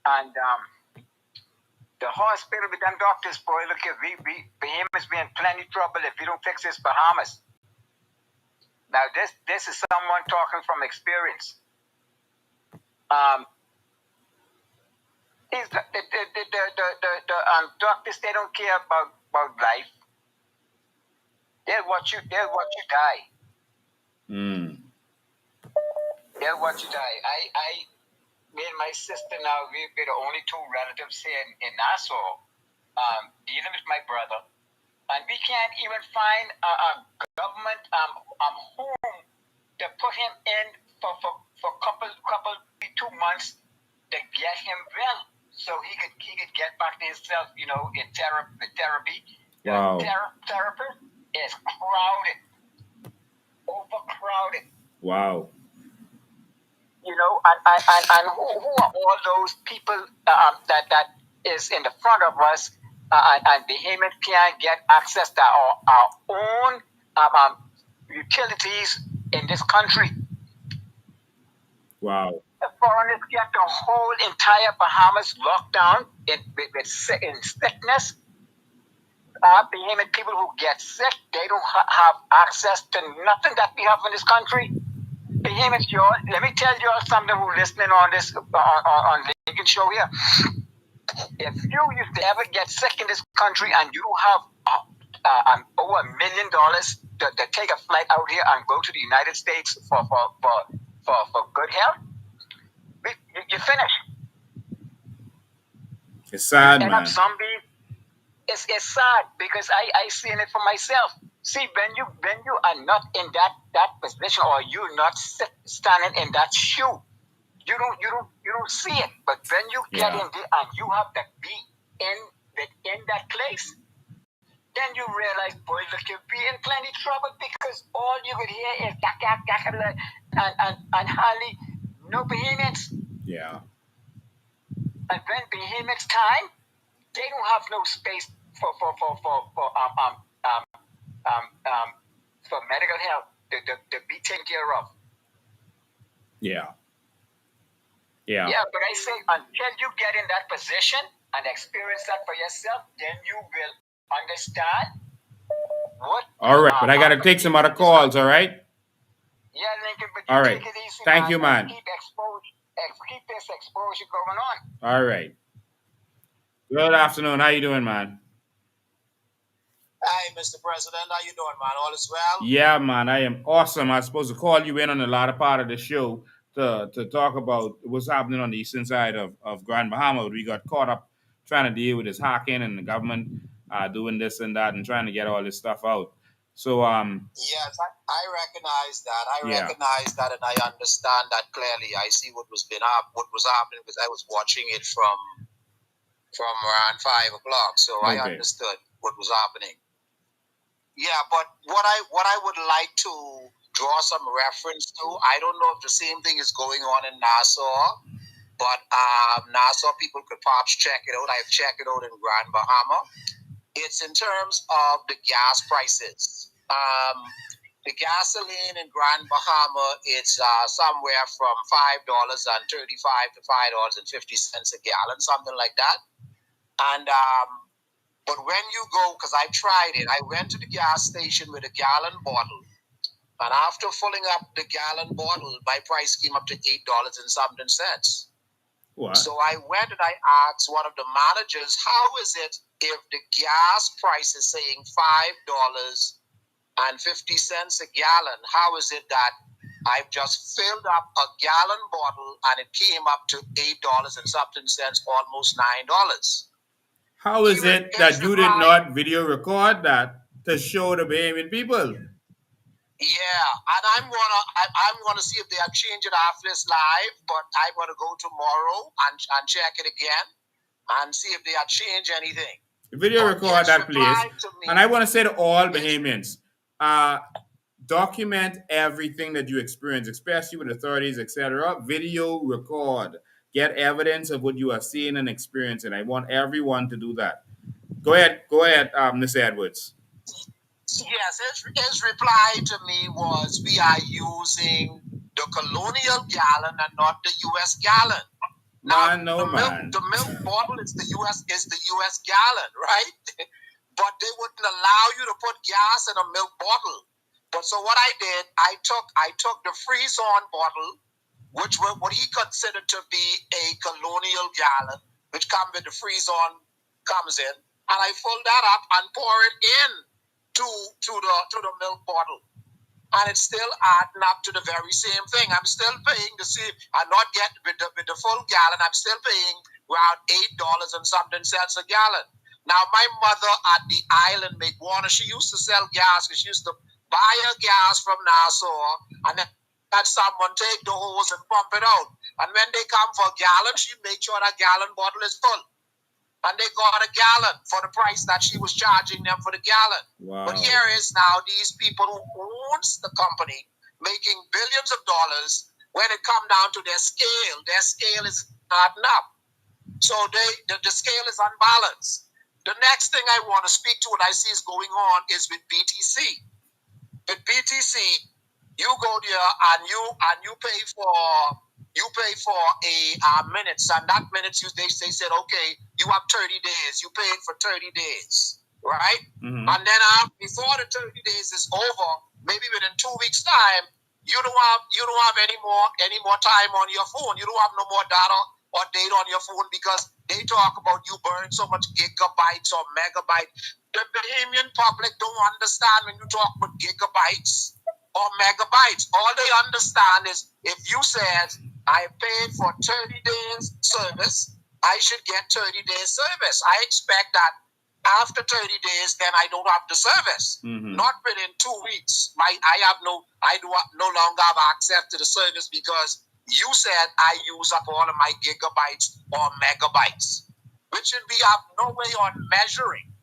And the hospital with them doctors, boy, look at Bahamas be in plenty trouble if you don't fix this Bahamas. Now this is someone talking from experience. The doctors, they don't care about life. They'll watch you die. They'll watch you die. Me and my sister now, we're the only two relatives here in Nassau, dealing with my brother. And we can't even find a government home to put him in for couple 2 months to get him well, so he could get back to himself, in therapy. Wow. Therapy is crowded, overcrowded. Wow. And who are all those people that is in the front of us, and Bahamian can't get access to our own utilities in this country. Wow. The foreigners get the whole entire Bahamas locked down in sickness. Bahamian people who get sick, they don't have access to nothing that we have in this country. Bahamians, y'all, let me tell y'all something who listening on this on Lincoln Show here. If you used to ever get sick in this country and you have over $1 million to take a flight out here and go to the United States for good health, you finish. It's sad, you end man. up zombie. it's sad because I seen it for myself. See, when you are not in that position, or you're not standing in that shoe, you don't see it. But when you get in there and you have to be in that place, then you realize, boy, look, you'll be in plenty trouble, because all you could hear is and hardly no Bahamians. Yeah. And when Bahamians time, they don't have no space for medical help to be taken care of. Yeah. Yeah, but I say, until you get in that position and experience that for yourself, then you will understand what. All right, but I got to take some other calls, all right? Yeah, Lincoln, but all right. Take it easy, Thank man. You, man. Keep this exposure going on. All right. Good afternoon. How you doing, man? Hi, Mr. President. How you doing, man? All is well? Yeah, man. I am awesome. I was supposed to call you in on a lot of part of the show to talk about what's happening on the eastern side of Grand Bahama. We got caught up trying to deal with this hacking and the government doing this and that and trying to get all this stuff out. So yes, I recognize that. I recognize that, and I understand that clearly. I see what was happening, because I was watching it from around 5 o'clock. So I understood what was happening. Yeah, but what I would like to draw some reference to, I don't know if the same thing is going on in Nassau, but Nassau people could perhaps check it out. I've checked it out in Grand Bahama. It's in terms of the gas prices. The gasoline in Grand Bahama, it's somewhere from $5.35 to $5.50 a gallon, something like that. And but when you go, because I tried it, I went to the gas station with a gallon bottle, and after filling up the gallon bottle, my price came up to $8 and something cents. What? So I went and I asked one of the managers, how is it if the gas price is saying $5.50 a gallon? How is it that I've just filled up a gallon bottle and it came up to $8 and something cents, almost $9? How is it that you did not video record that to show the Bahamian people? Yeah, and I'm gonna see if they are changing after this live, but I'm gonna go tomorrow and check it again and see if they are changed anything. Video record that, please. And I want to say to all Bahamians, document everything that you experience, especially with authorities, etc. Video record. Get evidence of what you are seeing and experiencing. I want everyone to do that. Go ahead, Mr. Edwards. Yes, his reply to me was, we are using the colonial gallon and not the U.S. gallon. Now, the milk bottle is the U.S. gallon, right? But they wouldn't allow you to put gas in a milk bottle. But so what I did, I took the freeze-on bottle, which was what he considered to be a colonial gallon, which comes with the freeze-on comes in, and I filled that up and pour it in to the milk bottle. And it's still adding up to the very same thing. I'm still paying the same. I'm not getting with the full gallon. I'm still paying around $8 and something cents a gallon. Now, my mother at the island, McWarner, she used to sell gas. She used to buy her gas from Nassau, and then had someone take the hose and pump it out. And when they come for a gallon, she make sure that gallon bottle is full. And they got a gallon for the price that she was charging them for the gallon. Wow. But here is now these people who owns the company making billions of dollars. When it come down to their scale is adding up. So the scale is unbalanced. The next thing I want to speak to, what I see is going on, is with BTC. With BTC, you go there and you pay for a minutes, and that minutes they said, okay, you have 30 days. You pay it for 30 days, right? Mm-hmm. And then before the 30 days is over, maybe within 2 weeks' time, you don't have any more time on your phone. You don't have no more data or data on your phone, because they talk about you burn so much gigabytes or megabytes. The Bahamian public don't understand when you talk about gigabytes or megabytes. All they understand is if you said, I paid for 30 days service, I should get 30 days service. I expect that After 30 days, then I don't have the service. Not within 2 weeks. I do no longer have access to the service because you said I use up all of my gigabytes or megabytes, which we have no way on measuring.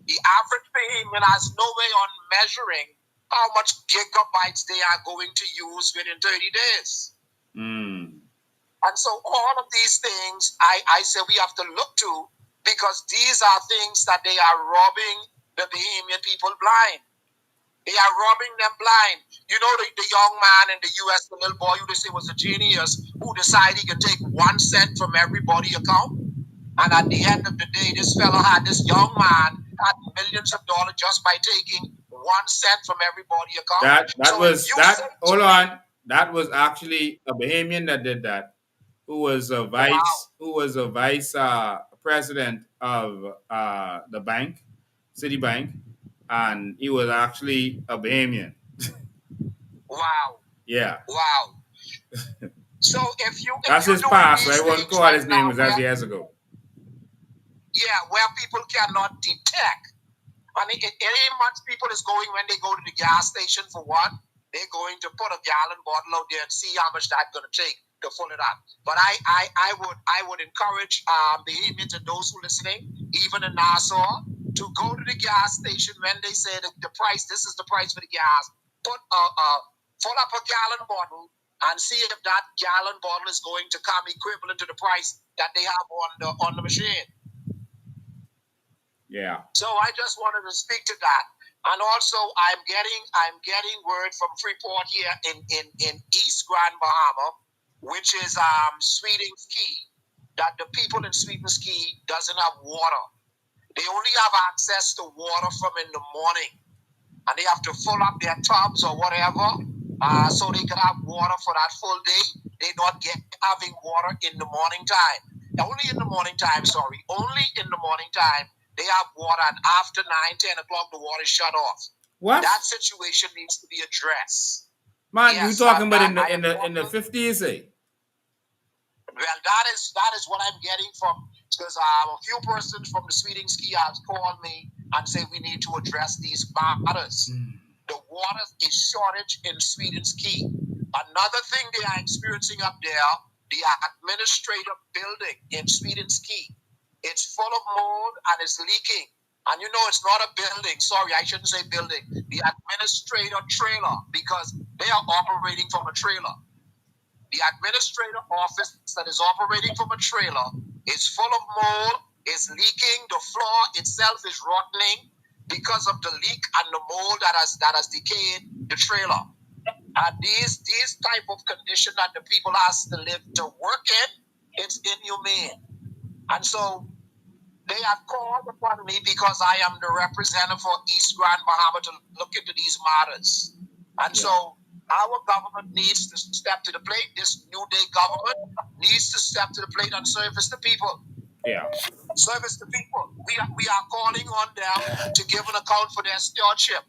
The average Bahamian has no way on measuring how much gigabytes they are going to use within 30 days. And so all of these things, I say we have to look to, because these are things that they are robbing the Bahamian people blind. They are robbing them blind. You know, the young man in the U.S., the little boy who they say was a genius, who decided he could take 1 cent from everybody's account. And at the end of the day, this young man had millions of dollars just by taking 1 cent from everybody's account. That was actually a Bahamian that did that, who was a vice president of the bank, Citibank, and he was actually a Bahamian. Wow. Yeah. Wow. So if that's his past, so I won't call his name, as years ago. Yeah, where people cannot detect. And it ain't much people is going when they go to the gas station for one. They're going to put a gallon bottle out there and see how much that's going to take to fill it up. But I would encourage Bahamians and those who are listening, even in Nassau, to go to the gas station when they say the price, this is the price for the gas. Fill up a gallon bottle and see if that gallon bottle is going to come equivalent to the price that they have on the machine. Yeah. So I just wanted to speak to that. And also I'm getting word from Freeport here in East Grand Bahama, which is Sweetings Key, that the people in Sweetings Key doesn't have water. They only have access to water from in the morning. And they have to fill up their tubs or whatever, so they can have water for that full day. They're not having water in the morning time. Only in the morning time, they have water, and after 9, 10 o'clock, the water is shut off. What? That situation needs to be addressed. Man, yes, you talking about in the 50s, eh? Well, that is what I'm getting from, because a few persons from the Sweetings Key have called me and say we need to address these matters. The water is shortage in Sweetings Key. Another thing they are experiencing up there, the administrative building in Sweetings Key. It's full of mold and it's leaking. And you know it's not a building. Sorry, I shouldn't say building. The administrator trailer, because they are operating from a trailer. The administrator office that is operating from a trailer is full of mold, is leaking. The floor itself is rotting because of the leak and the mold that has decayed the trailer. And these type of condition that the people has to live to work in, it's inhumane. And so they have called upon me because I am the representative for East Grand Bahama to look into these matters. And so our government needs to step to the plate. This New Day government needs to step to the plate and service the people. Yeah. Service the people. We are calling on them to give an account for their stewardship.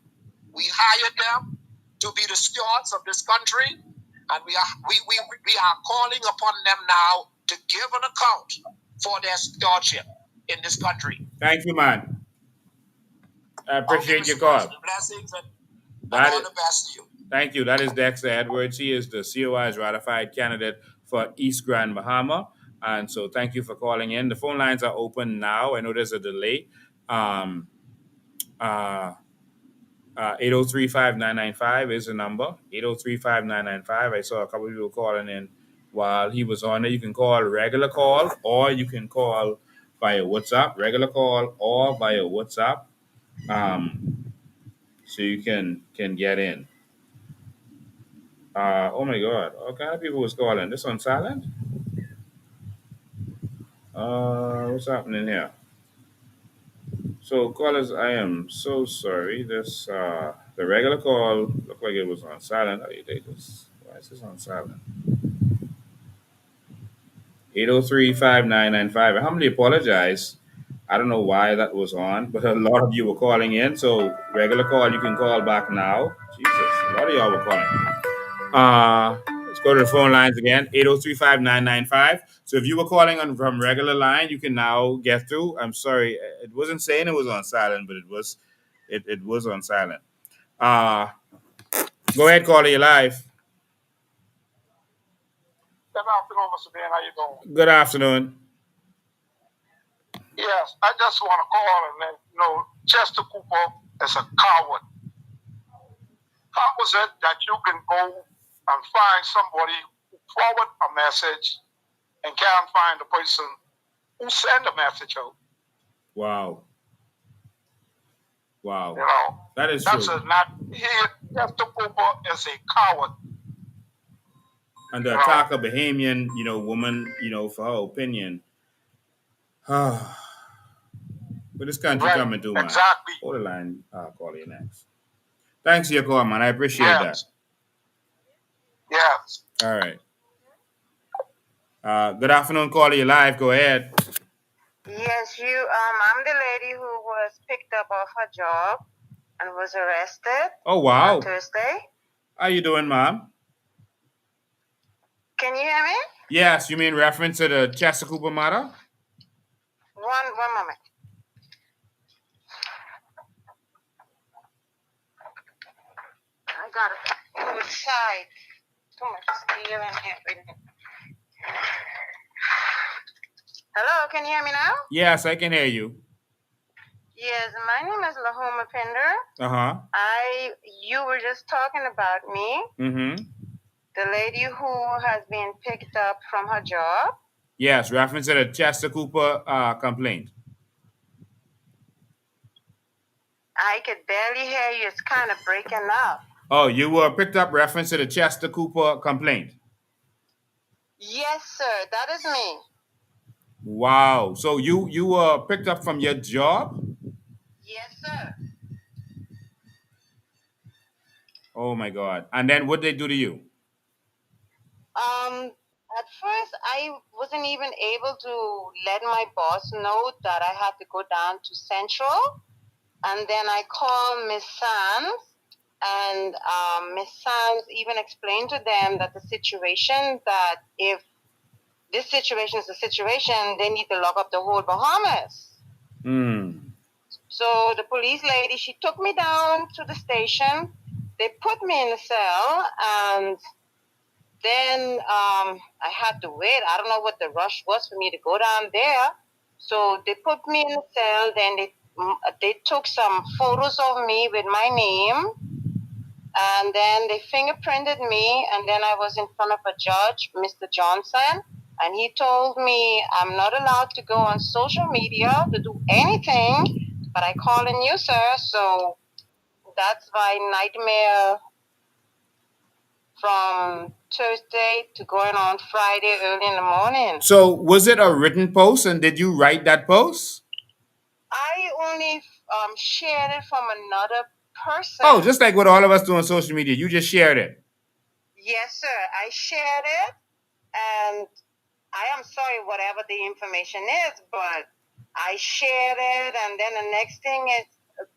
We hired them to be the stewards of this country, and we are calling upon them now to give an account for their stewardship in this country. Thank you, man. I appreciate your call. Blessings and all the best to you. Thank you. That is Dexter Edwards. He is the COI's ratified candidate for East Grand Bahama. And so thank you for calling in. The phone lines are open now. I know there's a delay. 803-5995 is the number. 803-5995. I saw a couple of people calling in while he was on there. You can call regular call, or you can call via WhatsApp. Regular call or via WhatsApp. So you can get in. Oh my God. What kind of people was calling? This on silent? What's happening here? So callers, I am so sorry. This the regular call looked like it was on silent. Why is this on silent? 803-5995. I humbly apologize. I don't know why that was on, but a lot of you were calling in. So regular call, you can call back now. Jesus, a lot of y'all were calling. Let's Go to the phone lines again, 803-5995. So if you were calling on from regular line, you can now get through. I'm sorry, it wasn't saying it was on silent, but it was on silent. Go ahead, caller, you live. Good afternoon, Mr. Ben. How you doing? Good afternoon. Yes, I just want to call and let you know Chester Cooper is a coward. How was it that you can go and find somebody who forward a message and can't find the person who sent the message out? Wow. Wow. You know, that's true. Chester Cooper is a coward. And to attack a Bahamian, woman, for her opinion. But this country coming through, man. Exactly. Hold the line, call you next. Thanks for your call, man. I appreciate that. Yes. All right. Good afternoon, caller. You live. Go ahead. Yes, I'm the lady who was picked up off her job and was arrested. Oh, wow. On Thursday. How you doing, ma'am? Can you hear me? Yes, you mean reference to the Chester Cooper matter? One moment. I got it outside. Too much steel in here. Hello, can you hear me now? Yes, I can hear you. Yes, my name is Lahoma Pinder. Uh-huh. You were just talking about me. Mm-hmm. The lady who has been picked up from her job. Yes, reference to the Chester Cooper complaint. I could barely hear you. It's kind of breaking up. Oh, you were picked up reference to the Chester Cooper complaint? Yes, sir. That is me. Wow. So you were picked up from your job? Yes, sir. Oh, my God. And then what did they do to you? At first, I wasn't even able to let my boss know that I had to go down to Central. And then I called Miss Sands, and Miss Sands even explained to them that the situation, that if this situation is the situation, they need to lock up the whole Bahamas. So the police lady, she took me down to the station. They put me in a cell, and then I had to wait. I don't know what the rush was for me to go down there. So they put me in the cell. Then they took some photos of me with my name, and then they fingerprinted me. And then I was in front of a judge, Mr. Johnson, and he told me I'm not allowed to go on social media to do anything, but I call in you, sir. So that's my nightmare from Thursday to going on Friday early in the morning. So was it a written post, and did you write that post? I only shared it from another person. Oh, just like what all of us do on social media. You just shared it. Yes, sir. I shared it, and I am sorry whatever the information is, but I shared it, and then the next thing is,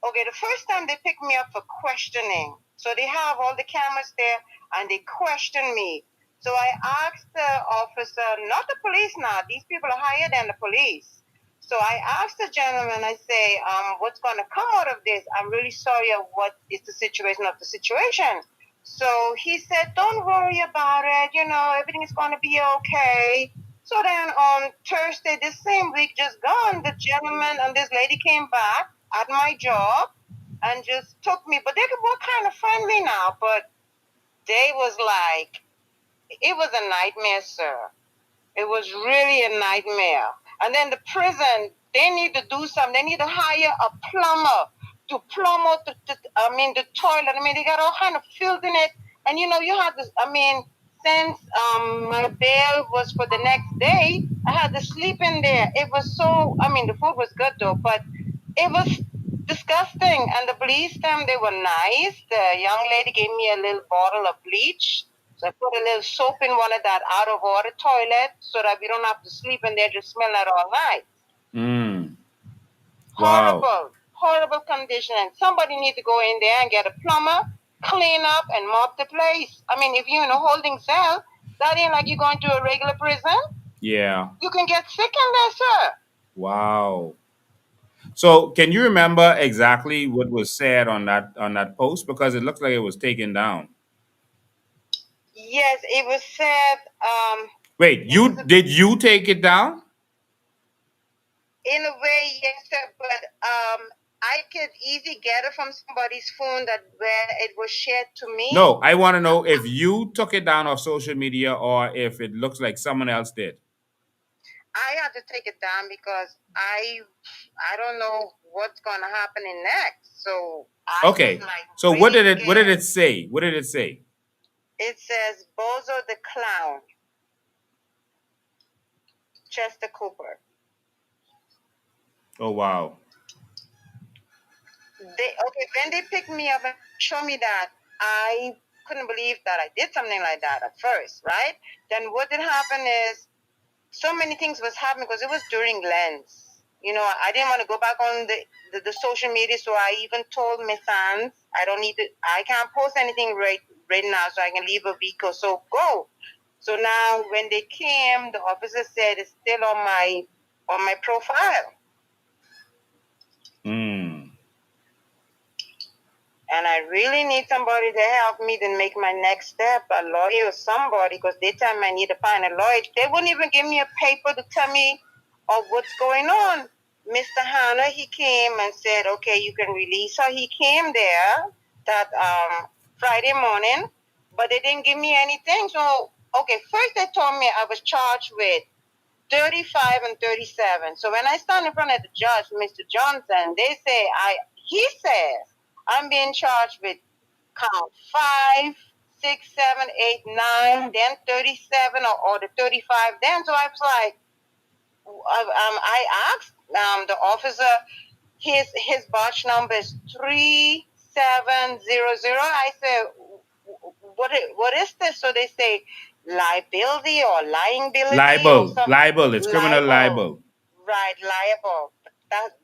okay, the first time they picked me up for questioning. So they have all the cameras there, and they questioned me. So I asked the officer, not the police now, these people are higher than the police. So I asked the gentleman, I say, what's going to come out of this? I'm really sorry, what is the situation of the situation? So he said, don't worry about it, everything is going to be okay. So then on Thursday, this same week just gone, the gentleman and this lady came back at my job and just took me. But they were kind of friendly now, but they was like, it was a nightmare, sir. It was really a nightmare. And then the prison, they need to do something. They need to hire a plumber to plumb out the toilet. They got all kind of filth in it. And, you had to, since my bail was for the next day, I had to sleep in there. It was so, the food was good though, but it was disgusting. And the police, they were nice. The young lady gave me a little bottle of bleach. So I put a little soap in one of that out of water toilet so that we don't have to sleep in there, just smell that all night. Wow. Horrible condition. And somebody needs to go in there and get a plumber, clean up and mop the place. If you're in a holding cell, That ain't like you going to a regular prison. Yeah. You can get sick in there, sir. Wow. So, can you remember exactly what was said on that post, because it looks like it was taken down? Yes, it was said. Wait, did you take it down? In a way, yes, sir. But I could easily get it from somebody's phone that where it was shared to me. No, I want to know if you took it down off social media or if it looks like someone else did. I had to take it down because I don't know what's gonna happen in next. So Okay. So really what did it say? What did it say? It says Bozo the Clown, Chester Cooper. Oh wow. When they picked me up and showed me that, I couldn't believe that I did something like that at first, right? Then what did happen is so many things was happening because it was during Lent. You know, I didn't want to go back on the social media, so I even told my sons I can't post anything right now, so I can leave a week or so go. So now when they came, the officer said it's still on my profile. And I really need somebody to help me to make my next step, a lawyer or somebody, because they tell me I need to find a lawyer. They wouldn't even give me a paper to tell me of what's going on. Mr. Hanna, he came and said, okay, you can release her. He came there that Friday morning, but they didn't give me anything. So, okay, first they told me I was charged with 35 and 37. So when I stand in front of the judge, Mr. Johnson, he says I'm being charged with count 5, 6, 7, 8, 9, then 37 or the 35. Then so I was like, I asked the officer, his batch number is 3700. I said, what is this? So they say liability or lyingbility. Libel. It's criminal libel. Right, liable.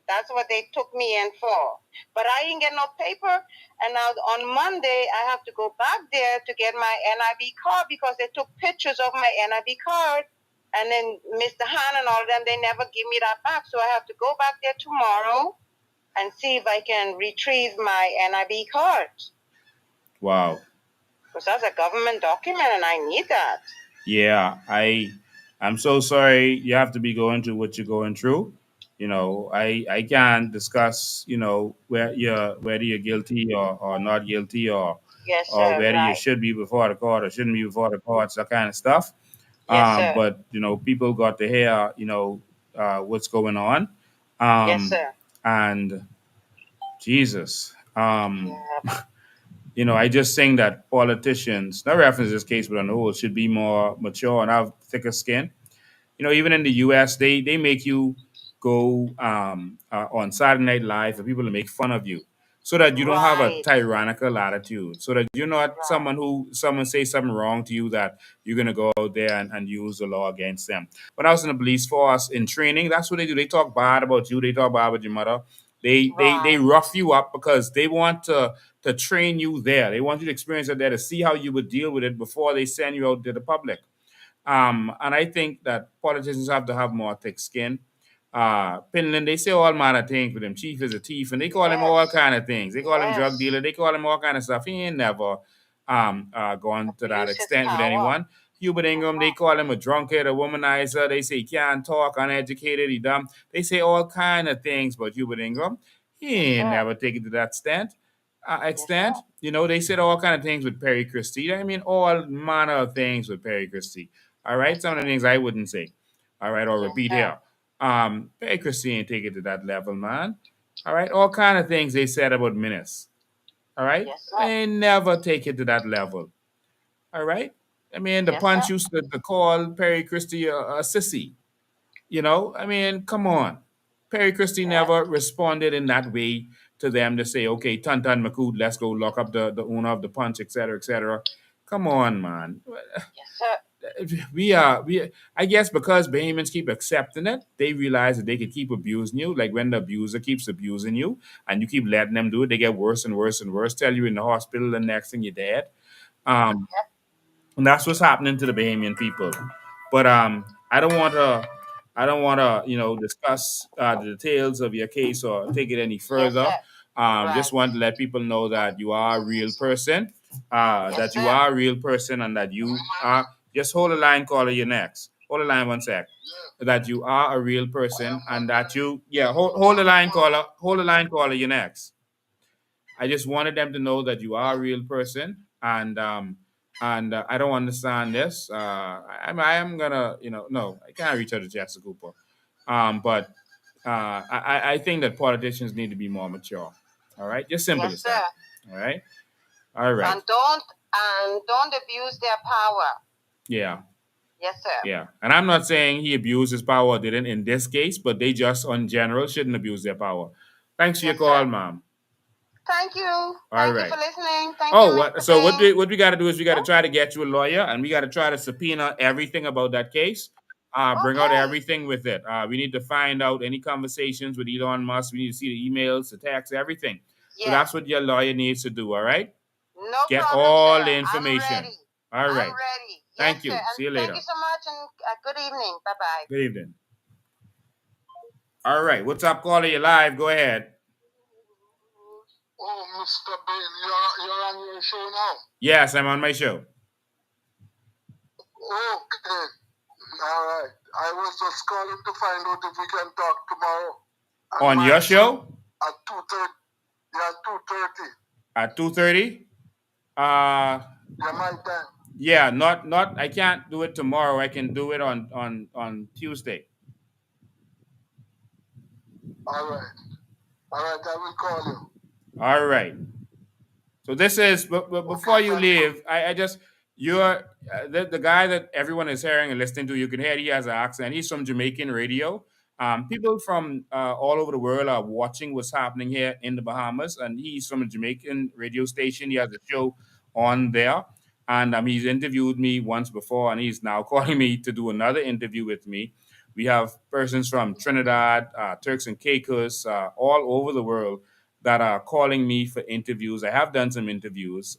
That's what they took me in for. But I didn't get no paper. And now on Monday, I have to go back there to get my NIB card because they took pictures of my NIB card. And then Mr. Han and all of them, they never give me that back. So I have to go back there tomorrow and see if I can retrieve my NIB card. Wow. Because that's a government document and I need that. Yeah, I'm so sorry you have to be going through what you're going through. You know, I can't discuss, whether you're guilty or not guilty, or Yes, or sir, whether you right. should be before the court or shouldn't be before the courts, that kind of stuff. Yes, sir. But people got to hear, what's going on. Yes, sir. And Jesus. Yeah. I just think that politicians, not reference this case, but on the whole, should be more mature and have thicker skin. Even in the U.S., they make you go on Saturday Night Live for people to make fun of you, so that you don't have a Right. tyrannical attitude, so that you're not Right. someone say something wrong to you that you're gonna go out there and use the law against them. When I was in the police force in training, that's what they do. They talk bad about you. They talk bad about your mother. They Right. rough you up because they want to train you there. They want you to experience it there to see how you would deal with it before they send you out to the public. And I think that politicians have to have more thick skin. Finland, they say all manner of things with him. Chief is a thief, and they call him all Yes. kind of things. They call him drug Yes. dealer. They call him all kind of stuff. He ain't never gone to that Abuse his extent with power. anyone. Hubert Ingham, they call him a drunkard, a womanizer. They say he can't talk, uneducated, he dumb. They say all kind of things about Hubert Ingham. He ain't never taken to that extent. They said all kind of things with Perry Christie. I mean, all manner of things with Perry Christie. All right, some of the things I wouldn't say. All right, or Yes, repeat sir. here. Perry Christie ain't take it to that level, man. All right, all kind of things they said about Minutes. All right, Yes, sir. they never take it to that level. All right, I mean, the Yes, punch sir. used to call Perry Christie a sissy. I mean, come on. Perry Christie Yes. never responded in that way to them to say, okay, Tantan Makud, let's go lock up the owner of the punch, etc., etc. Come on, man. Yes, sir. We I guess because Bahamians keep accepting it, they realize that they can keep abusing you. Like when the abuser keeps abusing you and you keep letting them do it, they get worse and worse and worse. Tell you in the hospital, the next thing you're dead. Um, Yep. and that's what's happening to the Bahamian people. But I don't want to discuss the details of your case or take it any Yes, further. sir. Just Right. want to let people know that you are a real person, Yes, that you sir. are a real person, and that you are. Just hold the line, caller. You're next. Hold the line one sec. That you are a real person, and that hold the line, caller. Hold the line, caller. You're next. I just wanted them to know that you are a real person, and I don't understand this. I am gonna, no, I can't reach out to Jessica Cooper, but I think that politicians need to be more mature. All right, just simple Yes, as sir. that. All right, all right, And don't abuse their power. yeah, Yes, sir. yeah. And I'm not saying he abused his power or didn't in this case, but they just, in general, shouldn't abuse their power. Thanks for your Yes, call, sir. ma'am. Thank you. All Thank you right. for listening. Thank you, Oh, Mr. so what Thing. we got to do is we got to try to get you a lawyer, and we got to try to subpoena everything about that case. Bring out Okay. everything with it. We need to find out any conversations with Elon Musk. We need to see the emails, the texts, everything. So Yes. that's what your lawyer needs to do. All right. No Get problem, all sir. the I'm information. ready. All I'm right. ready. Yes, Thank sir. you. And See you thank later. you so much, and good evening. Bye-bye. Good evening. All right. What's up, caller? You live? Go ahead. Oh, Mr. Ben, you're on your show now. Yes, I'm on my show. Okay. All right. I was just calling to find out if we can talk tomorrow. On your show? At 2:30. Yeah, 2:30. At 2:30? Yeah, my time. Yeah, not I can't do it tomorrow. I can do it on Tuesday. All right. All right, I will call you. All right. So this is, but before you leave, I just, you're the guy that everyone is hearing and listening to. You can hear he has an accent. He's from Jamaican radio. People from all over the world are watching what's happening here in the Bahamas, and he's from a Jamaican radio station. He has a show on there, and he's interviewed me once before, and he's now calling me to do another interview with me. We have persons from Trinidad, Turks and Caicos, all over the world that are calling me for interviews. I have done some interviews,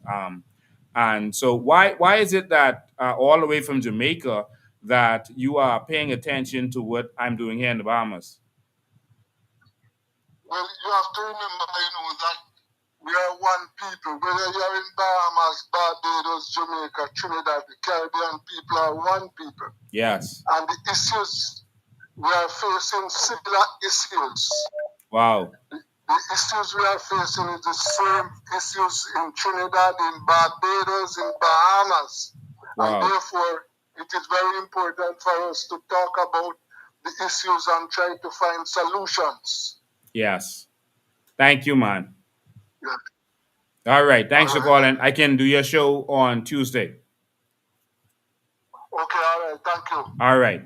and so why is it that all the way from Jamaica that you are paying attention to what I'm doing here in the Bahamas? Well, you have to remember, that we are one people. Whether you're in Bahamas, Barbados, Jamaica, Trinidad, the Caribbean people are one people. Yes. And the issues, we are facing similar issues. Wow. The issues we are facing is the same issues in Trinidad, in Barbados, in Bahamas. Wow. And therefore, it is very important for us to talk about the issues and try to find solutions. Yes. Thank you, man. Yeah. All right. Thanks for calling. I can do your show on Tuesday. Okay, all right. Thank you. All right.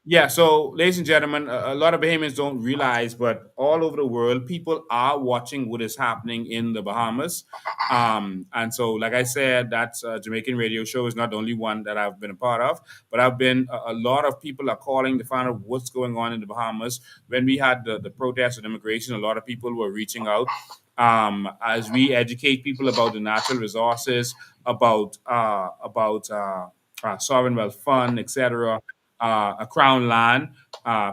Yeah, so ladies and gentlemen, a lot of Bahamians don't realize, but all over the world, people are watching what is happening in the Bahamas. And so, like I said, that Jamaican radio show is not the only one that I've been a part of, but a lot of people are calling to find out what's going on in the Bahamas. When we had the protests of immigration, a lot of people were reaching out as we educate people about the natural resources, about sovereign wealth fund, etc. A crown land.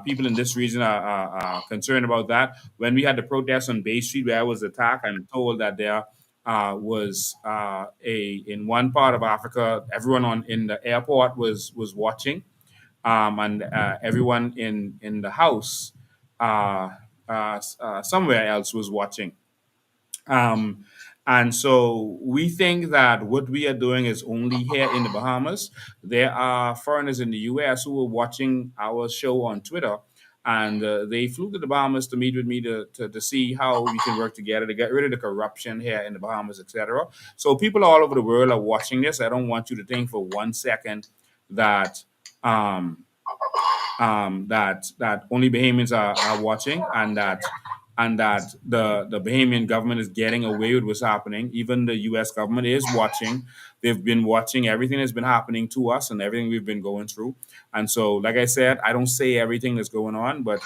People in this region are concerned about that. When we had the protests on Bay Street where I was attacked, I'm told that there was in one part of Africa, everyone in the airport was watching, and everyone in the house somewhere else was watching. Um, and so we think that what we are doing is only here in the Bahamas. There are foreigners in the US who were watching our show on Twitter, and they flew to the Bahamas to meet with me to see how we can work together to get rid of the corruption here in the Bahamas, etc. So people all over the world are watching this. I don't want you to think for 1 second that that only Bahamians are watching, and that the Bahamian government is getting away with what's happening. Even the U.S. government is watching. They've been watching everything that's been happening to us and everything we've been going through. And so, like I said, I don't say everything that's going on, but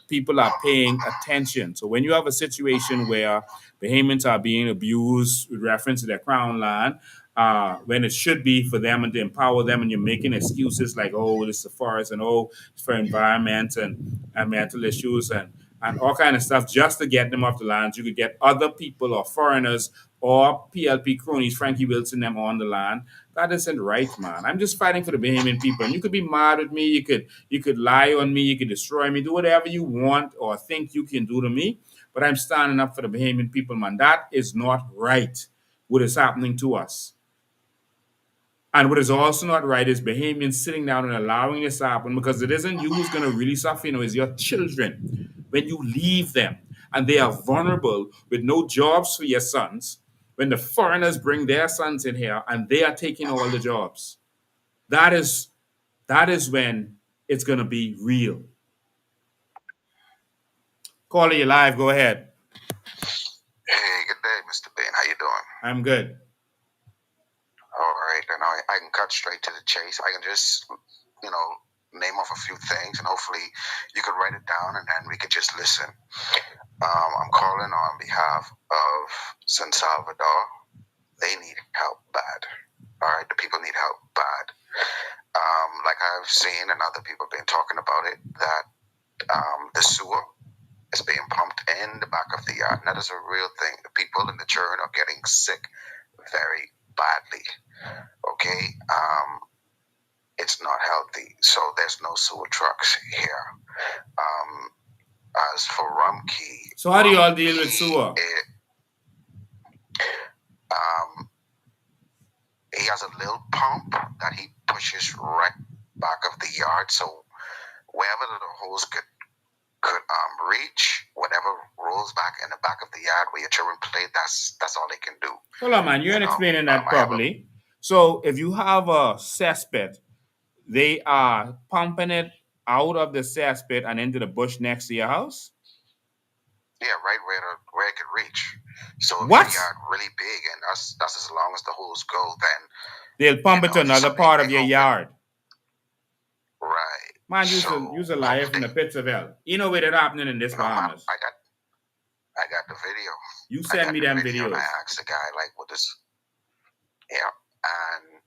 people are paying attention. So when you have a situation where Bahamians are being abused with reference to their crown land, when it should be for them and to empower them, and you're making excuses like, oh, it's the forest, and oh, it's for environment and mental issues and all kind of stuff just to get them off the land. You could get other people or foreigners or PLP cronies, Frankie Wilson, them on the land. That isn't right, man. I'm just fighting for the Bahamian people. And you could be mad at me, you could lie on me, you could destroy me, do whatever you want or think you can do to me. But I'm standing up for the Bahamian people, man. That is not right, what is happening to us. And what is also not right is Bahamians sitting down and allowing this to happen, because it isn't you who's going to really suffer, it's your children. When you leave them and they are vulnerable with no jobs for your sons, when the foreigners bring their sons in here and they are taking all the jobs, that is when it's going to be real. Caller, you live. Go ahead. Hey, good day, Mr. Ben. How you doing? I'm good. All right, and I can cut straight to the chase. I can just, name off a few things, and hopefully you could write it down, and then we could just listen. I'm calling on behalf of San Salvador. They need help bad. All right, the people need help bad. Like I've seen, and other people have been talking about it, that the sewer is being pumped in the back of the yard. And that is a real thing. The people in the churn are getting sick very badly. Okay, it's not healthy. So there's no sewer trucks here. As for Rumkey, so how do y'all deal with sewer? He has a little pump that he pushes right back of the yard. So wherever the hose could reach, whatever rolls back in the back of the yard where your children play, that's all they can do. Hold on, man. You ain't explaining that properly. So if you have a cesspit, they are pumping it out of the cesspit and into the bush next to your house? Yeah, right where it could reach. So if what? the yard really big, and that's as long as the hose go, then they'll pump it to another part of your yard. Right. Man, use a liar from the pits of hell. You know what is happening in this Bahamas. I got the video. You send me them videos. And I asked the guy, like, what is... Yeah, and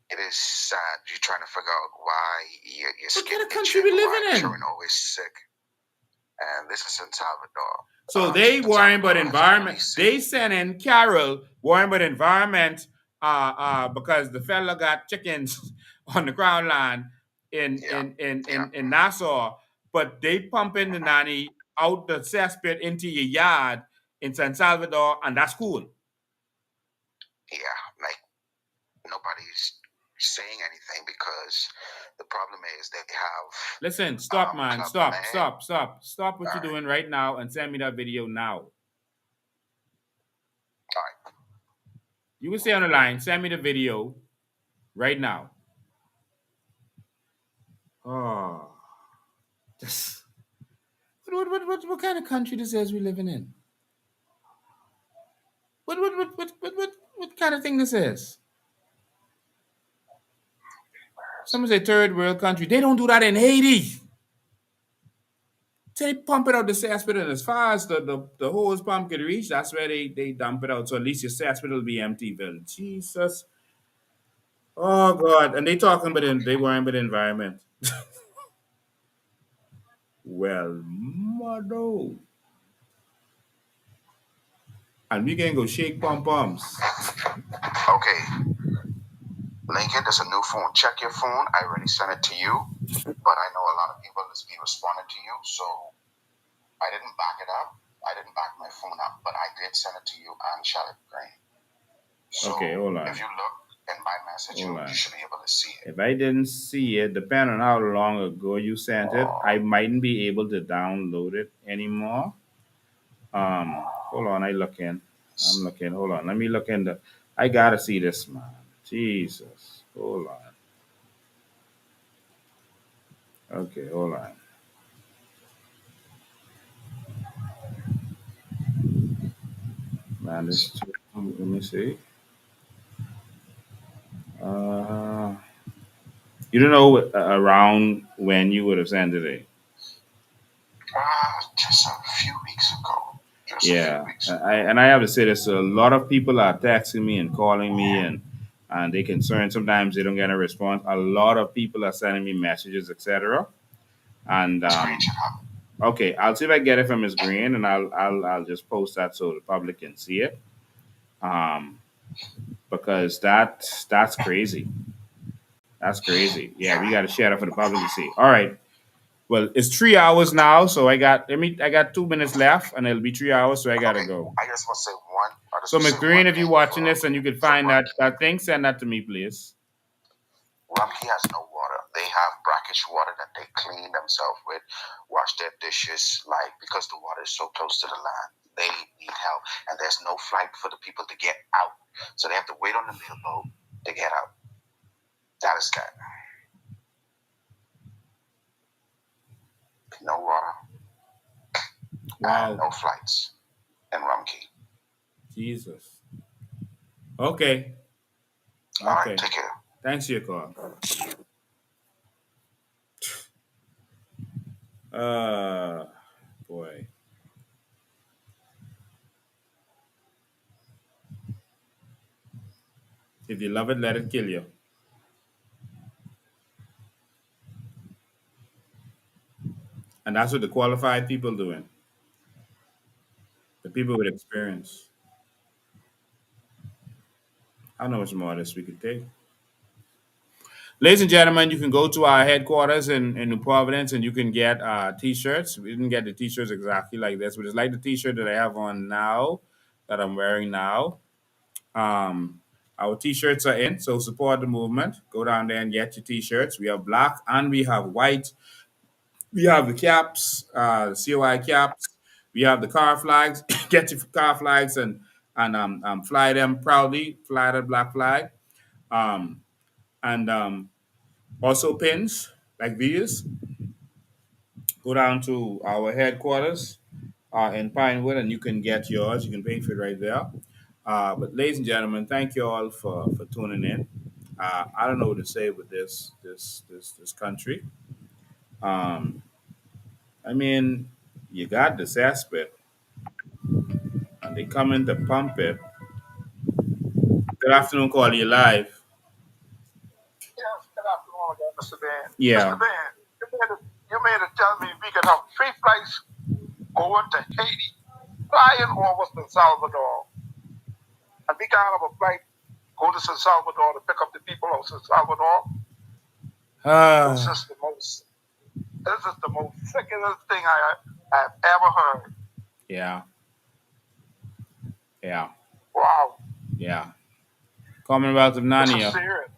it is sad. You're trying to figure out why you're what kind of country we living in? Children always sick. And this is in Salvador. So they worrying about environment. They send in Carol worrying about environment because the fella got chickens on the ground line in Nassau, but they pumping the nanny out the cesspit into your yard in San Salvador, and that's cool. Yeah, like nobody's saying anything because the problem is they have... Listen, stop, man. Stop what you're doing right now and send me that video now. All right. You can stay on the line. Send me the video right now. Oh. What kind of country this is we living in? What kind of thing this is? Someone say third world country. They don't do that in Haiti. They pump it out the cesspit, and as far as the hose pump can reach, that's where they dump it out. So at least your cesspit will be empty. Well, Jesus. Oh, God. And they talking about they worrying about the environment. Well, mother. And we can go shake pom-poms. Okay. Lincoln, there's a new phone. Check your phone. I already sent it to you. But I know a lot of people has been responding to you. So I didn't back it up. I didn't back my phone up. But I did send it to you on Charlotte Green. So okay, hold on. If you look in my message, you should be able to see it. If I didn't see it, depending on how long ago you sent it, I mightn't be able to download it anymore. Hold on, I'm looking. Hold on. Let me look in I gotta see this, man. Jesus. Hold on. Okay, hold on. Man, this let me see. You don't know around when you would have sent it? Just a few weeks ago. Yeah, I have to say this. A lot of people are texting me and calling me, and they concerned. Sometimes they don't get a response. A lot of people are sending me messages, etc. And okay, I'll see if I get it from Miss Green, and I'll just post that so the public can see it. Um, because that's crazy. That's crazy. Yeah, we got to share that for the public to see. All right. Well, it's 3 hours now, so I got 2 minutes left, and it'll be 3 hours, so I gotta go. I just want to say one. So, Miss Green, if you're watching this and you can find that thing, send that to me, please. Rumkey has no water. They have brackish water that they clean themselves with, wash their dishes, because the water is so close to the land. They need help, and there's no flight for the people to get out, so they have to wait on the little boat to get out. That is that. No water. Wow. And no flights in Rumkey. Jesus. Okay. All right, take care. Thanks for your call. Boy. If you love it, let it kill you. And that's what the qualified people doing. The people with experience. I don't know much more of this we could take. Ladies and gentlemen, you can go to our headquarters in New Providence and you can get t-shirts. We didn't get the t-shirts exactly like this, but it's like the t-shirt that I have on now, that I'm wearing now. Our t-shirts are in, so support the movement. Go down there and get your t-shirts. We have black and we have white. We have the caps, the COI caps. We have the car flags. Get your car flags and fly them proudly. Fly the black flag. Um, and also pins like these. Go down to our headquarters in Pinewood, and you can get yours. You can pay for it right there. But ladies and gentlemen, thank you all for tuning in. I don't know what to say with this country. Um, I mean, you got this aspect, and they come in to pump it. Good afternoon, call you live. Yes, good afternoon again, Mr. Van. Yeah. Mr. Van, you made it tell me we could have 3 flights going to Haiti, flying over to Salvador. And we can have a flight go to San Salvador to pick up the people of San Salvador. This is the most sickening thing I have ever heard. Yeah. Yeah. Wow. Yeah. Commonwealth of This is Narnia. serious.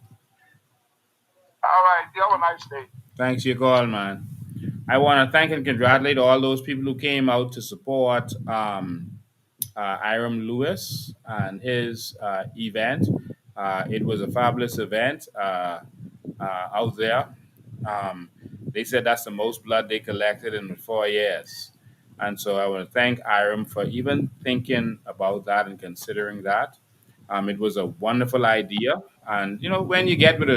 All right. You have a nice day. Thanks for your call, man. I want to thank and congratulate all those people who came out to support Iram Lewis and his event. It was a fabulous event out there. They said that's the most blood they collected in 4 years. And so I want to thank Iram for even thinking about that and considering that. It was a wonderful idea. And, when you get with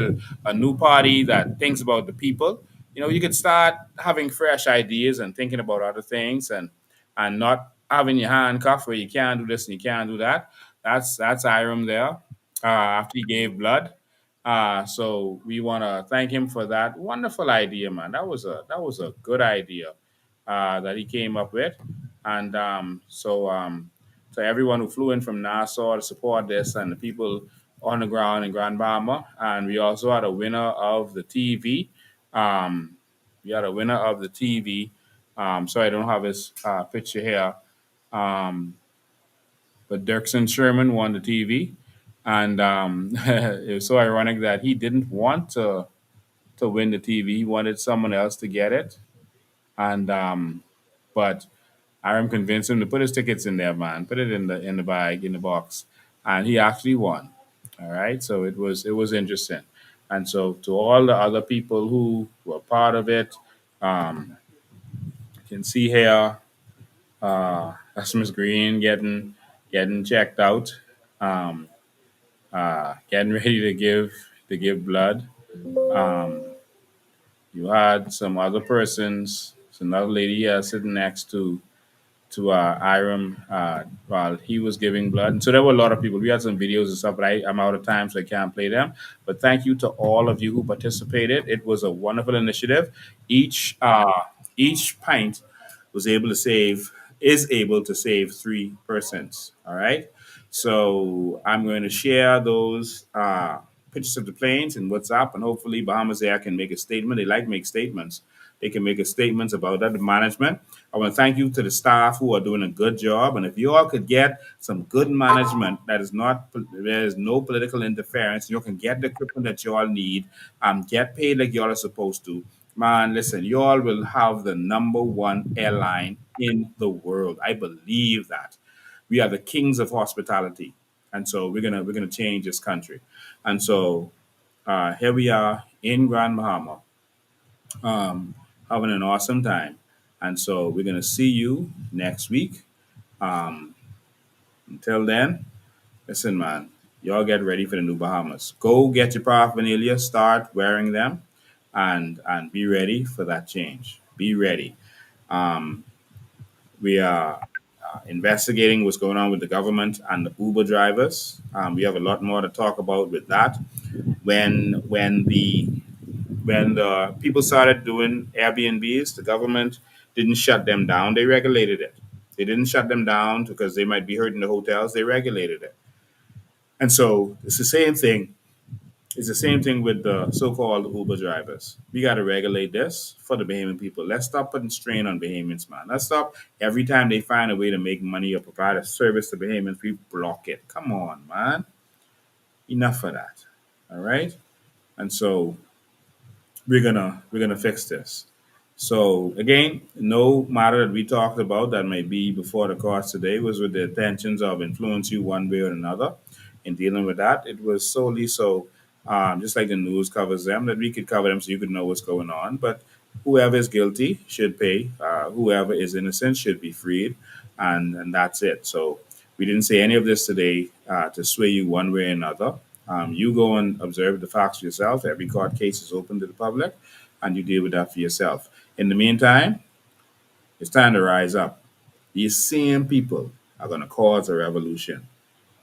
a new party that thinks about the people, you can start having fresh ideas and thinking about other things and not having your handcuff where you can't do this and you can't do that. That's Iram there after he gave blood. So we want to thank him for that wonderful idea, man. That was a good idea that he came up with, and so everyone who flew in from Nassau to support this, and the people on the ground in Grand Bahama, and we also had a winner of the TV. Um, we had a winner of the TV. So I don't have his picture here. Um, but Dirksen Sherman won the TV, and it was so ironic that he didn't want to win the TV. He wanted someone else to get it, and but Aram convinced him to put his tickets in there, man. Put it in the bag in the box, and he actually won. All right, so it was interesting, and so to all the other people who were part of it, you can see here. That's Miss Green getting checked out, um, getting ready to give blood. Um, you had some other persons, some another lady here sitting next to to Iram while he was giving blood. And so there were a lot of people. We had some videos and stuff, but I'm out of time, so I can't play them. But thank you to all of you who participated. It was a wonderful initiative. Each pint was able to save is able to save 3 persons. All right. So I'm going to share those pictures of the planes in WhatsApp, and hopefully Bahamas Air can make a statement. They like to make statements. They can make a statement about that, the management. I want to thank you to the staff who are doing a good job. And if you all could get some good management that is not, there is no political interference, you can get the equipment that you all need, get paid like you all are supposed to. Man, listen, you all will have the #1 airline in the world. I believe that. We are the kings of hospitality. And so we're gonna change this country. And so here we are in Grand Bahama, um, having an awesome time. And so we're gonna see you next week. Um, until then, listen, man, y'all get ready for the new Bahamas. Go get your paraphernalia, start wearing them, and be ready for that change. Be ready. Um, we are investigating what's going on with the government and the Uber drivers. We have a lot more to talk about with that. When the people started doing Airbnbs, the government didn't shut them down. They regulated it. They didn't shut them down because they might be hurting the hotels. They regulated it. And so it's the same thing. It's the same thing with the so-called Uber drivers. We got to regulate this for the Bahamian people. Let's stop putting strain on Bahamians, man. Let's stop every time they find a way to make money or provide a service to Bahamians, we block it. Come on, man. Enough of that. All right. And so we're gonna fix this. So again, no matter that we talked about that may be before the courts today was with the intentions of influence you one way or another. In dealing with that, it was solely so, just like the news covers them, that we could cover them so you could know what's going on. But whoever is guilty should pay. Whoever is innocent should be freed, and that's it. So we didn't say any of this today to sway you one way or another. You go and observe the facts for yourself. Every court case is open to the public, and you deal with that for yourself. In the meantime, it's time to rise up. These same people are going to cause a revolution.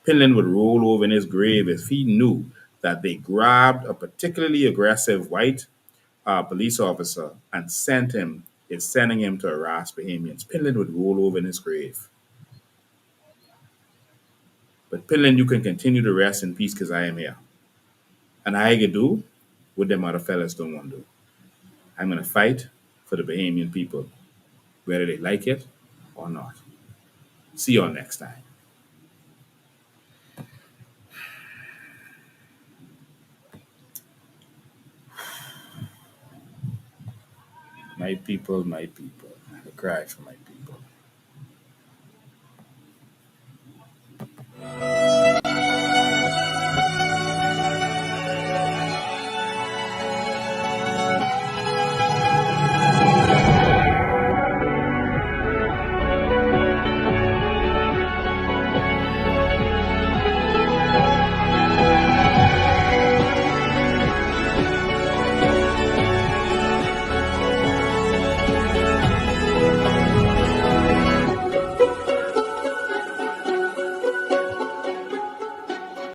Pinland would roll over in his grave if he knew that they grabbed a particularly aggressive white police officer and sending him to harass Bahamians. Pinland would roll over in his grave. But Pinland, you can continue to rest in peace because I am here. And I can do what them other fellas don't want to do. I'm going to fight for the Bahamian people, whether they like it or not. See y'all next time. My people, my people. I cry for my people.